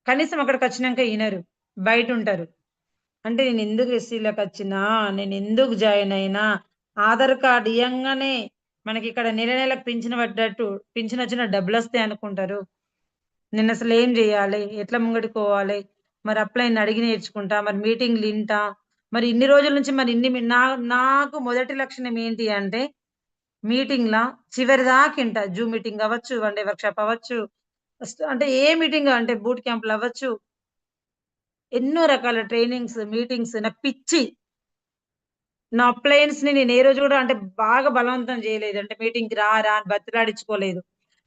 కనీసం అక్కడికొచ్చినంక ఇనరు. బయటుంటారు. అంటే నేనెందుకు ఎస్సీలోకొచ్చినా, నేనెందుకు జాయిన్ అయినా, ఆధార్ కార్డ్ ఇయ్యంగానే మనకిక్కడ నెల నెలకు పింఛన్ పడ్డట్టు పింఛనొచ్చిన డబ్బులొస్తాయనుకుంటారు. నేనసలేం జేయాలి? ఎట్లా ముంగటికి పోవాలి? మరి అప్లైని అడిగి నేర్చుకుంటా, మరి మీటింగ్‌లింటా, మరి ఇన్ని రోజుల నుంచి మరి ఇన్ని మీ నా నాకు మొదటి లక్షణం ఏంటి అంటే, మీటింగ్‌ల చివరిదాకింటా. జూమ్ మీటింగ్ అవ్వచ్చు, వన్ డే వర్క్‌షాప్ అవ్వచ్చు, అంటే ఏ మీటింగ్ అంటే బూట్ క్యాంప్‌లవ్వచ్చు, ఎన్నో రకాల ట్రైనింగ్స్, మీటింగ్స్ నాకు పిచ్చి. నా అప్లయన్స్‌ని నేను ఏ రోజు గూడా అంటే బాగా బలవంతం జేయలేదు. అంటే మీటింగ్‌కి రా అని బతిలాడించుకోలేదు.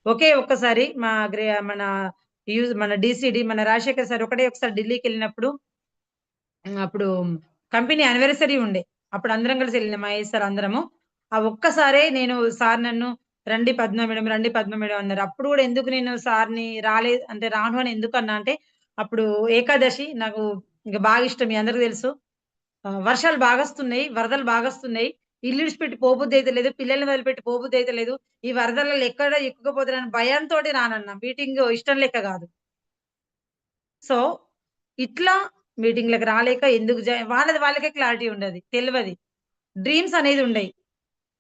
ఒకే ఒక్కసారి మన డీసీడీ మన రాజశేఖర్ సార్ ఒకటే ఒకసారి ఢిల్లీకెళ్ళినప్పుడు అప్పుడు కంపెనీ యానివర్సరీ ఉండే. అప్పుడు అందరం కలిసి ఎళ్ళినాం. మహేష్ సార్ అందరము. ఆ ఒక్కసారే నేను సార్ నన్ను రండి పద్మ మేడం, రండి పద్మ మేడం అన్నారు. అప్పుడు గూడా ఎందుకు నేను సార్‌ని అంటే రాను అని ఎందుకన్నా అంటే, అప్పుడు ఏకాదశి నాకు ఇంక బాగా ఇష్టం. మీ అందరికి తెలుసు. వర్షాలు బాగొస్తున్నాయి. వరదలు బాగొస్తున్నాయి. ఇల్లు ఇడిచిపెట్టి పోబుద్దయితలేదు. పిల్లల్ని వదిలిపెట్టి పోబుద్దయితలేదు. ఈ వరదలలో ఎక్కడ ఇరుక్కుపోతానని భయంతోటి రానన్నా. మీటింగు ఇష్టం లెక్క గాదు. సో, ఇట్లా మీటింగ్‌లకి రాలేక ఎందుకు వాళ్ళది వాళ్ళకే క్లారిటీ ఉండది. తెలవది. డ్రీమ్స్ అనేది ఉండయి.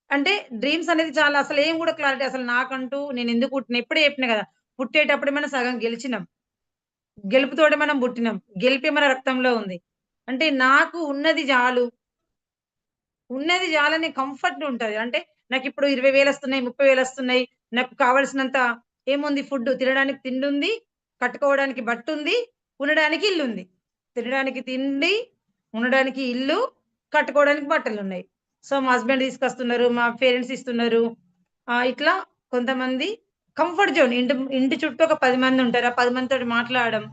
అంటే డ్రీమ్స్ అనేది చాలా అసలేం గూడా క్లారిటీ అసలు నాకంటూ నేనెందుకు పుట్టిన ఇప్పుడే చెప్పిన గదా! పుట్టేటప్పుడే మనం సగం గెలిచినాం. గెలుపుతోటే మనం పుట్టినాం. గెలిపే మన రక్తంలో ఉంది. అంటే నాకు ఉన్నది జాలని కంఫర్ట్ ఉంటది. అంటే నాకిప్పుడు 20,000 30,000 నాకు కావాల్సినంత ఏముంది? ఫుడ్. తినడానికి తిండుంది, కట్టుకోవడానికి బట్టుంది, ఉండడానికి ఇల్లుంది. తినడానికి తిండి, ఉండడానికి ఇల్లు, కట్టుకోవడానికి బట్టలున్నాయి. సో, మా హస్బెండ్ తీసుకొస్తున్నారు, మా పేరెంట్స్ ఇస్తున్నారు. ఇట్లా కొంతమంది కంఫర్ట్ జోన్ ఇంటి ఇంటి చుట్టూ ఒక 10 మందుంటారు. ఆ 10 మందితోటి మాట్లాడడం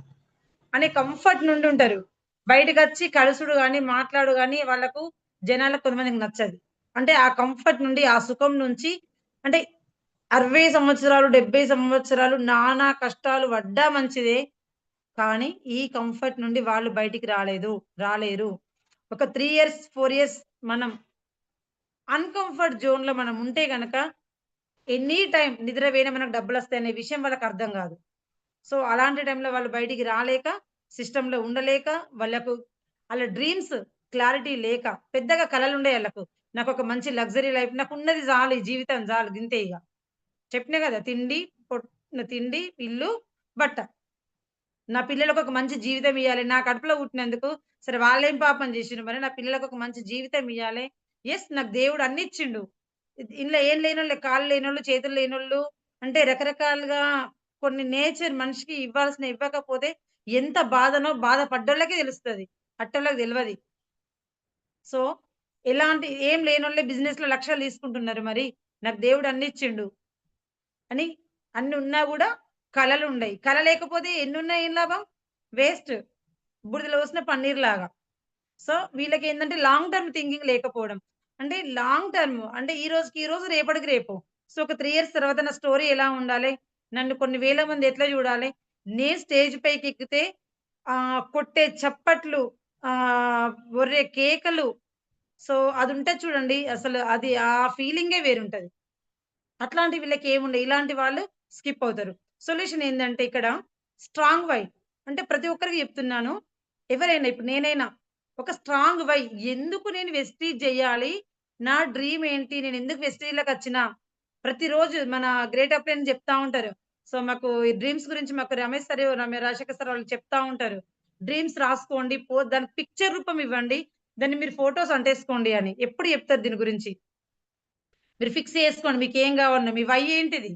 అనే కంఫర్ట్ నుండి ఉంటారు. బయటకొచ్చి కలుసుడు గాని, మాట్లాడు గాని వాళ్ళకు జనాలకు కొంతమందికి నచ్చదు. అంటే ఆ కంఫర్ట్ నుండి, ఆ సుఖం నుంచి అంటే 60 సంవత్సరాలు, 70 సంవత్సరాలు నానా కష్టాలు పడ్డా మంచిదే. కానీ ఈ కంఫర్ట్ నుండి వాళ్ళు బయటికి రాలేరు. ఒక 3 ఇయర్స్, 4 ఇయర్స్ మనం అన్‌కంఫర్ట్ జోన్‌లో మనం ఉంటే గనక ఎనీ టైమ్ నిద్ర పోయినా మనకు డబ్బులొస్తాయనే విషయం వాళ్ళకర్థం గాదు. సో, అలాంటి టైంలో వాళ్ళు బయటికి రాలేక, సిస్టమ్‌లో ఉండలేక, వాళ్ళకు ఆళ్ళ డ్రీమ్స్ క్లారిటీ లేక, పెద్దగా కలలుండయి ఆళ్ళకు. నాకొక మంచి లగ్జరీ లైఫ్ నాకున్నది జాలు ఈ జీవితం జాలు గింతే ఇగ. చెప్పినా గదా! తిండి, ఇల్లు, బట్ట. నా పిల్లలకొక మంచి జీవితం ఇయ్యాలి. నా కడుపులో పుట్టినందుకు సరే వాళ్ళేం పాపం జేషిండ్రు మరి నా పిల్లలకొక మంచి జీవితం ఇయ్యాలె. యెస్. నాకు దేవుడు అన్నిచ్చిండు. ఇందులో ఏం లేనోళ్ళే కాళ్ళు లేనోళ్ళు, చేతులు లేనోళ్ళు అంటే రకరకాలుగా కొన్ని నేచర్ మనిషికి ఇవ్వాల్సినయి ఇవ్వకపోతే ఎంత బాధనో బాధపడ్డోళ్ళకే తెలుస్తది. అట్టోళ్ళకి తెలవది. సో, ఏం లేనోళ్ళే బిజినెస్‌లో లక్షలు తీసుకుంటున్నారు మరి. నాకు దేవుడు అన్నిచ్చిండు అని అన్నున్నా గూడా కలలుండయి. కల లేకపోతే ఎన్నున్నా ఏం లాభం? వేస్ట్. బూడిదలో పోసిన పన్నీర్‌లాగా. సో, వీళ్ళకేందంటే లాంగ్ టర్మ్ థింకింగ్ లేకపోవడం. అంటే లాంగ్ టర్మ్ అంటే ఈ రోజుకి ఈ రోజు, రేపటికి రేపు. సో, ఒక 3 ఇయర్స్ తర్వాత నా స్టోరీ ఎలా ఉండాలి? నన్ను కొన్ని వేల మంది ఎట్లా జూడాలి? నేను స్టేజ్ పైకెక్కితే కొట్టే చప్పట్లు, ఆహ్, ఒర్రే కేకలు. సో, అదుంటది చూడండి. అసలు అది ఆ ఫీలింగే వేరుంటది. అట్లాంటి వీళ్ళకేముండయి. ఇలాంటి వాళ్ళు స్కిప్ అవుతారు. సొల్యూషన్ ఏందంటే ఇక్కడ స్ట్రాంగ్ వై. అంటే ప్రతి ఒక్కరికి చెప్తున్నాను. ఎవరైనా ఇప్పుడు నేనైనా ఒక స్ట్రాంగ్ వై. ఎందుకు నేను వెస్టీజ్ జేయాలి? నా డ్రీమ్ ఏంటి? నేనెందుకు వెస్టీజ్‌లోకొచ్చినా? ప్రతిరోజు మన గ్రేట్ అప్‌లైన్ చెప్తా ఉంటారు. సో, మాకు ఈ డ్రీమ్స్ గురించి మాకు రమేష్ సార్, రాజశేఖర్ సార్ వాళ్ళు చెప్తా ఉంటారు. డ్రీమ్స్ రాసుకోండి. దానికి పిక్చర్ రూపం ఇవ్వండి. దాన్ని మీరు ఫోటోస్ అంటేసుకోండి అని. ఎప్పుడు చెప్తారు దీని గురించి. మీరు ఫిక్స్ చేసుకోండి. మీకేం గావాలనో. మీ వై ఏంటిది?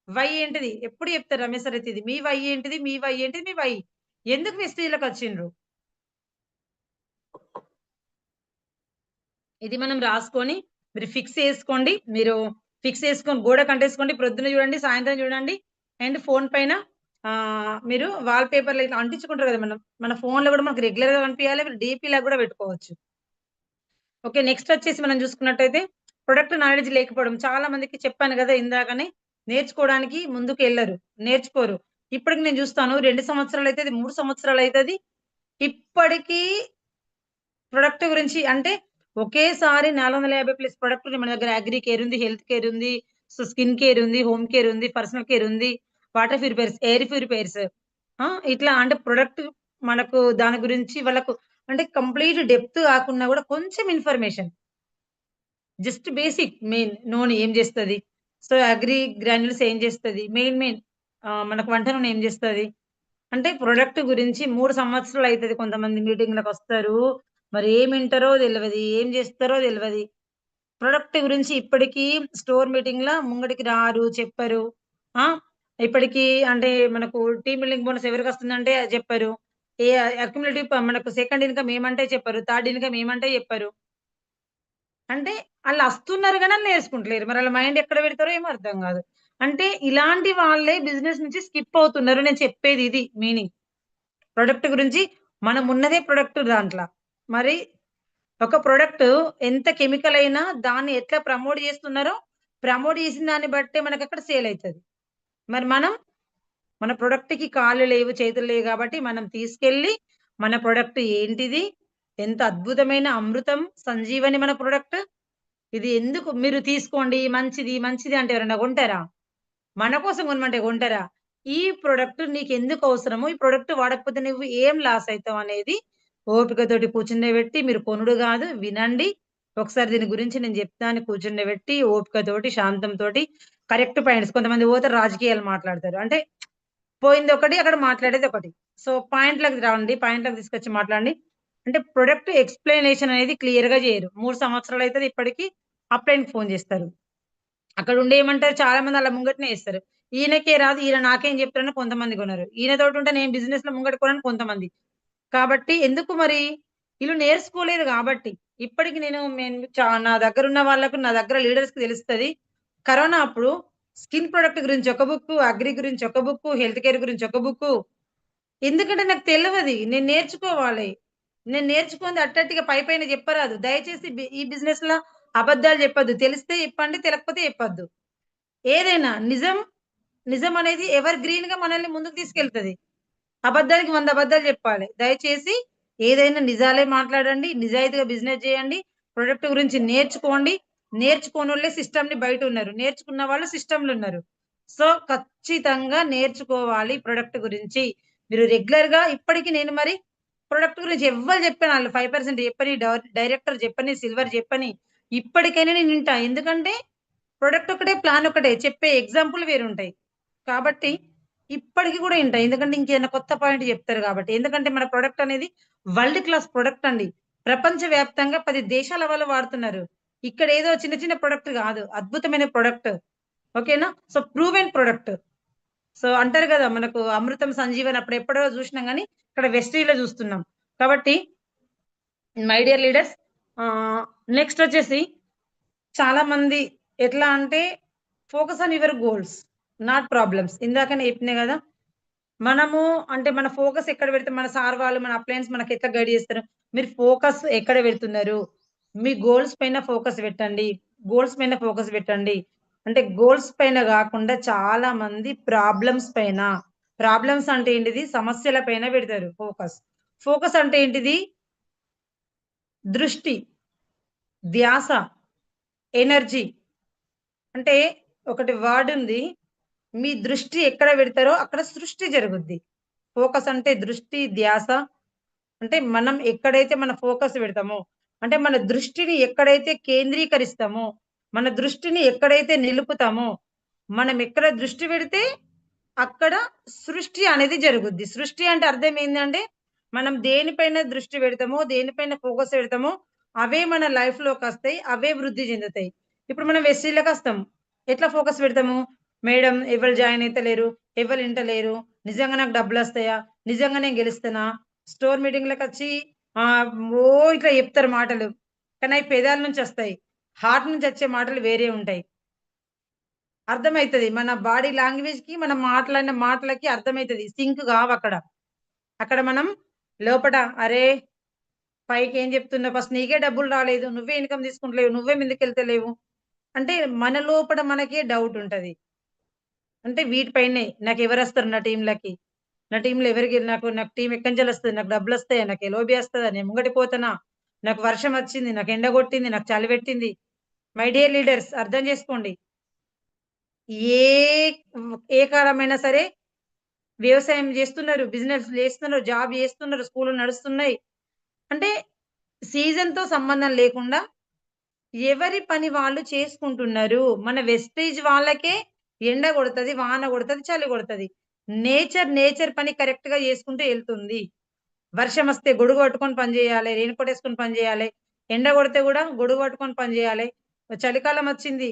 వై ఏంటిది? ఎప్పుడు చెప్తారు రమేష్ సార్ అయితే ఇది. మీ వై ఏంటిది? మీ వై ఏంటిది? మీ వై. ఎందుకు వెస్టీజ్‌లోకొచ్చిండ్రు? ఇది మనం రాసుకొని మీరు ఫిక్స్ చేసుకోండి. మీరు ఫిక్స్ చేసుకొని గోడకంటేసుకోండి. ప్రొద్దున చూడండి, సాయంత్రం చూడండి. అండ్ ఫోను పైన మీరు వాల్ పేపర్‌లో ఇట్లా అంటించుకుంటారు కదా! మన ఫోన్‌లో గూడా మనకు రెగ్యులర్‌గా కనిపియాలి. మీరు డీపీ‌లాగా గూడా పెట్టుకోవచ్చు. ఓకే. నెక్స్ట్ వచ్చేసి మనం చూసుకున్నట్టయితే ప్రొడక్ట్ నాలెడ్జ్ లేకపోవడం. చాలా మందికి చెప్పాను గదా! ఇందాకనే నేర్చుకోవడానికి ముందుకెళ్లరు. నేర్చుకోరు. ఇప్పటికి నేను చూస్తాను 2 సంవత్సరాలైతది, 3 సంవత్సరాలైతది. ఇప్పటికీ ప్రొడక్ట్ గురించి అంటే ఒకేసారి 450 ప్లస్ ప్రొడక్ట్‌లు మన దగ్గర అగ్రి కేర్ ఉంది, హెల్త్ కేర్ ఉంది, సో స్కిన్ కేర్ ఉంది, హోమ్ కేర్ ఉంది, పర్సనల్ కేర్ ఉంది, వాటర్ ప్యూరిఫైయర్స్, ఎయిర్ ప్యూరిఫైయర్స్. ఇట్లా అంటే ప్రొడక్ట్ మనకు దాని గురించి వాళ్ళకు అంటే కంప్లీట్ డెప్త్ కాకున్నా గూడా కొంచెం ఇన్ఫర్మేషన్. జస్ట్ బేసిక్ మెయిన్ నూనె ఏం జేస్తది? సో అగ్రి గ్రాన్యూల్స్ ఏం జేస్తది? మెయిన్ మనకు వంట నూనె ఏం జేస్తది? అంటే ప్రొడక్ట్ గురించి 3 సంవత్సరాలయితది కొంతమంది మీటింగ్‌లకొస్తారు. మరి ఏమింటారో దెలవది. ఏం జేస్తారో దెలవది. ప్రొడక్ట్ గురించి ఇప్పటికీ స్టోర్ మీటింగ్‌ల ముంగటికి రారు, చెప్పరు. ఆ! ఇప్పటికి అంటే మనకు టీమ్ బిల్డింగ్ బోనస్ ఎవరికొస్తుందంటే అది జెప్పరు. ఏ అక్యుములేటివ్ మనకు సెకండ్ ఇన్‌కమ్ ఏమంటే చెప్పరు. థర్డ్ ఇన్‌కమ్ ఏమంటే చెప్పరు. అంటే ఆళ్ళస్తున్నారు గాని ఆళ్ళు నేర్చుకుంటలేరు. మరి ఆళ్ళ మైండ్ ఎక్కడ పెడతారో ఏమో అర్థం గాదు. అంటే ఇలాంటి వాళ్ళే బిజినెస్ నుంచి స్కిప్ అవుతున్నారు. నేను చెప్పేది ఇది మీనింగ్. ప్రొడక్ట్ గురించి మనమున్నదే ప్రొడక్ట్ దాంట్ల. మరి ఒక ప్రొడక్ట్ ఎంత కెమికల్ అయినా దాన్ని ఎట్లా ప్రమోట్ జేస్తున్నారో, ప్రమోట్ చేసిన దాన్ని బట్టే మనకక్కడ సేల్ అయితది. మరి మన ప్రొడక్ట్‌కి కాళ్ళు లేవు, చేతులు లేవు గాబట్టి మనం తీసుకెళ్ళి మన ప్రొడక్ట్ ఏంటిది? ఎంత అద్భుతమైన అమృతం, సంజీవని మన ప్రొడక్ట్. ఇది ఎందుకు మీరు తీసుకోండి మంచిది, మంచిది అంటే ఎవరైనా కొంటారా? మన కోసం కొనమంటే కొంటారా? ఈ ప్రొడక్ట్ నీకెందుకు అవసరమో, ఈ ప్రొడక్ట్ వాడకపోతే నువ్వు ఏం లాస్ అయితావనేది ఓపికతోటి కూర్చుండబెట్టి మీరు కొనుడు గాదు, వినండి. ఒకసారి దీని గురించి నేను జెప్తా అని కూర్చుండబెట్టి, ఓపికతోటి, శాంతంతోటి కరెక్ట్ పాయింట్స్ కొంతమంది పోతారు రాజకీయాలు మాట్లాడతారు. అంటే పోయిందొకటి, అక్కడ మాట్లాడేదొకటి. సో, పాయింట్‌లకి రండి. పాయింట్‌లకి తీసుకొచ్చి మాట్లాడండి. అంటే ప్రొడక్ట్ ఎక్స్‌ప్లనేషన్ అనేది క్లియర్‌గా జేయరు. 3 సంవత్సరాలయితది ఇప్పటికి అప్‌లైన్‌కి ఫోను జేస్తారు. అక్కడుండి ఏమంటారు చాలా మంది ఆళ్ళ ముంగటనే ఏస్తారు. ఈయనకే రాదు, ఈయన నాకేం చెప్తారని కొంతమంది కొనరు. ఈయనతోటి ఉంటే నేను బిజినెస్ లో ముంగట కొనని కొంతమంది. కాబట్టి ఎందుకు మరి వీళ్ళు నేర్చుకోలేదు కాబట్టి ఇప్పటికి నా దగ్గర ఉన్న వాళ్ళకు, నా దగ్గర లీడర్స్ కి తెలుస్తుంది. కరోనా అప్పుడు స్కిన్ ప్రొడక్ట్ గురించి ఒక బుక్, అగ్రి గురించి ఒక బుక్, హెల్త్ కేర్ గురించి ఒక బుక్. ఎందుకంటే నాకు తెలియదు, నేను నేర్చుకోవాలి. నేను నేర్చుకుంది అట్టట్టిగా పైపైన చెప్పరాదు. దయచేసి ఈ బిజినెస్ లో అబద్ధాలు చెప్పొద్దు. తెలిస్తే చెప్పండి, తెలియకపోతే చెప్పొద్దు. ఏదైనా నిజం, నిజం అనేది ఎవర్ గ్రీన్ గా మనల్ని ముందుకు తీసుకెళ్తది. అబద్ధానికి 100 అబద్ధాలు చెప్పాలి. దయచేసి ఏదైనా నిజాలే మాట్లాడండి. నిజాయితీగా బిజినెస్ చేయండి. ప్రొడక్ట్ గురించి నేర్చుకోండి. నేర్చుకోనోళ్ళే సిస్టమ్ ని బయట ఉన్నారు. నేర్చుకున్న వాళ్ళు సిస్టమ్‌లో ఉన్నారు. సో, ఖచ్చితంగా నేర్చుకోవాలి ప్రొడక్ట్ గురించి. మీరు రెగ్యులర్‌గా ఇప్పటికి నేను మరి ప్రొడక్ట్ గురించి ఎవ్వరు చెప్పిన ఆళ్ళు 5% చెప్పని, డైరెక్టర్ చెప్పని, సిల్వర్ చెప్పని, ఇప్పటికైనా నేను వింటా. ఎందుకంటే ప్రొడక్ట్ ఒకటే, ప్లాన్ ఒకటే. చెప్పే ఎగ్జాంపుల్ వేరుంటాయి. కాబట్టి ఇప్పటికి కూడా ఇంటా. ఎందుకంటే ఇంకేదైనా కొత్త పాయింట్ చెప్తారు కాబట్టి. ఎందుకంటే మన ప్రొడక్ట్ అనేది వరల్డ్ క్లాస్ ప్రొడక్ట్ అండి. ప్రపంచవ్యాప్తంగా 10 దేశాల వాళ్ళు వాడుతున్నారు. ఇక్కడ ఏదో చిన్న చిన్న ప్రొడక్ట్ కాదు. అద్భుతమైన ప్రొడక్ట్. ఓకేనా? So, proven product. సో, అంటారు కదా! మనకు అమృతం సంజీవని అప్పుడు ఎప్పుడో చూసినాం గానీ, ఇక్కడ వెస్టీజ్‌లో చూస్తున్నాం. కాబట్టి మై డియర్ లీడర్స్, నెక్స్ట్ వచ్చేసి చాలా మంది ఎట్లా అంటే focus on your goals, not problems. ఇందాకనే చెప్పినా కదా! మనము అంటే మన ఫోకస్ ఎక్కడ పెడితే మన సార్ వాళ్ళు, మన అప్లయన్స్ మనకి ఎట్లా గైడ్ చేస్తారు. మీరు ఫోకస్ ఎక్కడ పెడుతున్నారు? మీ గోల్స్ పైన ఫోకస్ పెట్టండి. గోల్స్ పైన ఫోకస్ పెట్టండి. అంటే గోల్స్ పైన గాకుండా చాలా మంది ప్రాబ్లమ్స్ పైన, ప్రాబ్లమ్స్ అంటే ఏంటిది? సమస్యల పైన పెడతారు ఫోకస్. ఫోకస్ అంటే ఏంటిది? దృష్టి, ధ్యాస, ఎనర్జీ. అంటే ఒకటి వర్డ్ ఉంది. మీ దృష్టి ఎక్కడ పెడతారో అక్కడ సృష్టి జరుగుద్ది. ఫోకస్ అంటే దృష్టి, ధ్యాస. అంటే మనం ఎక్కడైతే మన ఫోకస్ పెడతామో, అంటే మన దృష్టిని ఎక్కడైతే కేంద్రీకరిస్తామో, మన దృష్టిని ఎక్కడైతే నిలుపుతామో, మనం ఎక్కడ దృష్టి పెడితే అక్కడ సృష్టి అనేది జరుగుద్ది. సృష్టి అంటే అర్థం ఏందంటే, మనం దేనిపైన దృష్టి పెడతామో, దేనిపైన ఫోకస్ పెడతామో, అవే మన లైఫ్‌లోకొస్తాయి. అవే వృద్ధి చెందుతాయి. ఇప్పుడు మనం వెస్టీజ్‌లకొస్తాం. ఎట్లా ఫోకస్ పెడతాము? మేడం ఎవరు జాయిన్ అయితలేరు, ఎవరు ఇంటలేరు, నిజంగా నాకు డబ్బులొస్తాయా? నిజంగా నేను గెలుస్తానా? స్టోర్ మీటింగ్‌లకొచ్చి ఆహ్, ఓ ఇట్లా చెప్తారు మాటలు. కానీ అయి పెదాల నుంచొస్తాయి. హార్ట్ నుంచొచ్చే మాటలు వేరే ఉంటాయి. అర్థమైతది. మన బాడీ లాంగ్వేజ్‌కి మనం మాట్లాడిన మాటలకి అర్థమైతది. సింక్ గావక్కడ. అక్కడ మనం లోపట అరే! పైకేం జెప్తున్నావు? ఫస్ట్ నీకే డబ్బులు రాలేదు. నువ్వే ఇన్‌కమ్ తీసుకుంటలేవు. నువ్వే ముందుకెళ్తలేవు. అంటే మన లోపట మనకే డౌట్ ఉంటది. అంటే వీటిపైనే నాకెవరొస్తారు నా టీమ్‌లకి? నా టీమ్‌లో ఎవరికి నాకు టీమ్ ఎక్కడి నుంచెల్లొస్తది? నాకు డబ్బులొస్తాయా? నాకు ఎల్ఓబి వస్తదా? నేను ముంగటికి పోతనా? నాకు వర్షం వచ్చింది. నాకు ఎండ గొట్టింది. నాకు చలి పెట్టింది. మై డియర్ లీడర్స్, అర్థం జేసుకోండి. ఏ ఏ కాలమైనా సరే వ్యవసాయం జేస్తున్నారు, బిజినెస్ జేస్తున్నారు, జాబ్ జేస్తున్నారు, స్కూల్‌లు నడుస్తున్నాయి. అంటే సీజన్‌తో సంబంధం లేకుండా ఎవరి పని వాళ్ళు చేసుకుంటున్నారు. మన వెస్టేజ్ వాళ్ళకే ఎండ గొడతది, వాన గొడతది, చలి గొడతది. నేచర్ పని కరెక్ట్‌గా చేసుకుంటూ ఎళ్తుంది. వర్షమొస్తే గొడుగు పట్టుకొని పని జేయాలె. రెయిన్ కోట్ ఏసుకొని పని జేయాలె. ఎండ గొడితే గూడా గొడుగు పట్టుకొని పని జేయాలె. చలికాలం వచ్చింది.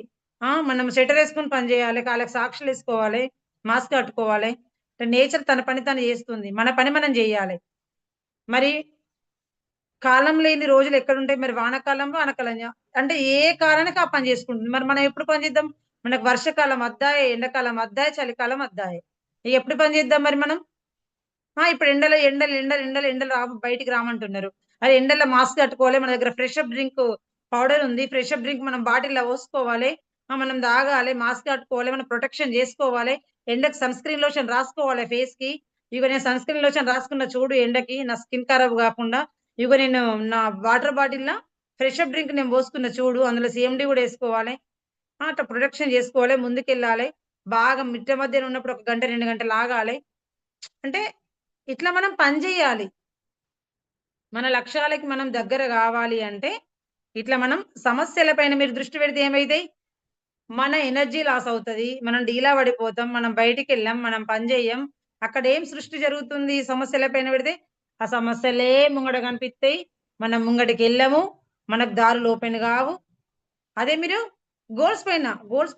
మనం స్వెటరేసుకొని పని జేయాలె. కాళ్ళకి సాక్సులేసుకోవాలె. మాస్క్ కట్టుకోవాలె. నేచర్ తన పని తను జేస్తుంది. మన పని మనం జేయాలె. మరి కాలం లేని రోజులు ఎక్కడుంటాయి? మరి వానాకాలం, వానాకాలం అంటే ఏ కాలానికి ఆ పని జేసుకుంటుంది. మరి మనం ఎప్పుడు పని జేద్దాం? మనకు వర్షాకాలం అద్దాయే, ఎండాకాలం అద్దాయే, చలికాలం అద్దాయే. ఎప్పుడు పని జేద్దాం మరి మనం? ఇప్పుడు ఎండలు బయటికి రామంటున్నారు. అరే ఎండల్లో మాస్క్ కట్టుకోవాలి. మన దగ్గర ఫ్రెష్ అప్ డ్రింక్ పౌడర్ ఉంది. ఫ్రెష్ అప్ డ్రింక్ మనం బాటిల్‌లో పోసుకోవాలి. మనం తాగాలి. మాస్క్ కట్టుకోవాలి. మనం ప్రొటెక్షన్ జేసుకోవాలి. ఎండకి సన్ స్క్రీన్ లోషన్ రాసుకోవాలి ఫేస్‌కి. ఇగో నేను సన్ స్క్రీన్ లోషన్ రాసుకున్న చూడు ఎండకి నా స్కిన్ ఖరాబ్ గాకుండా. ఇగో నేను నా వాటర్ బాటిల్‌ల ఫ్రెష్ అప్ డ్రింక్ నేను పోసుకున్న చూడు. అందులో సీఎండీ గూడా ఏసుకోవాలి. అట్లా ప్రొటెక్షన్ జేసుకోవాలి. ముందుకెళ్ళాలి. బాగా మిట్ట మధ్యన ఉన్నప్పుడు ఒక గంట, 2 గంటలు ఆగాలి. అంటే ఇట్లా మనం పని జేయాలి. మన లక్ష్యాలకి మనం దగ్గర గావాలి అంటే, ఇట్లా మనం సమస్యల పైన మీరు దృష్టి పెడితే ఏమైతాయి? మన ఎనర్జీ లాస్ అవుతది. మనం డీలా పడిపోతాం. మనం బయటికెళ్ళం. మనం పని జెయ్యం. అక్కడేం సృష్టి జరుగుతుంది సమస్యల పైన పెడితే? ఆ సమస్యలే ముంగట కనిపిత్తయి. మనం ముంగటికెళ్ళము. మనకు దారులు ఓపెన్ గావు. అదే మీరు గోల్స్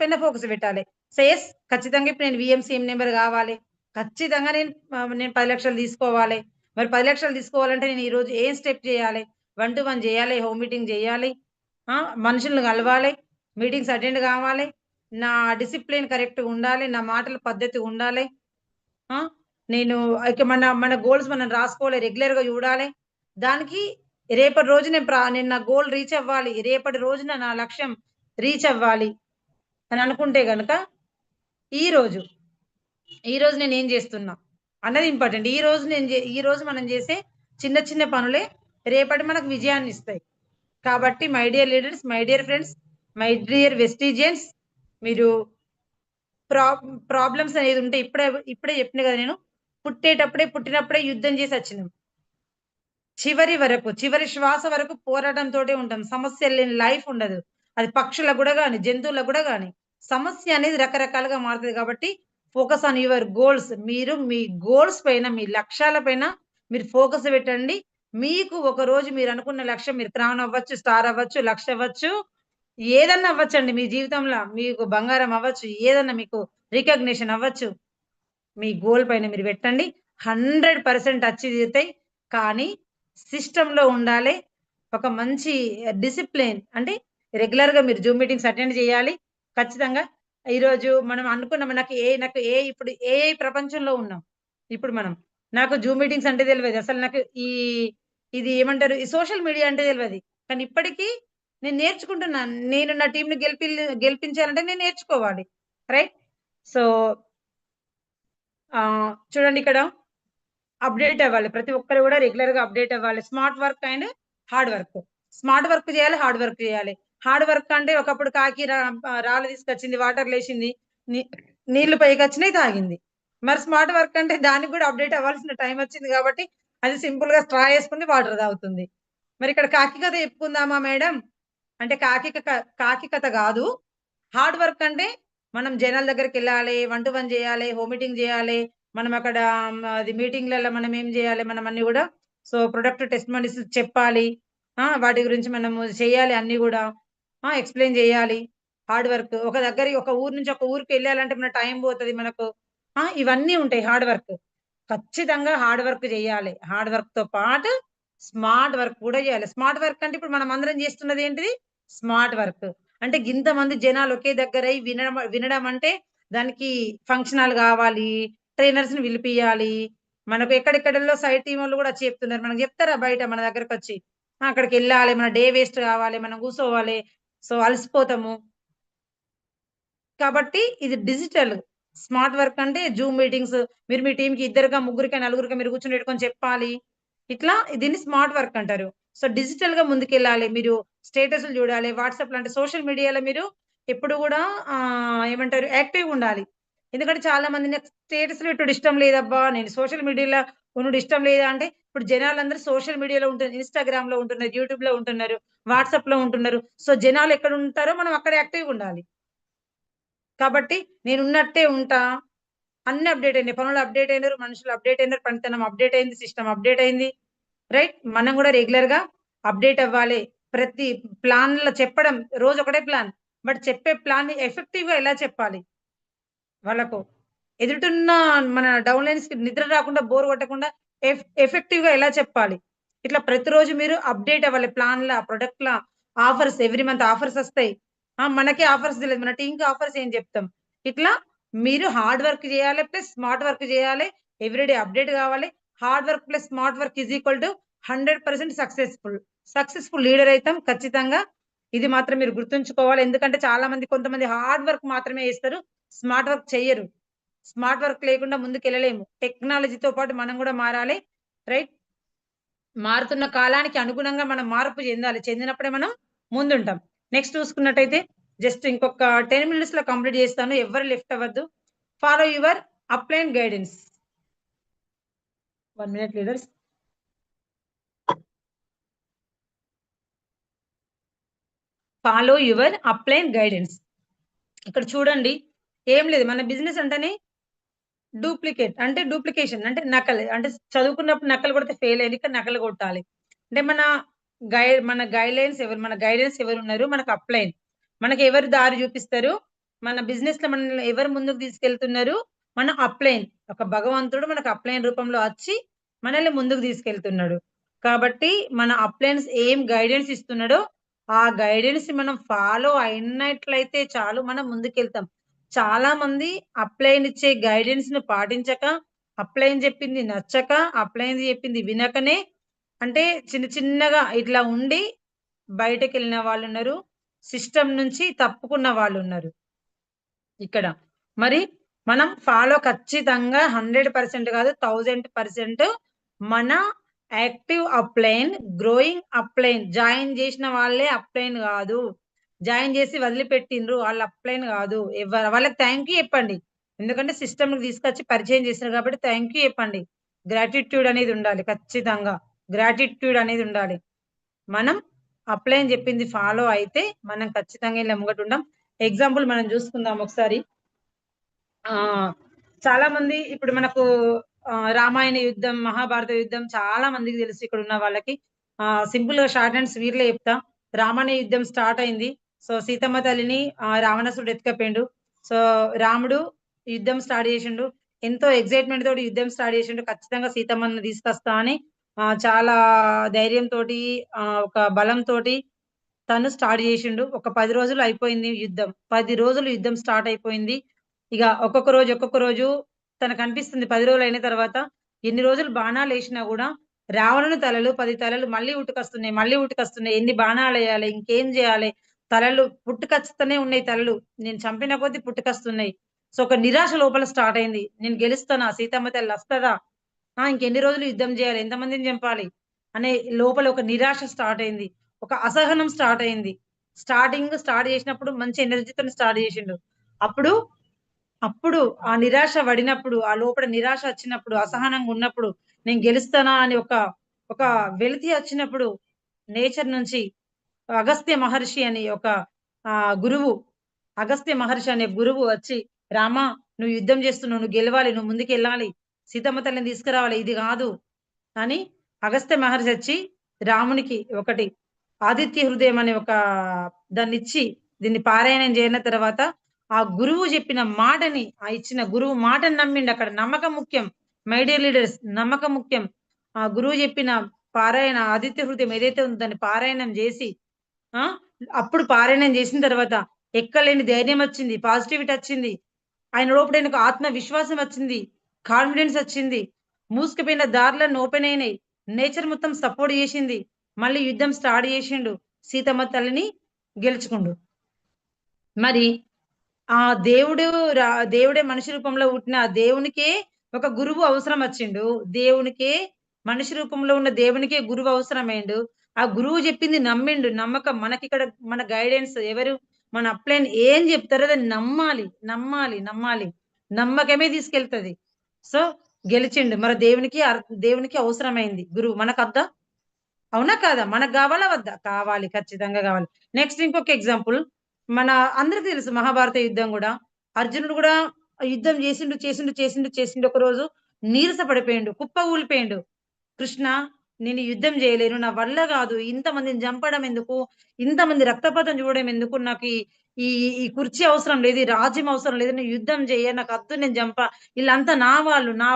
పైన ఫోకస్ పెట్టాలి. సేస్ ఖచ్చితంగా ఇప్పుడు నేను విఎంసీఎం నెంబర్ కావాలి, ఖచ్చితంగా నేను 10 లక్షలు తీసుకోవాలి. మరి 10 లక్షలు తీసుకోవాలంటే నేను ఈరోజు ఏం స్టెప్ చేయాలి? 1 to 1 చేయాలి, హోమ్ మీటింగ్ చేయాలి, మనుషులను కలవాలి, మీటింగ్స్ అటెండ్ కావాలి, నా డిసిప్లిన్ కరెక్ట్‌గా ఉండాలి, నా మాటల పద్ధతి ఉండాలి. ఆ! నేను ఇక మన గోల్స్ మనం రాసుకోవాలి, రెగ్యులర్‌గా చూడాలి. దానికి రేపటి రోజు నేను నా గోల్ రీచ్ అవ్వాలి. రేపటి రోజున నా లక్ష్యం రీచ్ అవ్వాలి అని అనుకుంటే గనక ఈరోజు, ఈరోజు నేనేం జేస్తున్నా అన్నది ఇంపార్టెంట్. ఈరోజు మనం జేసే చిన్న చిన్న పనులే రేపటి మనకు విజయాన్నిస్తాయి. కాబట్టి my dear leaders, my dear friends, my dear వెస్టీజియన్స్, మీరు ప్రాబ్లమ్స్ అనేది ఉంటే ఇప్పుడే చెప్పిన కదా నేను. పుట్టినప్పుడే యుద్ధం చేసి వచ్చినాం. చివరి శ్వాస వరకు పోరాటంతోటే ఉంటాం. సమస్యలు లేని లైఫ్ ఉండదు. అది పక్షులకు గూడా గాని, జంతువులకు గూడా గాని. సమస్య అనేది రకరకాలుగా మారుతది కాబట్టి ఫోకస్ ఆన్ యువర్ గోల్స్. మీరు మీ గోల్స్ పైన, మీ లక్ష్యాల పైన మీరు ఫోకస్ పెట్టండి. మీకు ఒకరోజు మీరనుకున్న లక్ష్యం మీరు క్రౌన్ అవ్వచ్చు, స్టార్ అవ్వచ్చు, లక్ష అవ్వచ్చు, ఏదన్నా అవ్వచ్చండి మీ జీవితంలో. మీకు బంగారం అవ్వచ్చు, ఏదన్నా మీకు రికగ్నిషన్ అవ్వచ్చు. మీ గోల్ పైన మీరు పెట్టండి. 100% అచీవ్ అవుతాయి. కానీ సిస్టమ్‌లో ఉండాలి. ఒక మంచి డిసిప్లిన్ అంటే రెగ్యులర్‌గా మీరు జూమ్ మీటింగ్స్ అటెండ్ చేయాలి. ఖచ్చితంగా ఈరోజు మనం అనుకున్నాం నాకు ఇప్పుడు ఏఐ ప్రపంచంలో ఉన్నాం. ఇప్పుడు మనం. నాకు జూమ్ మీటింగ్స్ అంటే తెలవదు. అసలు నాకు ఇది ఏమంటారు? ఈ సోషల్ మీడియా అంటే తెలవది. కానీ ఇప్పటికి నేను నేర్చుకుంటున్నాను. నేను నా టీమ్‌ని గెలిపించాలంటే నేను నేర్చుకోవాలి. రైట్? సో, చూడండి ఇక్కడ అప్‌డేట్ అవ్వాలి. ప్రతి ఒక్కరు గూడా రెగ్యులర్‌గా అప్‌డేట్ అవ్వాలి. Smart work and hard work. Smart work చేయాలి, హార్డ్ వర్క్ చేయాలి. హార్డ్ వర్క్ అంటే ఒకప్పుడు కాకి రాళ్ళు తీసుకొచ్చింది, వాటర్‌లేసింది, నీ నీళ్లు పైకొచ్చినాయి తాగింది. మరి స్మార్ట్ వర్క్ అంటే దానికి గూడా అప్‌డేట్ అవ్వాల్సిన టైం వచ్చింది కాబట్టి అది సింపుల్‌గా స్ట్రా యేసుకుంది, వాటర్ తాగుతుంది. మరి ఇక్కడ కాకి కథ చెప్పుకుందామా మేడం? అంటే కాకి కథ గాదు. హార్డ్ వర్క్ అంటే మనం జనాల దగ్గరికెళ్ళాలి, 1 to 1 చేయాలి, హోమ్ మీటింగ్ చేయాలి. మనం అక్కడ అది మీటింగ్‌లలో మనం ఏం చేయాలి, మనం అన్నీ గూడా ప్రొడక్ట్ టెస్టిమోనీస్ చెప్పాలి. వాటి గురించి మనము చేయాలి అన్నీ గూడా. ఎక్స్‌ప్లెయిన్ చేయాలి. Hard work. ఒక ఊరు నుంచి ఒక ఊరికెళ్ళాలంటే మన టైం పోతది మనకు. ఇవన్నీ ఉంటాయి హార్డ్ వర్క్. ఖచ్చితంగా హార్డ్ వర్క్ చేయాలి. హార్డ్ వర్క్‌తో పాటు స్మార్ట్ వర్క్ కూడా చేయాలి. స్మార్ట్ వర్క్ అంటే ఇప్పుడు మనమందరం చేస్తున్నది ఏంటిది? Smart work. అంటే గింతమంది జనాలు ఒకే దగ్గరై వినడం అంటే దానికి ఫంక్షన్ హాల్ గావాలి. ట్రైనర్స్‌ని పిలిపియాలి. మనకు ఎక్కడెక్కడల్లో సైడ్ టీమోళ్ళు గూడా వచ్చి చెప్తున్నారు. మనకు చెప్తారా బయట మన దగ్గరకొచ్చి? అక్కడికెళ్ళాలి. మన డే వేస్ట్ కావాలి. మనం కూసోవాలి. సో, అలసిపోతాము. కాబట్టి ఇది డిజిటల్. స్మార్ట్ వర్క్ అంటే జూమ్ మీటింగ్స్ మీరు మీ టీమ్‌కి ఇద్దరుగా, ముగ్గురికా, నలుగురికా మీరు కూర్చొని పెట్టుకొని చెప్పాలి. ఇట్లా దీన్ని స్మార్ట్ వర్క్ అంటారు. సో, డిజిటల్‌గా ముందుకెళ్ళాలి. మీరు స్టేటస్‌లు చూడాలి. వాట్సాప్‌లో అంటే సోషల్ మీడియాలో మీరు ఎప్పుడు గూడా ఏమంటారు యాక్టివ్‌గా ఉండాలి. ఎందుకంటే చాలా మంది నాకు స్టేటస్‌లు పెట్టుడు ఇష్టం లేదబ్బా! నేను సోషల్ మీడియాలో ఉండుడు ఇష్టం లేదా అంటే ఇప్పుడు జనాలందరూ సోషల్ మీడియాలో ఉంటున్నారు. ఇన్‌స్టాగ్రామ్‌లో ఉంటున్నారు. యూట్యూబ్‌లో ఉంటున్నారు. వాట్సాప్‌లో ఉంటున్నారు. సో, జనాలు ఎక్కడ ఉంటారో మనం అక్కడ యాక్టివ్‌గా ఉండాలి. కాబట్టి నేనున్నట్టే ఉంటా. అన్నీ అప్‌డేట్ అయినాయి. పనులు అప్‌డేట్ అయినారు. మనుషులు అప్‌డేట్ అయినారు. పనితనం అప్‌డేట్ అయింది. సిస్టమ్ అప్‌డేట్ అయింది. రైట్? మనం గూడా రెగ్యులర్‌గా అప్‌డేట్ అవ్వాలి. ప్రతి ప్లాన్‌లో చెప్పడం రోజు ఒకటే ప్లాన్. బట్ చెప్పే ప్లాన్‌ని ఎఫెక్టివ్‌గా ఎలా చెప్పాలి వాళ్ళకు? ఎదుటున్న మన డౌన్‌లైన్స్‌కి నిద్ర రాకుండా, బోర్ కొట్టకుండా ఎఫెక్టివ్‌గా ఎలా చెప్పాలి? ఇట్లా ప్రతిరోజు మీరు అప్‌డేట్ అవ్వాలి. ప్రొడక్ట్‌ల ఆఫర్స్ ఎవ్రీ మంత్ ఆఫర్స్ ఒస్తాయి. మనకే ఆఫర్స్ తెలీదు. మన టీమ్‌కి ఆఫర్స్ ఏం జెప్తాం? ఇట్లా మీరు హార్డ్ వర్క్ జేయాలి. ప్లస్ స్మార్ట్ వర్క్ జేయాలి. ఎవ్రీడే అప్‌డేట్ గావాలి. Hard work plus smart work is equal to 100% successful. Successful leader అయితాం ఖచ్చితంగా. ఇది మాత్రం మీరు గుర్తుంచుకోవాలి. ఎందుకంటే కొంతమంది హార్డ్ వర్క్ మాత్రమే చేస్తారు. స్మార్ట్ వర్క్ చెయ్యరు. స్మార్ట్ వర్క్ లేకుండా ముందుకెళ్ళలేము. టెక్నాలజీతో పాటు మనం గూడా మారాలి. రైట్? మారుతున్న కాలానికి అనుగుణంగా మనం మార్పు చెందాలి. చెందినప్పుడే మనం ముందుంటాం. నెక్స్ట్ చూసుకున్నట్టయితే జస్ట్ ఇంకొక 10 మినిట్స్‌లో కంప్లీట్ చేస్తాను. ఎవ్వరు లెఫ్ట్ అవ్వద్దు. Follow your upline guidance. 1 minute leaders. Follow your upline guidance. ఇక్కడ చూడండి. ఏం లేదు. మన బిజినెస్ అంటేనే డూప్లికేషన్ అంటే నకలు. అంటే చదువుకున్నప్పుడు నకలు కొడితే ఫెయిల్ అయ్యారు. ఇక్కడ నకలు కొట్టాలి. అంటే మన గైడ్‌లైన్స్ ఎవరు? మన గైడెన్స్ ఎవరున్నారు? మనకు అప్‌లైన్. మనకెవరు దారి చూపిస్తారు? మన బిజినెస్ లో మనల్ని ఎవరు ముందుకు తీసుకెళ్తున్నారు? మన అప్లైన్. ఒక భగవంతుడు మనకు అప్లైన్ రూపంలో వచ్చి మనల్ని ముందుకు తీసుకెళ్తున్నాడు. కాబట్టి మన అప్లైన్స్ ఏం గైడెన్స్ ఇస్తున్నాడో ఆ గైడెన్స్ మనం ఫాలో అయినట్లయితే చాలు మనం ముందుకెళ్తాం. చాలా మంది అప్లైన్ ఇచ్చే గైడెన్స్ ను పాటించక, అప్లైన్ చెప్పింది నచ్చక, అప్లైన్ చెప్పింది వినకనే అంటే చిన్న చిన్నగా ఇట్లా ఉండి బయటకెళ్ళిన వాళ్ళున్నారు. సిస్టమ్ నుంచి తప్పుకున్న వాళ్ళున్నారు ఇక్కడ. మరి మనం ఫాలో ఖచ్చితంగా 100% కాదు 1000% మన active upline, growing upline join చేసిన వాళ్ళే అప్లైన్ కాదు. జాయిన్ చేసి వదిలిపెట్టిండ్రు వాళ్ళు అప్లైన్ కాదు. వాళ్ళకి థ్యాంక్ యూ చెప్పండి. ఎందుకంటే సిస్టమ్ తీసుకొచ్చి పరిచయం చేశారు కాబట్టి థ్యాంక్ యూ చెప్పండి. గ్రాటిట్యూడ్ అనేది ఉండాలి ఖచ్చితంగా. గ్రాటిట్యూడ్ అనేది ఉండాలి. మనం అప్లైన్ చెప్పింది ఫాలో అయితే మనం ఖచ్చితంగా ఇలా ముంగటుండం. ఎగ్జాంపుల్ మనం చూసుకుందాం ఒకసారి. చాలా మంది ఇప్పుడు మనకు రామాయణ యుద్ధం, మహాభారత యుద్ధం చాలా మందికి తెలుసు ఇక్కడ ఉన్న వాళ్ళకి. సింపుల్ గా షార్ట్ అండ్ స్వీట్ లో చెప్తా. రామాయణ యుద్ధం స్టార్ట్ అయింది. సో సీతమ్మ తల్లిని రావణాసురుడు ఎత్తుకపోయిండు. సో రాముడు యుద్ధం స్టార్ట్ చేసిండు. ఎంతో ఎక్సైట్మెంట్ తోటి యుద్ధం స్టార్ట్ చేసిండు. ఖచ్చితంగా సీతమ్మని తీసుకొస్తా అని చాలా ధైర్యంతో ఒక బలంతో తను స్టార్ట్ చేసిండు. ఒక 10 రోజులు అయిపోయింది యుద్ధం. 10 రోజులు యుద్ధం స్టార్ట్ అయిపోయింది. ఇక ఒక్కొక్క రోజు తనకు అనిపిస్తుంది 10 రోజులు అయిన తర్వాత ఎన్ని రోజులు బాణాలు వేసినా కూడా రావణుని తలలు 10 తలలు మళ్ళీ ఉట్టుకొస్తున్నాయి, మళ్ళీ ఉట్టుకొస్తున్నాయి. ఎన్ని బాణాలు వేయాలి, ఇంకేం చేయాలి, తలలు పుట్టుకొస్తూనే ఉన్నాయి. తలలు నేను చంపిన కొద్దీ పుట్టుకొస్తున్నాయి. సో ఒక నిరాశ లోపల స్టార్ట్ అయింది. నేను గెలుస్తానా, సీతమ్మ తల్లి వస్తుందా, ఇంకెన్ని రోజులు యుద్ధం చేయాలి, ఎంతమందిని చంపాలి అనే లోపల ఒక నిరాశ స్టార్ట్ అయింది. ఒక అసహనం స్టార్ట్ అయింది. స్టార్ట్ చేసినప్పుడు మంచి ఎనర్జీతో స్టార్ట్ చేసిండు. అప్పుడు అప్పుడు ఆ నిరాశ పడినప్పుడు, ఆ లోపల నిరాశ వచ్చినప్పుడు, అసహనంగా ఉన్నప్పుడు, నేను గెలుస్తానా అని ఒక ఒక వెలితి వచ్చినప్పుడు నేచర్ నుంచి అగస్త్య మహర్షి అని ఒక గురువు, అగస్త్య మహర్షి అనే గురువు వచ్చి, రామా నువ్వు యుద్ధం చేస్తున్నావు, నువ్వు గెలవాలి, నువ్వు ముందుకు వెళ్ళాలి, సీతమ్మ తల్లిని తీసుకురావాలి, ఇది కాదు అని అగస్త్య మహర్షి వచ్చి రామునికి ఒకటి ఆదిత్య హృదయం అనే ఒక దాన్ని ఇచ్చి దీన్ని పారాయణం చేయన తర్వాత ఆ గురువు చెప్పిన మాటని, ఆ ఇచ్చిన గురువు మాటని నమ్మిండు. అక్కడ నమ్మకం ముఖ్యం. మై డియర్ లీడర్స్, నమ్మకం ముఖ్యం. ఆ గురువు చెప్పిన పారాయణ ఆదిత్య హృదయం ఏదైతే ఉందో దాన్ని పారాయణం చేసి ఆ అప్పుడు పారాయణం చేసిన తర్వాత ఎక్కలేని ధైర్యం వచ్చింది, పాజిటివిటీ వచ్చింది. ఆయన లోపల ఆయనకు ఆత్మవిశ్వాసం వచ్చింది, కాన్ఫిడెన్స్ వచ్చింది. మూసుకుపోయిన దారులన్నీ ఓపెన్ అయినాయి. నేచర్ మొత్తం సపోర్ట్ చేసింది. మళ్ళీ యుద్ధం స్టార్ట్ చేసిండు. సీతమ్మ తల్లిని గెలుచుకుండు. మరి ఆ దేవుడు దేవుడే మనిషి రూపంలో పుట్టిన దేవునికే ఒక గురువు అవసరం వచ్చిండు. దేవునికే మనిషి రూపంలో ఉన్న దేవునికే గురువు అవసరమైండు. ఆ గురువు చెప్పింది నమ్మిండు. నమ్మకం మనకిక్కడ మన గైడెన్స్ ఎవరు, మన అప్లైన్ ఏం చెప్తారో దాన్ని నమ్మాలి, నమ్మాలి, నమ్మాలి. నమ్మకమే తీసుకెళ్తది. సో గెలిచిండు. మరి దేవునికి అవసరమైంది గురువు. మనకద్దా? అవునా కాదా? మనకు కావాలా వద్దా? కావాలి, ఖచ్చితంగా కావాలి. నెక్స్ట్ ఇంకొక ఎగ్జాంపుల్. మన అందరికి తెలుసు మహాభారత యుద్ధం కూడా. అర్జునుడు కూడా యుద్ధం చేసిండు. ఒక రోజు నీరస పడిపోయిండు, కుప్ప ఊలిపోయిండు. కృష్ణ నేను యుద్ధం చేయలేను, నా వల్ల కాదు, ఇంతమందిని చంపడం ఎందుకు, ఇంతమంది రక్తపాతం చూడడం ఎందుకు, నాకు ఈ ఈ కుర్చీ అవసరం లేదు, ఈ రాజ్యం అవసరం లేదు, నేను యుద్ధం చెయ్య, నాకు అద్దు, నేను చంప, వీళ్ళంతా నా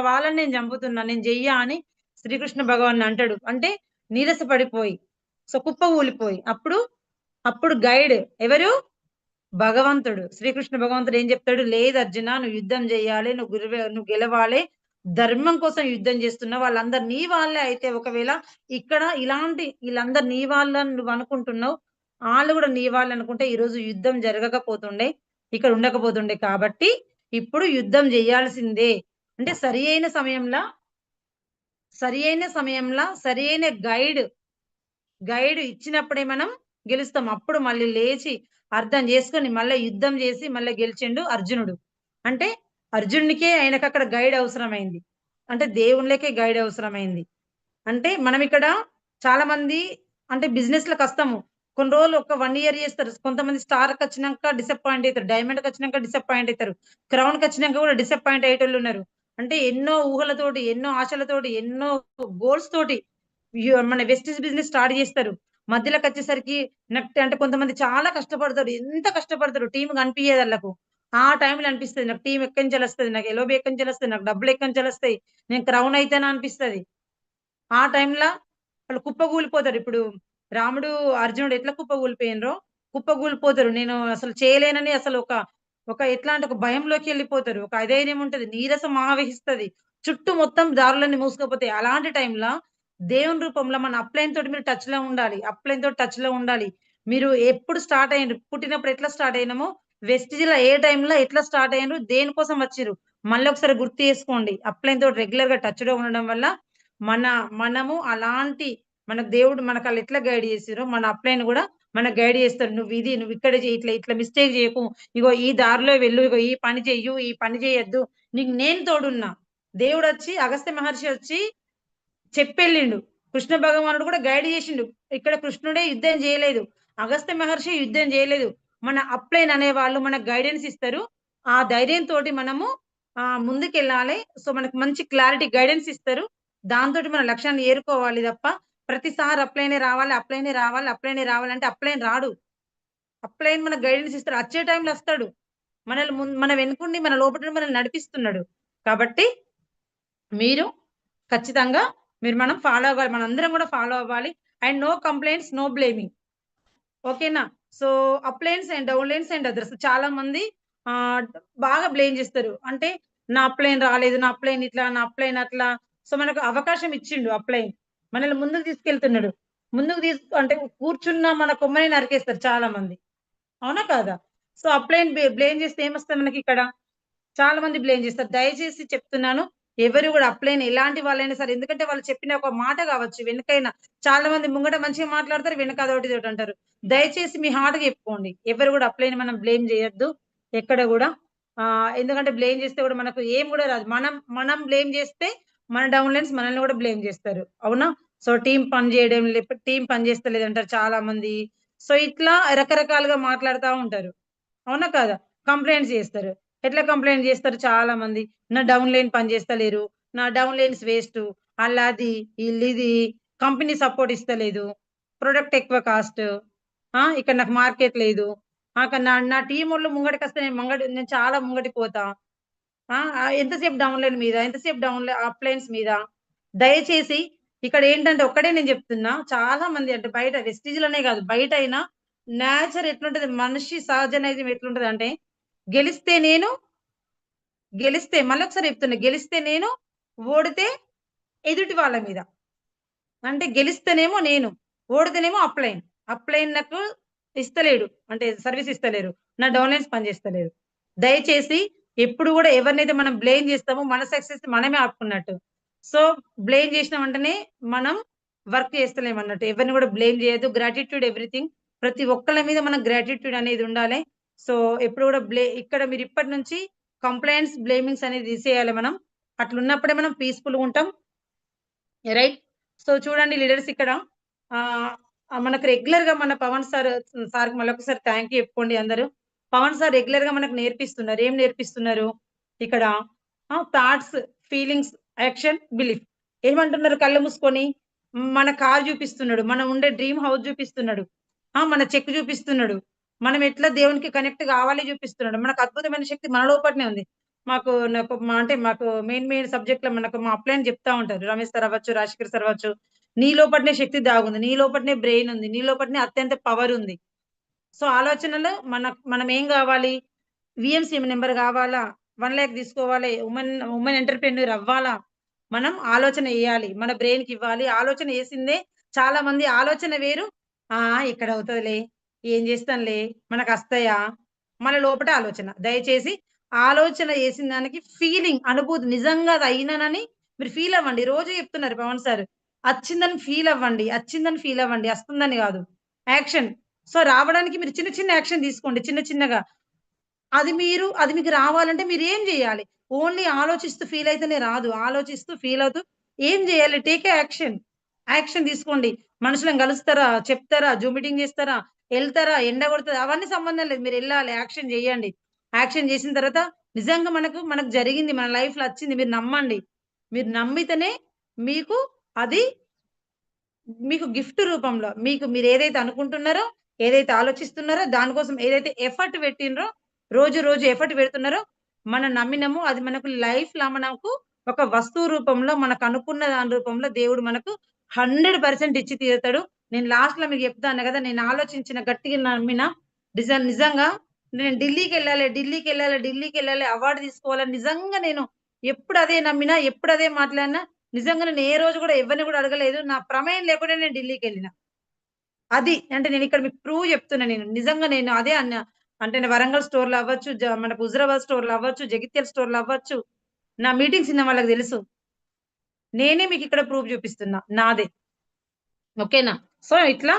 వాళ్ళని నేను చంపుతున్నా, నేను చెయ్యా అని శ్రీకృష్ణ భగవాన్ అంటాడు. అంటే నీరస పడిపోయి, సో కుప్ప ఊలిపోయి. అప్పుడు గైడ్ ఎవరు? భగవంతుడు. శ్రీకృష్ణ భగవంతుడు ఏం చెప్తాడు? లేదు అర్జున, నువ్వు యుద్ధం చేయాలి, నువ్వు గెలవాలి, ధర్మం కోసం యుద్ధం చేస్తున్నావు, వాళ్ళందరు నీ వాళ్ళే అయితే ఒకవేళ ఇక్కడ వీళ్ళందరు నీ వాళ్ళని నువ్వు అనుకుంటున్నావు, వాళ్ళు కూడా నీ వాళ్ళు అనుకుంటే ఈ రోజు యుద్ధం జరగకపోతుండే, ఇక్కడ ఉండకపోతుండే. కాబట్టి ఇప్పుడు యుద్ధం చేయాల్సిందే. అంటే సరి అయిన సమయంలో సరి అయిన గైడ్ ఇచ్చినప్పుడే మనం గెలుస్తాం. అప్పుడు మళ్ళీ లేచి అర్థం చేసుకొని మళ్ళీ యుద్ధం చేసి మళ్ళీ గెలిచిండు అర్జునుడు. అంటే అర్జునుడికే ఆయనకు అక్కడ గైడ్ అవసరమైంది. అంటే దేవుళ్ళకే గైడ్ అవసరమైంది. అంటే మనం ఇక్కడ చాలా మంది అంటే బిజినెస్ లకు వస్తాము. కొన్ని రోజులు ఒక 1 ఇయర్ చేస్తారు. కొంతమంది స్టార్ కి వచ్చినాక డిసప్పాయింట్ అవుతారు, డైమండ్ కి వచ్చినాక డిసప్పాయింట్ అవుతారు, క్రౌన్ కి వచ్చినాక కూడా డిసప్పాయింట్ అయ్యేటోళ్ళు ఉన్నారు. అంటే ఎన్నో ఊహలతోటి, ఎన్నో ఆశలతోటి, ఎన్నో గోల్స్ తోటి మన వెస్టీజ్ బిజినెస్ స్టార్ట్ చేస్తారు. మధ్యలోకి వచ్చేసరికి అంటే కొంతమంది చాలా కష్టపడతారు. ఎంత కష్టపడతారు టీం కనిపించేది వాళ్ళకు. ఆ టైంలో అనిపిస్తది నాకు టీమ్ ఎక్కడినుంచెల్లొస్తది, నాకు ఎలోబి ఎక్కడినుంచెల్లొస్తది, నాకు డబ్బులు ఎక్కడినుంచెల్లొస్తాయి, నేను క్రౌన్ అయితానా అనిపిస్తది. ఆ టైంలో వాళ్ళు కుప్పగూలిపోతారు. ఇప్పుడు రాముడు, అర్జునుడు ఎట్లా కుప్పగూలిపోయినరో, కుప్పగూలిపోతారు. నేను అసలు చేయలేనని అసలు ఒక ఎట్లా అంటే ఒక భయంలోకెళ్ళిపోతారు. ఒక అధైర్యం ఉంటది. నీరసం ఆవహిస్తది. చుట్టూ మొత్తం దారులన్నీ మూసుకుపోతాయి. అలాంటి టైంలో దేవుని రూపంలో మన అప్‌లైన్ తోటి మీరు టచ్‌లో ఉండాలి. అప్‌లైన్ తోటి టచ్‌లో ఉండాలి. మీరు ఎప్పుడు స్టార్ట్ అయ్యిండ్రు, పుట్టినప్పుడు ఎట్లా స్టార్ట్ అయినామో, వెస్టిజ్‌లో ఏ టైంలో ఎట్లా స్టార్ట్ అయ్యిండ్రు, దేనికోసం వచ్చిర్రు, మళ్ళీ ఒకసారి గుర్తు చేసుకోండి. అప్‌లైన్ తోటి రెగ్యులర్‌గా టచ్‌లో ఉండడం వల్ల మన మనము అలాంటి మన దేవుడు మనకలా ఎట్లా గైడ్ చేసిర్రో, మన అప్‌లైన్ గూడా మనకు గైడ్ చేస్తాడు. నువ్వు ఇక్కడ చెయ్యి, ఇట్లా మిస్టేక్ చేయకు. ఇగో ఈ దారిలో వెళ్ళు. ఇగో ఈ పని చెయ్యు. ఈ పని చేయొద్దు. నీకు నేను తోడున్నా. దేవుడొచ్చి అగస్త్య మహర్షి వచ్చి చెప్పెళ్ళిండు. కృష్ణ భగవానుడు కూడా గైడ్ చేసిండు. ఇక్కడ కృష్ణుడే యుద్ధం చేయలేదు. అగస్త్య మహర్షి యుద్ధం చేయలేదు. మన అప్‌లైన్ అనేవాళ్ళు మనకు గైడెన్స్ ఇస్తారు. ఆ ధైర్యంతోటి మనము ముందుకెళ్ళాలి. సో, మనకు మంచి క్లారిటీ గైడెన్స్ ఇస్తారు. దాంతోటి మన లక్ష్యాన్ని ఏరుకోవాలి తప్ప, ప్రతిసారి అప్‌లైనే రావాలి, అప్‌లైనే రావాలి, అప్‌లైనే రావాలంటే అప్‌లైన్ రాడు. అప్‌లైన్ మనకు గైడెన్స్ ఇస్తాడు. వచ్చే టైంలో వస్తాడు. మన వెనకుండి మన లోపట మనల్ని నడిపిస్తున్నాడు. కాబట్టి మీరు ఖచ్చితంగా మనం ఫాలో అవ్వాలి. మనందరం గూడా ఫాలో అవ్వాలి. And no complaints, no blaming. ఓకేనా? So, uplines and downlines and others చాలా మంది ఆహ్, బాగా బ్లేమ్ జేస్తారు. అంటే నా అప్లైన్ రాలేదు, నా అప్లైన్ ఇట్లా, నా అప్లైన్ అట్లా. సో, మనకు అవకాశం ఇచ్చిండు అప్లైన్. మనల్ని ముందుకు తీసుకెళ్తున్నాడు. ముందుకు అంటే కూర్చున్న మన కొమ్మని నరికేస్తారు చాలా మంది. అవునా? కాదా? సో, అప్లైన్ బ్లేమ్ జేస్తే ఏమొస్తది మనకిక్కడ? చాలా మంది బ్లేమ్ చేస్తారు. దయచేసి చెప్తున్నాను. ఎవరు గూడా అప్లైన్ ఎలాంటి వాళ్ళైనా సరే, ఎందుకంటే వాళ్ళు చెప్పిన ఒక మాట గావచ్చు వెనకైనా చాలా మంది ముంగట మంచిగా మాట్లాడతారు. వెనక అదోటి ఇదోటి అంటారు. దయచేసి మీ హార్ట్‌గా చెప్పుకోండి. ఎవరు గూడా అప్లైన్ మనం బ్లేమ్ చేయొద్దు. ఎక్కడ గూడా. ఎందుకంటే బ్లేమ్ చేస్తే గూడా మనకు ఏం గూడా రాదు. మనం బ్లేమ్ చేస్తే మన డౌన్‌లైన్స్ మనల్ని గూడా బ్లేమ్ చేస్తారు. అవునా? సో, టీమ్ పని చేయడం లేకపోతే టీమ్ పని చేస్తలేదంటారు చాలా మంది. సో, ఇట్లా రకరకాలుగా మాట్లాడుతా ఉంటారు. అవునా? కాదా? కంప్లెయింట్స్ చేస్తారు. ఎట్లా కంప్లెయింట్ జేస్తారు చాలా మంది. నా డౌన్ లైన్ పని జేస్తలేరు. నా డౌన్ లైన్స్ వేస్టు. ఆళ్ళది, ఈళ్ళిది, కంపెనీ సపోర్ట్ ఇస్తలేదు. ప్రొడక్ట్ ఎక్కువ కాస్ట్. ఇక్కడ నాకు మార్కెట్ లేదు. నా నా టీమోళ్ళు ముంగటికొస్తే నేను చాలా ముంగటికి పోతా. ఎంతసేపు డౌన్ లైన్ మీద, ఎంతసేపు అప్లయన్స్ మీద. దయచేసి ఇక్కడేంటంటే ఒక్కటే నేను జెప్తున్నా. చాలా మంది అంటే బయట వెస్టీజ్‌లోనే గాదు బయటైనా నేచర్ ఎట్లుంటది, మనిషి సహజ నైజం ఎట్లుంటదంటే గెలిస్తే నేను మళ్ళొకసారి చెప్తున్నా. గెలిస్తే నేను, ఓడితే ఎదుటి వాళ్ళ మీద. అంటే గెలిస్తేనేమో నేను, ఓడితేనేమో అప్‌లైన్. అప్‌లైన్ నాకు ఇస్తలేడు. అంటే సర్వీస్ ఇస్తలేరు. నా డౌన్‌లైన్స్ పనిచేస్తలేదు. దయచేసి ఎప్పుడు గూడా ఎవరినైతే మనం బ్లేమ్ జేస్తామో మన సక్సెస్ మనమే ఆపుకున్నట్టు. సో, బ్లేమ్ జేసిన వెంటనే మనం వర్క్ చేస్తలేమన్నట్టు. ఎవరిని గూడా బ్లేమ్ జేయొద్దు. Gratitude everything. ప్రతి ఒక్కళ్ళ మీద మనకు గ్రాటిట్యూడ్ అనేది ఉండాలె. సో, ఎప్పుడు గూడా ఇక్కడ మీరు ఇప్పటి నుంచి కంప్లెయింట్స్, బ్లేమింగ్స్ అనేది తీసేయాలి మనం. అట్లున్నప్పుడే మనం పీస్‌ఫుల్‌గుంటాం. రైట్. సో, చూడండి లీడర్స్ ఇక్కడ ఆహ్, మనకు రెగ్యులర్‌గా మన పవన్ సార్‌కి మళ్ళొకసారి థాంక్ యూ చెప్పుకోండి అందరూ. పవన్ సార్ రెగ్యులర్‌గా మనకు నేర్పిస్తున్నారు. ఏం నేర్పిస్తున్నారు? ఇక్కడ థాట్స్, ఫీలింగ్స్, యాక్షన్, బిలీఫ్. ఏమంటున్నారు కళ్ళు మూసుకొని? మన కార్ చూపిస్తున్నాడు. మనం ఉండే డ్రీమ్ హౌస్ చూపిస్తున్నాడు. మన చెక్ చూపిస్తున్నాడు. మనం ఎట్లా దేవునికి కనెక్ట్ కావాలి చూపిస్తున్నాడు. మనకు అద్భుతమైన శక్తి మన లోపటనే ఉంది. మాకు మెయిన్ సబ్జెక్ట్‌లో మా అప్లైన్ చెప్తా ఉంటారు. రమేష్ సార్ అవ్వచ్చు, రాజశేఖర్ సార్ అవ్వచ్చు. నీ లోపటనే శక్తి దాగుంది. నీ లోపటనే బ్రెయిన్ ఉంది. నీ లోపటనే అత్యంత పవర్ ఉంది. సో, ఆలోచనలు మనం ఏం గావాలి? VMC number గావాలా? 1,00,000 తీసుకోవాలి. ఉమెన్ ఎంటర్‌ప్రెన్యూర్ అవ్వాలా? మనం ఆలోచన ఎయ్యాలి. మన బ్రెయిన్‌కివ్వాలి. ఆలోచన ఏసిందే చాలా మంది ఆలోచన వేరు. ఎక్కడవుతదిలే, ఏం జేస్తాంలే, మనకస్తయా? మన లోపట ఆలోచన. దయచేసి ఆలోచన ఏసిన దానికి ఫీలింగ్, అనుభూతి నిజంగా అది అయినానని మీరు ఫీల్ అవ్వండి. రోజు చెప్తున్నారు పవన్ సార్. అచ్చిందని ఫీల్ అవ్వండి. అచ్చిందని ఫీల్ అవ్వండి. అస్తుందని గాదు. యాక్షన్. సో, రావడానికి మీరు చిన్న చిన్న యాక్షన్ తీసుకోండి. చిన్న చిన్నగా. అది మీకు రావాలంటే మీరేం జేయాలి? ఓన్లీ ఆలోచిస్తూ ఫీల్ అయితేనే రాదు. ఆలోచిస్తూ, ఫీల్ అవుతూ ఏం జేయాలి? Take a action. యాక్షన్ తీసుకోండి. మనుషులను గలుస్తారా? చెప్తారా? జూమ్ మీటింగ్ జేస్తారా? ఎళ్తారా? ఎండ కొడతదా? అవన్నీ సంబంధం లేదు. మీరెళ్ళాలి. యాక్షన్ జేయండి. యాక్షన్ జేసిన తర్వాత నిజంగా మనకు జరిగింది. మన లైఫ్‌లో అచ్చింది. మీరు నమ్మండి. మీరు నమ్మితేనే మీకు అది మీకు గిఫ్ట్ రూపంలో మీరేదైతే అనుకుంటున్నారో, ఏదైతే ఆలోచిస్తున్నారో, దాని కోసం ఏదైతే ఎఫర్ట్ పెట్టిండ్రో రోజు రోజు ఎఫర్ట్ పెడుతున్నారో మనం నమ్మినము అది మనకు లైఫ్‌లో మనకు ఒక వస్తువు రూపంలో మనకు అనుకున్న దాని రూపంలో దేవుడు మనకు 100% ఇచ్చి తీరుతాడు. నేను లాస్ట్‌లో మీకు చెప్తా అన్నా కదా! నేను ఆలోచించిన గట్టిగా నమ్మిన నిజంగా నేను ఢిల్లీకెళ్ళాలి అవార్డ్ తీసుకోవాలని నిజంగా నేను ఎప్పుడు అదే నమ్మినా, ఎప్పుడు అదే మాట్లాడినా నిజంగా నేను ఏ రోజు కూడా ఎవరిని కూడా అడగలేదు. నా ప్రమేయం లేకుండా నేను ఢిల్లీకెళ్ళిన. అది. అంటే నేనిక్కడ మీకు ప్రూవ్ చెప్తున్నా నేను. నిజంగా నేను అదే అన్నా. అంటే నేను వరంగల్ స్టోర్‌లో అవ్వచ్చు, మనకు హుజురాబాద్ స్టోర్‌లో అవ్వచ్చు, జగిత్యాల స్టోర్‌లో అవ్వచ్చు. నా మీటింగ్స్ ఇన్న వాళ్ళకి తెలుసు. నేనే మీకిక్కడ ప్రూఫ్ చూపిస్తున్నా. నాదే. ఓకేనా? సో, ఇట్లా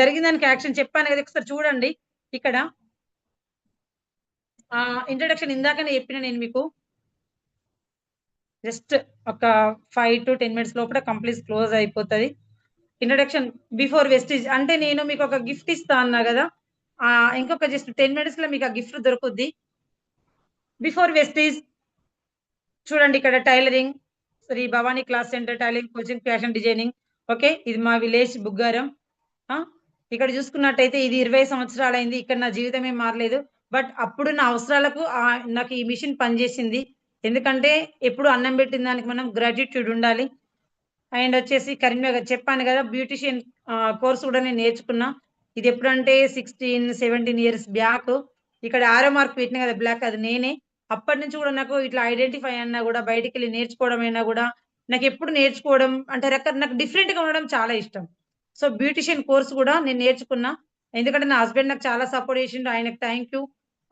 జరిగిన దానికి యాక్షన్ చెప్పాను కదా! ఒకసారి చూడండి. ఇక్కడ ఇంట్రడక్షన్ ఇందాకనే చెప్పిన నేను మీకు. జస్ట్ ఒక 5-10 మినిట్స్ లోపల కంప్లీట్ క్లోజ్ అయిపోతది. ఇంట్రడక్షన్ బిఫోర్ వెస్టీజ్ అంటే నేను మీకు ఒక గిఫ్ట్ ఇస్తా అన్నా గదా! ఇంకొక జస్ట్ 10 మినిట్స్‌లో మీకు ఆ గిఫ్ట్ దొరుకుద్ది. బిఫోర్ వెస్టీజ్ చూడండి ఇక్కడ tailoring, Shri Bhavani class centre tailoring coaching fashion designing. Okay. ఇది మా విలేజ్ బుగ్గారం. ఆ! ఇక్కడ చూసుకున్నట్టయితే ఇది 20 సంవత్సరాలయింది. ఇక్కడ నా జీవితం ఏం మారలేదు. బట్ అప్పుడు నా అవసరాలకు నాకు ఈ మిషన్ పనిచేసింది. ఎందుకంటే ఎప్పుడు అన్నం పెట్టిన దానికి మనం గ్రాటిట్యూడ్ ఉండాలి. అండ్ వచ్చేసి కరీంనగర్ చెప్పాను గదా! బ్యూటీషియన్ కోర్స్ కూడా నేను నేర్చుకున్నా. ఇదెప్పుడంటే 16, 17 ఇయర్స్ బ్యాక్. ఇక్కడ యారో మార్క్ పెట్టిన గదా! బ్లాక్ అది నేనే. అప్పటినుంచి గూడా నాకు ఇట్లా ఐడెంటిఫై అన్నా గూడా బయటికెళ్ళి నేర్చుకోవడం అయినా గూడా నాకెప్పుడు నేర్చుకోవడం అంటే నాకు డిఫరెంట్‌గా ఉండడం చాలా ఇష్టం. సో, బ్యూటీషియన్ కోర్స్ గూడా నేను నేర్చుకున్నా. ఎందుకంటే నా హస్బెండ్ నాకు చాలా సపోర్ట్ చేసిండు. ఆయనకి థాంక్ యూ.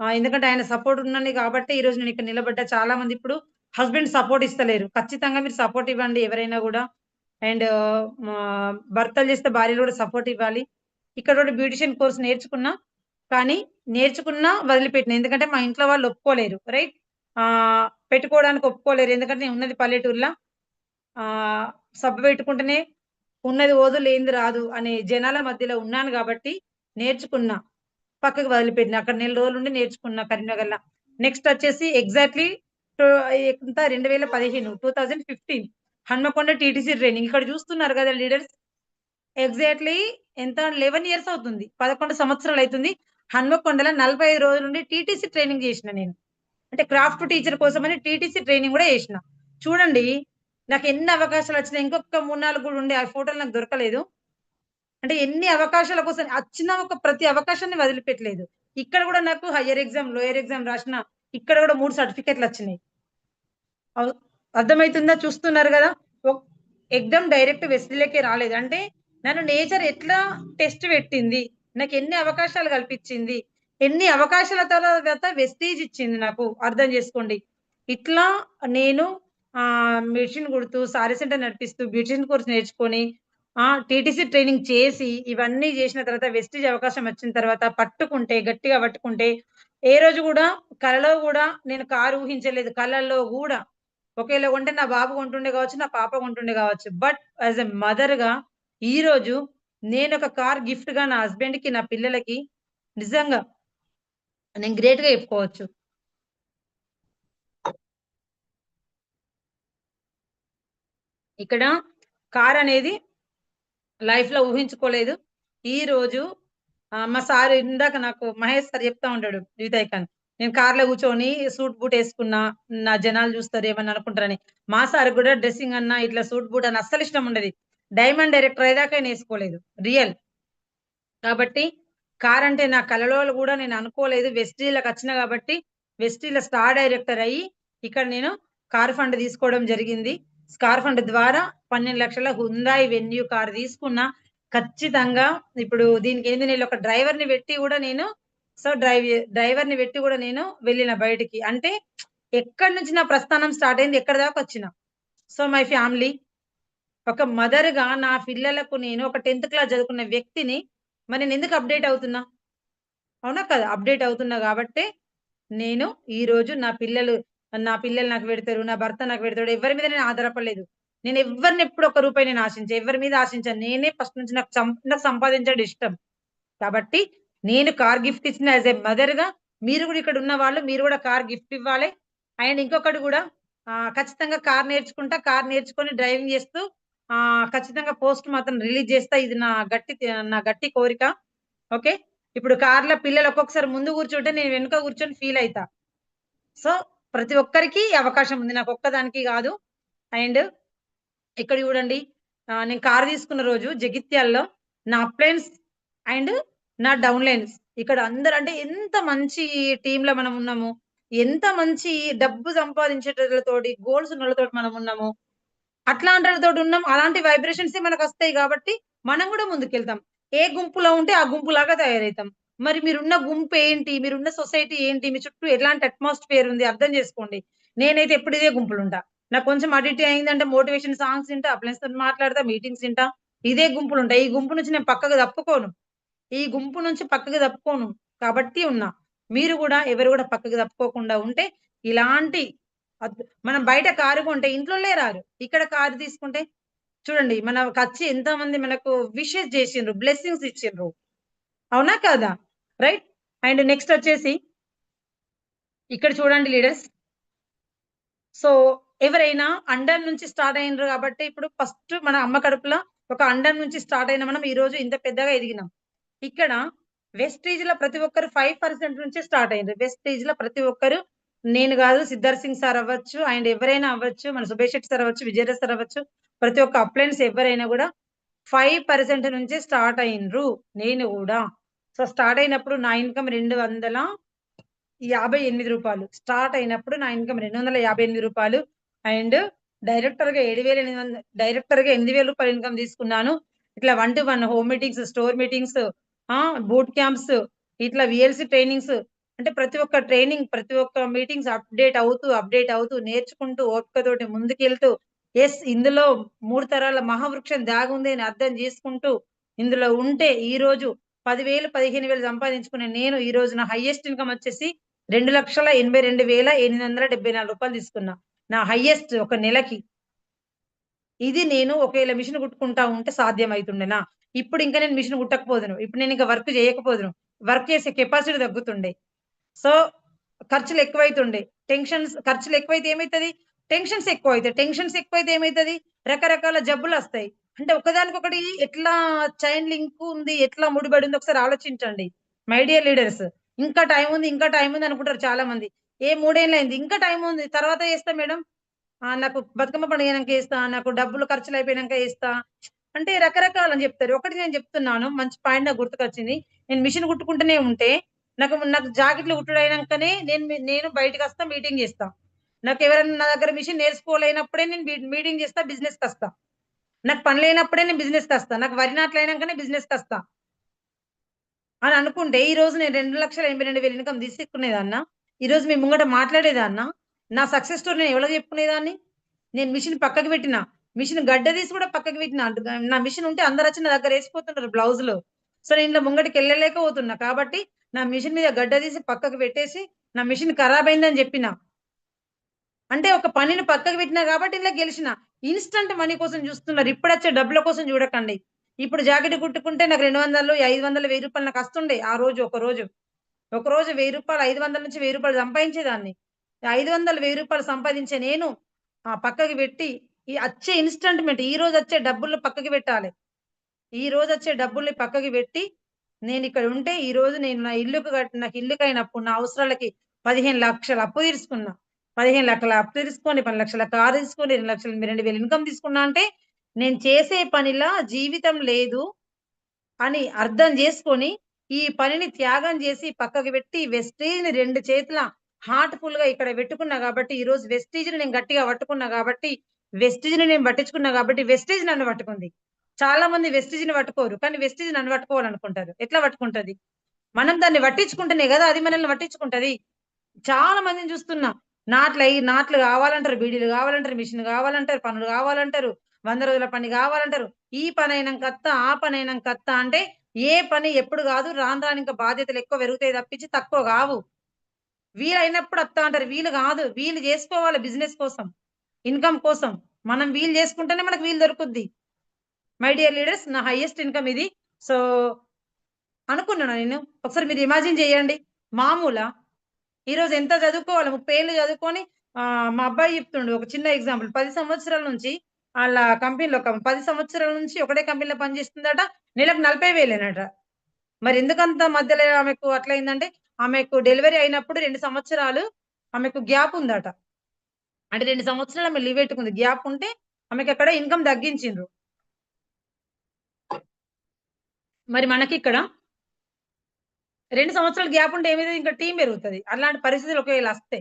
ఎందుకంటే ఆయన సపోర్ట్ ఉన్నది గాబట్టే ఈరోజు నేను ఇక్కడ నిలబడ్డా. చాలా మంది ఇప్పుడు హస్బెండ్ సపోర్ట్ ఇస్తలేరు. ఖచ్చితంగా మీరు సపోర్ట్ ఇవ్వండి ఎవరైనా గూడా. అండ్ మా భర్తలు చేస్తే భార్యలు కూడా సపోర్ట్ ఇవ్వాలి. ఇక్కడ కూడా బ్యూటీషియన్ కోర్స్ నేర్చుకున్నా. కానీ నేర్చుకున్నా వదిలిపెట్టిన. ఎందుకంటే మా ఇంట్లో వాళ్ళు ఒప్పుకోలేరు. రైట్? పెట్టుకోవడానికి ఒప్పుకోలేరు. ఎందుకంటే నేను ఉన్నది పల్లెటూరుల. సబ్బు పెట్టుకుంటేనే ఉన్నది పోదు లేనిది రాదు అనే జనాల మధ్యలో ఉన్నాను గాబట్టి నేర్చుకున్నా. పక్కకు వదిలిపెట్టిన. అక్కడ నెల రోజులుండి నేర్చుకున్నా కరీంనగర్‌ల. నెక్స్ట్ వచ్చేసి ఎగ్జాక్ట్‌లీ టూ ఎంత 2015 హన్మకొండ టీటీసీ ట్రైనింగ్. ఇక్కడ చూస్తున్నారు గదా లీడర్స్. ఎగ్జాక్ట్‌లీ ఎంత 11 ఇయర్స్ అవుతుంది. 11 సంవత్సరాలయితుంది. హన్మకొండల 45 రోజుల నుండి టీటీసీ ట్రైనింగ్ జేసిన నేను. అంటే క్రాఫ్ట్ టీచర్ కోసమని టీటీసీ ట్రైనింగ్ గూడా జేసిన. చూడండి నాకెన్ని అవకాశాలొచ్చినాయి. ఇంకొక 3, 4 గూడా ఉండే. ఆ ఫోటోలు నాకు దొరకలేదు. అంటే ఎన్ని అవకాశాల కోసం అచ్చిన ప్రతి అవకాశాన్ని వదిలిపెట్టలేదు. ఇక్కడ గూడా నాకు హైయర్ ఎగ్జామ్, లోయర్ ఎగ్జామ్ రాసిన ఇక్కడ గూడా 3 సర్టిఫికేట్‌లొచ్చినాయి. అవ్ అర్థమైతుందా? చూస్తున్నారు గదా! ఒక్ ఎగ్జామ్ డైరెక్ట్ వెస్ట్‌లకే రాలేదు. అంటే నన్ను నేచర్ ఎట్లా టెస్ట్ పెట్టింది. నాకెన్ని అవకాశాలు కల్పించింది. ఎన్ని అవకాశాల తర్వాత వెస్టీజ్ ఇచ్చింది నాకు. అర్థం జేసుకోండి. ఇట్లా నేను మెషిన్ కుడుతూ, సారీ సెంటర్ నడిపిస్తూ, బ్యూటీషియన్ కోర్స్ నేర్చుకొని, టీటీసీ ట్రైనింగ్ చేసి, ఇవన్నీ జేసిన తర్వాత వెస్టీజ్ అవకాశం వచ్చిన తర్వాత పట్టుకుంటే, గట్టిగా పట్టుకుంటే, ఏ రోజు గూడా కలలో గూడా నేను కారు ఊహించలేదు. కలల్లో గూడా. ఒకేళ కొంటే నా బాబు కొంటుండే గావచ్చు, నా పాప కొంటుండే గావచ్చు. బట్ యాస్ ఎ మదర్‌గా ఈరోజు నేనొక కార్ గిఫ్ట్‌గా నా హస్బెండ్‌కి, నా పిల్లలకి నిజంగా నేను గ్రేట్‌గా చెప్పుకోవచ్చు. ఇక్కడ కారనేది లైఫ్‌లో ఊహించుకోలేదు. ఈరోజు మా సార్ ఇందాక నాకు మహేష్ సార్ చెప్తా ఉంటాడు యువతైకన్. నేను కార్‌లో కూర్చొని సూట్ బూట్ ఏసుకున్నా, నా జనాలు చూస్తారు ఏమన్నా అనుకుంటారని. మా సార్‌కి కూడా డ్రెసింగ్ అన్నా, ఇట్లా సూట్ బూట్ అన్నా అస్సలు ఇష్టం ఉండది. డైమండ్ డైరెక్టర్ అయ్యేదాకా ఆయన ఏసుకోలేదు. రియల్. కాబట్టి కారంటే నా కలలో గూడా నేను అనుకోలేదు. వెస్టీజ్‌లకొచ్చిన గాబట్టి, వెస్టీజ్‌ల స్టార్ డైరెక్టర్ అయ్యి, ఇక్కడ నేను కార్ ఫండ్ తీసుకోవడం జరిగింది. కార్ ఫండ్ ద్వారా 12,00,000 హుందాయ్ వెన్యూ కార్ తీసుకున్నా. ఖచ్చితంగా ఇప్పుడు దీనికేంది నేనొక డ్రైవర్‌ని పెట్టి గూడా నేను సో, డ్రైవర్‌ని పెట్టి గూడా నేను వెళ్ళిన బయటికి. అంటే ఎక్కడి నుంచి నా ప్రస్థానం స్టార్ట్ అయింది, ఎక్కడి దాకొచ్చిన. సో, మై ఫ్యామిలీ ఒక మదర్‌గా నా పిల్లలకు నేను ఒక 10థ్ క్లాస్ చదువుకున్న వ్యక్తిని మరి నేనెందుకు అప్‌డేట్ అవుతున్నా? అవునా కదా! అప్‌డేట్ అవుతున్నా గాబట్టే నేను ఈరోజు నా పిల్లలు నాకు పెడతారు. నా భర్త నాకు పెడతాడు. ఎవరి మీద నేను ఆధారపడలేదు. నేనెవ్వరిని ఎప్పుడు ఒక్క రూపాయి నేను ఆశించా. ఎవరి మీద ఆశించను. నేనే ఫస్ట్ నుంచి నాకు సంపాదించడం ఇష్టం. కాబట్టి నేను కార్ గిఫ్ట్ ఇచ్చిన యాస్ ఎ మదర్‌గా మీరు గూడా ఇక్కడ ఉన్న వాళ్ళు మీరు గూడా కార్ గిఫ్ట్ ఇవ్వాలి. అండ్ ఇంకొకటి గూడా ఖచ్చితంగా కార్ నేర్చుకుంటా. కార్ నేర్చుకొని డ్రైవింగ్ చేస్తూ ఖచ్చితంగా పోస్ట్ మాత్రం రిలీజ్ చేస్తా. ఇది నా గట్టి కోరిక. ఓకే. ఇప్పుడు కార్‌లో పిల్లలు ఒక్కొక్కసారి ముందు కూర్చుంటే నేను వెనుక కూర్చొని ఫీల్ అయితా. సో, ప్రతి ఒక్కరికి అవకాశం ఉంది. నాకొక్కదానికి గాదు. అండ్ ఇక్కడ చూడండి నేను కార్ తీసుకున్న రోజు జగిత్యాలలో నా అప్లయన్స్ అండ్ నా డౌన్‌లైన్స్ ఇక్కడ అందరూ అంటే ఎంత మంచి టీమ్‌లో మనం ఉన్నాము. ఎంత మంచి డబ్బు సంపాదించేటోళ్ళతోటి, గోల్స్ ఉన్నోళ్ళతోటి మనం ఉన్నాము. అట్లాంటోళ్ళతోటి ఉన్నాం. అలాంటి వైబ్రేషన్సే మనకొస్తాయి గాబట్టి, మనం గూడా ముందుకెళ్తాం. ఏ గుంపులో ఉంటే ఆ గుంపులాగా తయారైతాం. మరి మీరున్న గుంపేంటి? మీరున్న సొసైటీ ఏంటి? మీ చుట్టూ ఎలాంటి అట్మాస్ఫియర్ ఉంది అర్థం జేసుకోండి. నేనైతే ఎప్పుడు ఇదే గుంపులో ఉంటా. నాకు కొంచెం అటు ఇటు అయిందంటే మోటివేషన్ సాంగ్స్ ఇంటా, ఫ్రెండ్స్‌తోని మాట్లాడతా, మీటింగ్స్ ఇంటా. ఇదే గుంపులో ఉంటా. ఈ గుంపు నుంచి నేను పక్కకు తప్పుకోను. ఈ గుంపు నుంచి పక్కకు తప్పుకోను. కాబట్టి ఉన్నా. మీరు గూడా ఎవరు గూడా పక్కకు తప్పుకోకుండా ఉంటే ఇలాంటి మనం బయట కారు కొంటే ఇంట్లోలే రారు. ఇక్కడ కారు తీసుకుంటే చూడండి మనకచ్చి ఎంతమంది మనకు విషెస్ జేసిండ్రు. బ్లెస్సింగ్స్ ఇచ్చిండ్రు. అవునా? కాదా? రైట్? అండ్ నెక్స్ట్ వచ్చేసి ఇక్కడ చూడండి లీడర్స్. సో, ఎవరైనా అండం నుంచి స్టార్ట్ అయిండ్రు గాబట్టి ఇప్పుడు ఫస్ట్ మన అమ్మ కడుపులో ఒక అండం నుంచి స్టార్ట్ అయిన మనం ఈరోజు ఇంత పెద్దగా ఎదిగినాం. ఇక్కడ వెస్టీజ్‌లో ప్రతి ఒక్కరు 5% నుంచే స్టార్ట్ అయిండ్రు. వెస్టీజ్‌లో ప్రతి ఒక్కరు నేను గాదు సిద్ధార్థ్ సింగ్ సార్ అవ్వచ్చు, అండ్ ఎవరైనా అవ్వచ్చు, మన సుభేష్ శెట్టి సార్ అవ్వచ్చు, విజయరాజ్ సార్ అవ్వచ్చు, ప్రతి ఒక్క అప్లయన్స్ ఎవ్వరైనా గూడా 5% నుంచే స్టార్ట్ అయిండ్రు. నేను గూడా. సో, స్టార్ట్ అయినప్పుడు నా ఇన్‌కమ్ రూ. 258 స్టార్ట్ అయినప్పుడు నా ఇన్‌కమ్ రూ. 258 అండ్ డైరెక్టర్‌గా 7,800 డైరెక్టర్‌గా రూ. 8,000 ఇన్‌కమ్ తీసుకున్నాను. ఇట్లా 1-1 home meetings, store meetings, boot camps, ఇట్లా వీఎల్సీ ట్రైనింగ్స్ అంటే ప్రతి ఒక్క ట్రైనింగ్, ప్రతి ఒక్క మీటింగ్స్ అప్‌డేట్ అవుతూ నేర్చుకుంటూ ఓపికతోటి ముందుకెళ్తూ ఇందులో 3 తరాల మహావృక్షం దాగుంది అని అర్థం చేసుకుంటూ ఇందులో ఉంటే ఈరోజు 10,000, 15,000 సంపాదించుకునే నేను ఈరోజు నా హైయెస్ట్ ఇన్‌కమ్ వచ్చేసి రూ. 2,82,874 తీసుకున్నా. నా హైయెస్ట్ ఒక నెలకి. ఇది నేను ఒకేళ మిషన్ కుట్టుకుంటా ఉంటే సాధ్యమైతుండెనా? ఇప్పుడు ఇంక నేను మిషన్ కుట్టకపోదును. ఇప్పుడు నేనింక వర్క్ చేయకపోదును. వర్క్ చేసే కెపాసిటీ తగ్గుతుండే. సో, ఖర్చులెక్కువైతుండే. ఖర్చులెక్కువైతే ఏమైతది? టెన్షన్స్ ఎక్కువైతాయి. టెన్షన్స్ ఎక్కువైతే ఏమైతది? రకరకాల జబ్బులొస్తాయి. అంటే ఒకదానికొకటి ఎట్లా చైన్ లింక్ ఉంది, ఎట్లా ముడిపడి ఉందో ఒకసారి ఆలోచించండి. My dear leaders. ఇంకా టైముంది, ఇంకా టైముంది అనుకుంటారు చాలా మంది. 3 ఏళ్లయింది. ఇంకా టైముంది. తర్వాత చేస్తా మేడం. నాకు బతుకమ్మ పండుగైనంక ఏస్తా. నాకు డబ్బులు ఖర్చులయిపోయినంక ఏస్తా. అంటే రకరకాలని జెప్తారు. ఒకటి నేను జెప్తున్నాను. మంచి పాయింట్ నాకు గుర్తుకొచ్చింది. నేను మిషన్ కుట్టుకుంటూనే ఉంటే నాకు జాకెట్‌లు కుట్టుడయినంకనే నేను బయటికొస్తా మీటింగ్ జేస్తా. నాకెవరన్నా నా దగ్గర మిషన్ నేర్చుకోలేనప్పుడే నేను మీటింగ్ జేస్తా, బిజినెస్‌కొస్తా. నాకు పని లేనప్పుడే నేను బిజినెస్‌కొస్తా. నాకు వరి నాట్లయినంకనే బిజినెస్‌కొస్తా. అని అనుకుంటే ఈరోజు నేను 2,82,000 ఇన్‌కమ్ తీసుకునేదాన్నా? ఈరోజు మీ ముంగట మాట్లాడేదాన్నా? నా సక్సెస్ స్టోరీ నేను ఎవళ్ళకి చెప్పుకునేదాన్ని? నేను మిషన్ పక్కకు పెట్టినా. మిషన్ గడ్డ తీసి కూడా పక్కకు పెట్టినా. నా మిషన్ ఉంటే అందరొచ్చి నా దగ్గర ఏసిపోతుంటారు బ్లౌజులు. సో, నేను ఇంట్ల ముంగటికెళ్ళలేకపోతున్నా. కాబట్టి నా మిషన్ మీద గడ్డ తీసి పక్కకు పెట్టేసి, నా మిషన్ ఖరాబయిందని జెప్పినా. అంటే ఒక పనిని పక్కకు పెట్టినా గాబట్టి ఇందులో గెలిషిన. ఇన్‌స్టంట్ మనీ కోసం జూస్తున్నారు. ఇప్పుడొచ్చే డబ్బుల కోసం జూడకండి. ఇప్పుడు జాకెట్ కుట్టుకుంటే నాకు 200, 500, రూ. 1000 నాకస్తుండే ఆ రోజు ఒకరోజు. ఒకరోజు రూ. 1000, 500-1000 సంపాదించేదాన్ని. 500, రూ. 1000 సంపాదించే నేను పక్కకి పెట్టి ఈ అచ్చే ఇన్‌స్టంట్‌మెంట్ ఈరోజొచ్చే డబ్బులు పక్కకి పెట్టాలి. ఈరోజొచ్చే డబ్బుల్ని పక్కకి పెట్టి నేనిక్కడ ఉంటే ఈరోజు నేను నాకు ఇల్లుకైనప్పుడు నా అవసరాలకి 15,00,000 అప్పు తీర్చుకున్నా. 15,00,000 అప్పు తీసుకొని, 10,00,000 కారు తీసుకొని, 2,82,000 ఇన్‌కమ్ తీసుకున్నా అంటే, నేను చేసే పనిలా జీవితం లేదు అని అర్థం జేసుకొని, ఈ పనిని త్యాగం జేసి పక్కకు పెట్టి వెస్టీజ్‌ని 2 చేతుల హార్ట్‌ఫుల్‌గా ఇక్కడ పెట్టుకున్నా గాబట్టి, ఈరోజు వెస్టీజ్‌ని నేను గట్టిగా పట్టుకున్నా గాబట్టి, వెస్టీజ్‌ని నేను పట్టించుకున్నా గాబట్టి, వెస్టీజ్ నన్ను పట్టుకుంది. చాలా మంది వెస్టీజ్‌ని పట్టుకోరు. కానీ వెస్టీజ్ నన్ను పట్టుకోవాలనుకుంటారు. ఎట్లా పట్టుకుంటది? మనం దాన్ని పట్టించుకుంటేనే గదా! అది మనల్ని పట్టించుకుంటది. చాలా మందిని చూస్తున్నా. నాట్లు గావాలంటారు, బీడీలు గావాలంటారు, మిషన్ గావాలంటారు, పనులు గావాలంటారు, 100 రోజుల పని గావాలంటారు. ఈ పనైనంకత్తా, ఆ పనైనంకత్తా అంటే ఏ పని ఎప్పుడు గాదు. రాను రాను ఇంకా బాధ్యతలెక్కువ పెరుగుతాయి తప్పించి తక్కువ గావు. వీలైనప్పుడు అత్తా అంటారు. వీలు గాదు. వీలు జేసుకోవాలి బిజినెస్ కోసం, ఇన్‌కమ్ కోసం. మనం వీలు జేసుకుంటేనే మనకు వీలు దొరుకుద్ది. మై డియర్ లీడర్స్ నా హైయెస్ట్ ఇన్‌కమ్ ఇది. సో, అనుకున్నానా నేను? ఒకసారి మీరు ఇమాజిన్ జేయండి. మామూలా? ఈరోజు ఎంత చదువుకోవాలి 30 ఏళ్ళు చదువుకొని మా అబ్బాయి చెప్తుండు ఒక చిన్న ఎగ్జాంపుల్. 10 సంవత్సరాల నుంచి ఆళ్ళ కంపెనీలో 10 సంవత్సరాల నుంచి ఒకటే కంపెనీలో పనిచేస్తుందట. నెలకు 40,000 అట. మరి ఎందుకంత మధ్యలో ఆమెకు అట్లయిందంటే, ఆమెకు డెలివరీ అయినప్పుడు 2 సంవత్సరాలు ఆమెకు గ్యాప్ ఉందట. అంటే 2 సంవత్సరాలు ఆమె లీవ్ పెట్టుకుంది. గ్యాప్ ఉంటే ఆమెకక్కడ ఇన్‌కమ్ తగ్గించిండ్రు. మరి మనకిక్కడ 2 సంవత్సరాలు గ్యాప్ ఉంటే ఏమైతది ఇంకా టీమ్ పెరుగుతది. అలాంటి పరిస్థితులు ఒకవేళ వస్తే.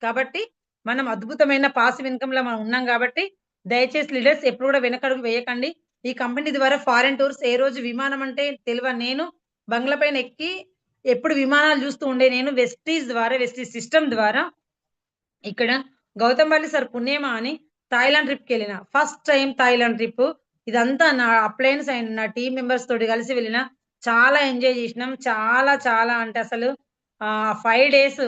కాబట్టి మనం అద్భుతమైన పాసివ్ ఇన్‌కమ్‌లో మనం ఉన్నాం గాబట్టి, దయచేసి లీడర్స్ ఎప్పుడు గూడా వెనకడుగు వేయకండి. ఈ కంపెనీ ద్వారా ఫారెన్ టూర్స్ ఏ రోజు విమానం అంటే తెలవని నేను బంగ్లా పైన ఎక్కి ఎప్పుడు విమానాలు జూస్తూ ఉండే నేను వెస్టీజ్ సిస్టమ్ ద్వారా ఇక్కడ గౌతంపల్లి సార్ పుణ్యమా అని థాయిలాండ్ ట్రిప్‌కెళ్ళిన. First time Thailand trip. ఇదంతా నా అప్లయన్స్ అండ్ నా టీమ్ మెంబర్స్ తోటి కలిసి వెళ్ళిన. చాలా ఎంజాయ్ జేసినాం. చాలా చాలా అంటే అసలు 5 డేస్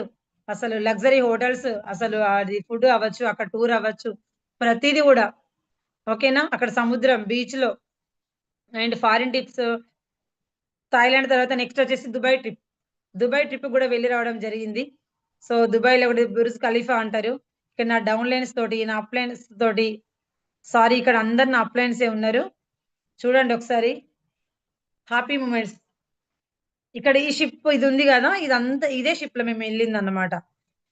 అసలు లగ్జరీ హోటల్స్ అసలు అది ఫుడ్ అవ్వచ్చు, అక్కడ టూర్ అవ్వచ్చు. ప్రతీది గూడా. ఓకేనా? అక్కడ సముద్రం, బీచ్‌లో అండ్ ఫారిన్ టిప్స్ థాయిలాండ్ తర్వాత నెక్స్ట్ వచ్చేసి దుబాయ్ ట్రిప్. దుబాయ్ ట్రిప్ గూడా వెళ్లి రావడం జరిగింది. సో, దుబాయ్‌లో ఒకటి బుర్జ్ ఖలీఫా అంటారు. ఇక్కడ నా డౌన్‌లైన్స్ తోటి, నా అప్‌లైన్స్ తోటి సారీ ఇక్కడ అందరు నా అప్‌లయన్సే ఉన్నారు. చూడండి ఒకసారి. Happy moments. ఇక్కడ ఈ షిప్ ఇది ఉంది గదా! ఇదంతా ఇదే షిప్‌లో మేమెళ్ళిందన్నమాట.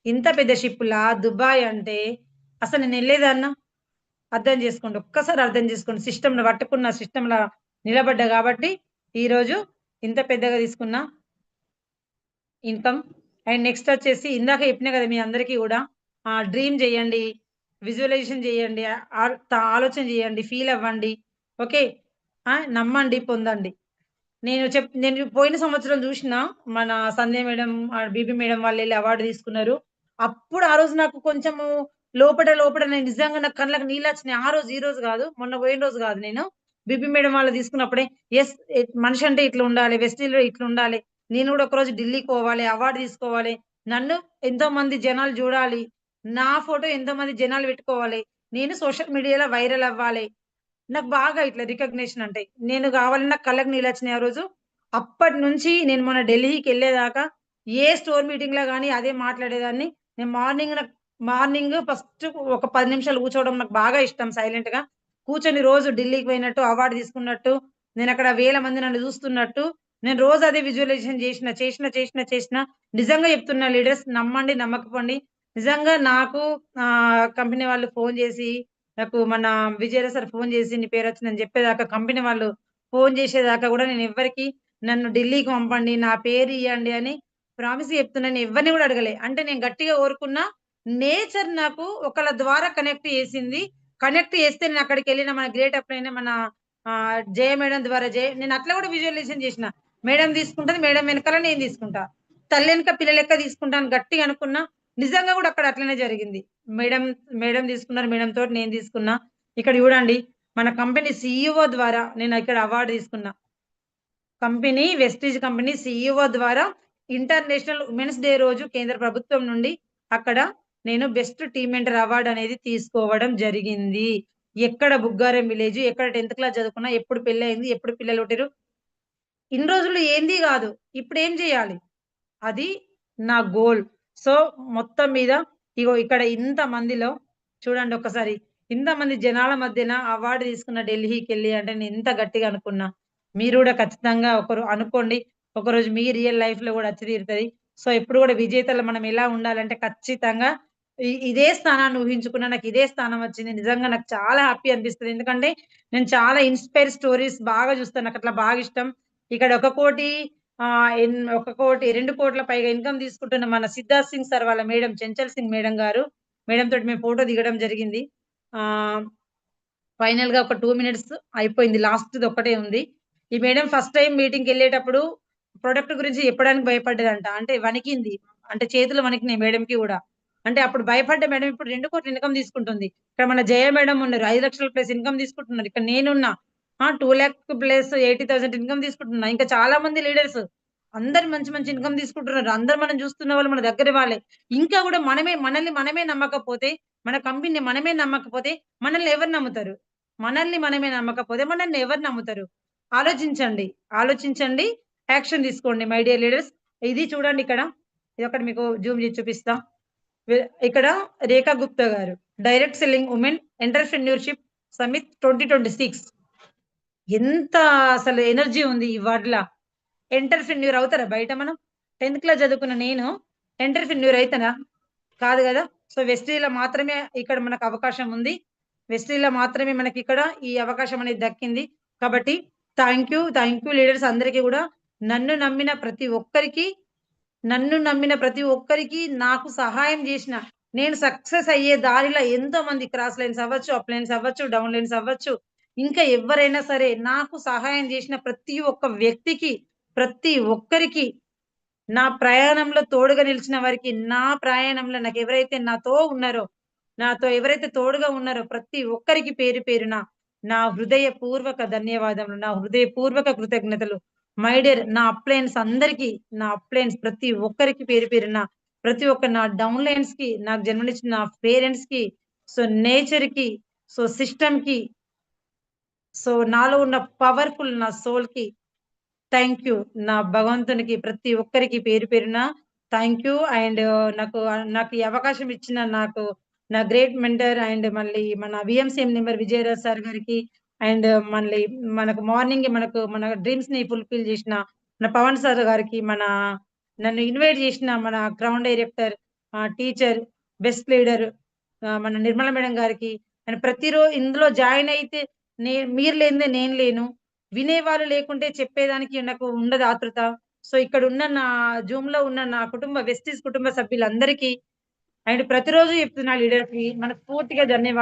ఇంత పెద్ద షిప్‌లా దుబాయ్ అంటే అసలు నేనెళ్ళేదాన్నా? అర్థం జేసుకోండి. ఒక్కసారి అర్థం జేసుకోండి. సిస్టమ్‌లో పట్టుకున్న సిస్టమ్‌లా నిలబడ్డా గాబట్టి ఈరోజు ఇంత పెద్దగా తీసుకున్న ఇన్‌కమ్. అండ్ నెక్స్ట్ వచ్చేసి ఇందాక చెప్పినా గదా! మీ అందరికీ గూడా డ్రీమ్ జేయండి. విజువలైజేషన్ జేయండి. ఆలోచన జేయండి. ఫీల్ అవ్వండి. ఓకే. నమ్మండి, పొందండి. నేను పోయిన సంవత్సరం జూషినా మన సంధ్య మేడం, బీబీ మేడం వాళ్ళెళ్లి అవార్డ్ తీసుకున్నారు. అప్పుడు ఆ రోజు నాకు కొంచెము లోపట నేను నిజంగా నాకు కళ్ళకి నీళ్ళొచ్చినాయి. ఆ రోజు, ఈ రోజు గాదు. మొన్న పోయిన రోజు గాదు నేను. బీబీ మేడం వాళ్ళు తీసుకున్నప్పుడే యెస్ మనిషంటే ఇట్లుండాలి. వెస్టీజ్‌లో ఇట్లుండాలి. నేను గూడా ఒకరోజు ఢిల్లీకి పోవాలి. అవార్డ్ తీసుకోవాలి. నన్ను ఎంతోమంది జనాలు జూడాలి. నా ఫోటో ఎంతోమంది జనాలు పెట్టుకోవాలి. నేను సోషల్ మీడియాలో వైరల్ అవ్వాలి. నాకు బాగా ఇట్లా రికగ్నిషన్ అంటే. నేను గావాలని నాకు కళ్ళకి నీళ్ళొచ్చినాయి ఆ రోజు. అప్పటినుంచి నేను మొన్న ఢిల్లీకెళ్ళేదాకా ఏ స్టోర్ మీటింగ్‌లో గాని అదే మాట్లాడేదాన్ని. నేను మార్నింగ్ ఫస్ట్ ఒక 10 నిమిషాలు కూర్చోవడం నాకు బాగా ఇష్టం సైలెంట్‌గా. కూర్చొని రోజు ఢిల్లీకి పోయినట్టు, అవార్డ్ తీసుకున్నట్టు, నేనక్కడ వేల మంది నన్ను చూస్తున్నట్టు, నేను రోజు అదే విజువలైజేషన్ చేసిన నిజంగా చెప్తున్నా లీడర్స్ నమ్మండి, నమ్మకపోండి. నిజంగా నాకు కంపెనీ వాళ్ళు ఫోను చేసి నాకు మన విజయరావు సార్ ఫోను చేసి నీ పేరొచ్చిందని చెప్పేదాకా కంపెనీ వాళ్ళు ఫోను చేసేదాకా గూడా నేనెవ్వరికీ నన్ను ఢిల్లీకి పంపండి. నా పేరియ్యండి అని ప్రామిస్ చెప్తున్నా. నేను ఎవ్వరిని గూడా అడగలే. అంటే నేను గట్టిగా కోరుకున్నా. నేచర్ నాకు ఒకళ్ళ ద్వారా కనెక్ట్ చేసింది. కనెక్ట్ చేస్తే నేనక్కడికెళ్ళిన మన గ్రేట్ అప్లైన మన జయ మేడం ద్వారా నేను అట్లా గూడా విజువలైజేషన్ చేసిన. మేడం తీసుకుంటది. మేడం వెనకాల నేను తీసుకుంటా. తల్లెనక పిల్ల లెక్క తీసుకుంటా అని గట్టిగా అనుకున్నా. నిజంగా గూడా అక్కడ అట్లనే జరిగింది. మేడం, మేడం తీసుకున్నారు. మేడం తోటి నేను తీసుకున్నా. ఇక్కడ చూడండి మన కంపెనీ సీఈఓ ద్వారా నేను ఇక్కడ అవార్డ్ తీసుకున్నా. వెస్టీజ్ కంపెనీ సీఈఓ ద్వారా ఇంటర్నేషనల్ ఉమెన్స్ డే రోజు కేంద్ర ప్రభుత్వం నుండి అక్కడ నేను బెస్ట్ టీమ్ మెంటర్ అవార్డ్ అనేది తీసుకోవడం జరిగింది. ఎక్కడ బుగ్గారం విలేజ్, ఎక్కడ 10థ్ క్లాస్ చదువుకున్నా, ఎప్పుడు పెళ్లయింది, ఎప్పుడు పిల్లలు పుట్టిర్రు, ఇన్ని రోజులు ఏంది గాదు. ఇప్పుడేం జేయాలి? అది నా గోల్. సో, మొత్తం మీద ఇగో ఇక్కడ ఇంతమందిలో చూడండి ఒక్కసారి. ఇంతమంది జనాల మధ్యన అవార్డ్ తీసుకున్న ఢిల్లీకెళ్ళి అంటే నేను ఎంత గట్టిగా అనుకున్నా. మీరు గూడా ఖచ్చితంగా ఒకరు అనుకోండి. ఒకరోజు మీ రియల్ లైఫ్‌లో గూడా అచ్చి తీరుతది. సో, ఎప్పుడు గూడా విజేతలు మనం ఎలా ఉండాలంటే ఖచ్చితంగా ఇదే స్థానాన్ని ఊహించుకున్నా. నాకు ఇదే స్థానం వచ్చింది. నిజంగా నాకు చాలా హ్యాపీ అనిపిస్తది. ఎందుకంటే నేను చాలా ఇన్‌స్పైర్ స్టోరీస్ బాగా చూస్తాను. నాకట్లా బాగా ఇష్టం. ఇక్కడ 2,00,00,000 పైగా ఇన్‌కమ్ తీసుకుంటున్న మన సిద్ధార్థ్ సింగ్ సార్ వాళ్ళ మేడం చెంచల్ సింగ్ మేడం గారు. మేడం తోటి మేము ఫోటో దిగడం జరిగింది. ఆహ్, ఫైనల్‌గా ఒక 2 మినిట్స్ అయిపోయింది. లాస్ట్‌ది ఒక్కటే ఉంది. ఈ మేడం ఫస్ట్ టైమ్ మీటింగ్‌కెళ్ళేటప్పుడు ప్రొడక్ట్ గురించి చెప్పడానికి భయపడ్డదంట. అంటే వణికింది. అంటే చేతులు వణికినాయి మేడంకి గూడా. అంటే అప్పుడు భయపడ్డ మేడం ఇప్పుడు 2,00,00,000 ఇన్‌కమ్ తీసుకుంటుంది. ఇక్కడ మన జయ మేడం ఉన్నారు. 5,00,000 ప్లస్ ఇన్‌కమ్ తీసుకుంటున్నారు. ఇక్కడ నేనున్నా. 2,00,000 ప్లస్ 80,000 ఇన్‌కమ్ తీసుకుంటున్నా. ఇంకా చాలా మంది లీడర్స్. అందరూ మంచి మంచి ఇన్‌కమ్ తీసుకుంటున్నారు. అందరూ మనం చూస్తున్న వాళ్ళు మన దగ్గర వాళ్ళే. ఇంకా గూడా మనల్ని మనమే నమ్మకపోతే, మన కంపెనీని మనమే నమ్మకపోతే మనల్ని ఎవరు నమ్ముతారు? మనల్ని మనమే నమ్మకపోతే మనల్ని ఎవరు నమ్ముతారు? ఆలోచించండి. ఆలోచించండి. యాక్షన్ తీసుకోండి మై డియర్ లీడర్స్. ఇది చూడండి ఇక్కడ. ఇదొకటి మీకు జూమ్ చేసి చూపిస్తా. వె ఇక్కడ రేఖా గుప్తా గారు. Direct selling women entrepreneurship summit 2026 ఎంత అసలు ఎనర్జీ ఉంది ఈ వర్డ్‌ల. ఎంటర్‌ప్రెన్యూర్ అవుతారా బయట మనం? 10థ్ క్లాస్ చదువుకున్న నేను ఎంటర్‌ప్రెన్యూర్ అయితనా? కాదు గదా! సో, వెస్ట్‌లో మాత్రమే ఇక్కడ మనకు అవకాశం ఉంది. వెస్ట్‌లో మాత్రమే మనకిక్కడ ఈ అవకాశం అనేది దక్కింది. కాబట్టి థాంక్ యూ లీడర్స్ అందరికీ గూడా. నన్ను నమ్మిన ప్రతి ఒక్కరికి, నన్ను నమ్మిన ప్రతి ఒక్కరికి నాకు సహాయం జేసిన, నేను సక్సెస్ అయ్యే దారిలో ఎంతోమంది క్రాస్ లైన్స్ అవ్వచ్చు, అప్ లైన్స్ అవ్వచ్చు, డౌన్ లైన్స్ అవ్వచ్చు. ఇంకా ఎవ్వరైనా సరే నాకు సహాయం జేసిన ప్రతి ఒక్క వ్యక్తికి, ప్రతి ఒక్కరికి నా ప్రయాణంలో తోడుగా నిలిచిన వారికి, నా ప్రయాణంలో నాకెవరైతే నాతో ఉన్నారో, నాతో ఎవరైతే తోడుగా ఉన్నారో ప్రతి ఒక్కరికి పేరు పేరున నా హృదయపూర్వక ధన్యవాదములు. నా హృదయపూర్వక కృతజ్ఞతలు. మై డియర్ నా అప్‌లైన్స్ అందరికీ, నా అప్‌లైన్స్ ప్రతి ఒక్కరికి పేరు పేరున, ప్రతి ఒక్క నా డౌన్‌లైన్స్‌కి, నాకు జన్మనిచ్చిన నా పేరెంట్స్‌కి, సో, నేచర్‌కి, సో, సిస్టమ్‌కి, సో, నాలో ఉన్న పవర్‌ఫుల్ నా సోల్‌కి థాంక్ యూ. నా భగవంతునికి ప్రతి ఒక్కరికి పేరు పేరున థాంక్ యూ. అండ్ నాకు ఈ అవకాశం ఇచ్చిన నాకు నా గ్రేట్ మెంటర్ అండ్ మళ్ళీ మన వీఎంసీఎం మెంబర్ విజయరాజ్ సార్ గారికి అండ్ మళ్ళీ మనకు మార్నింగే మన డ్రీమ్స్‌ని ఫుల్‌ఫిల్ చేసిన మన పవన్ సార్ గారికి, నన్ను ఇన్వైట్ చేసిన మన ground director, teacher, best leader మన నిర్మల మేడం గారికి అండ్ ఇందులో జాయిన్ అయితే మీరు లేనిదే నేను లేను. వినేవాళ్ళు లేకుంటే చెప్పేదానికి నాకు ఉండదు ఆతృత. సో, ఇక్కడున్న నా జూమ్‌లో ఉన్న నా వెస్టీస్ కుటుంబ సభ్యులందరికీ అండ్ ప్రతిరోజు చెప్తున్నా లీడర్స్‌కి మనస్ఫూర్తిగా ధన్యవాదాలు.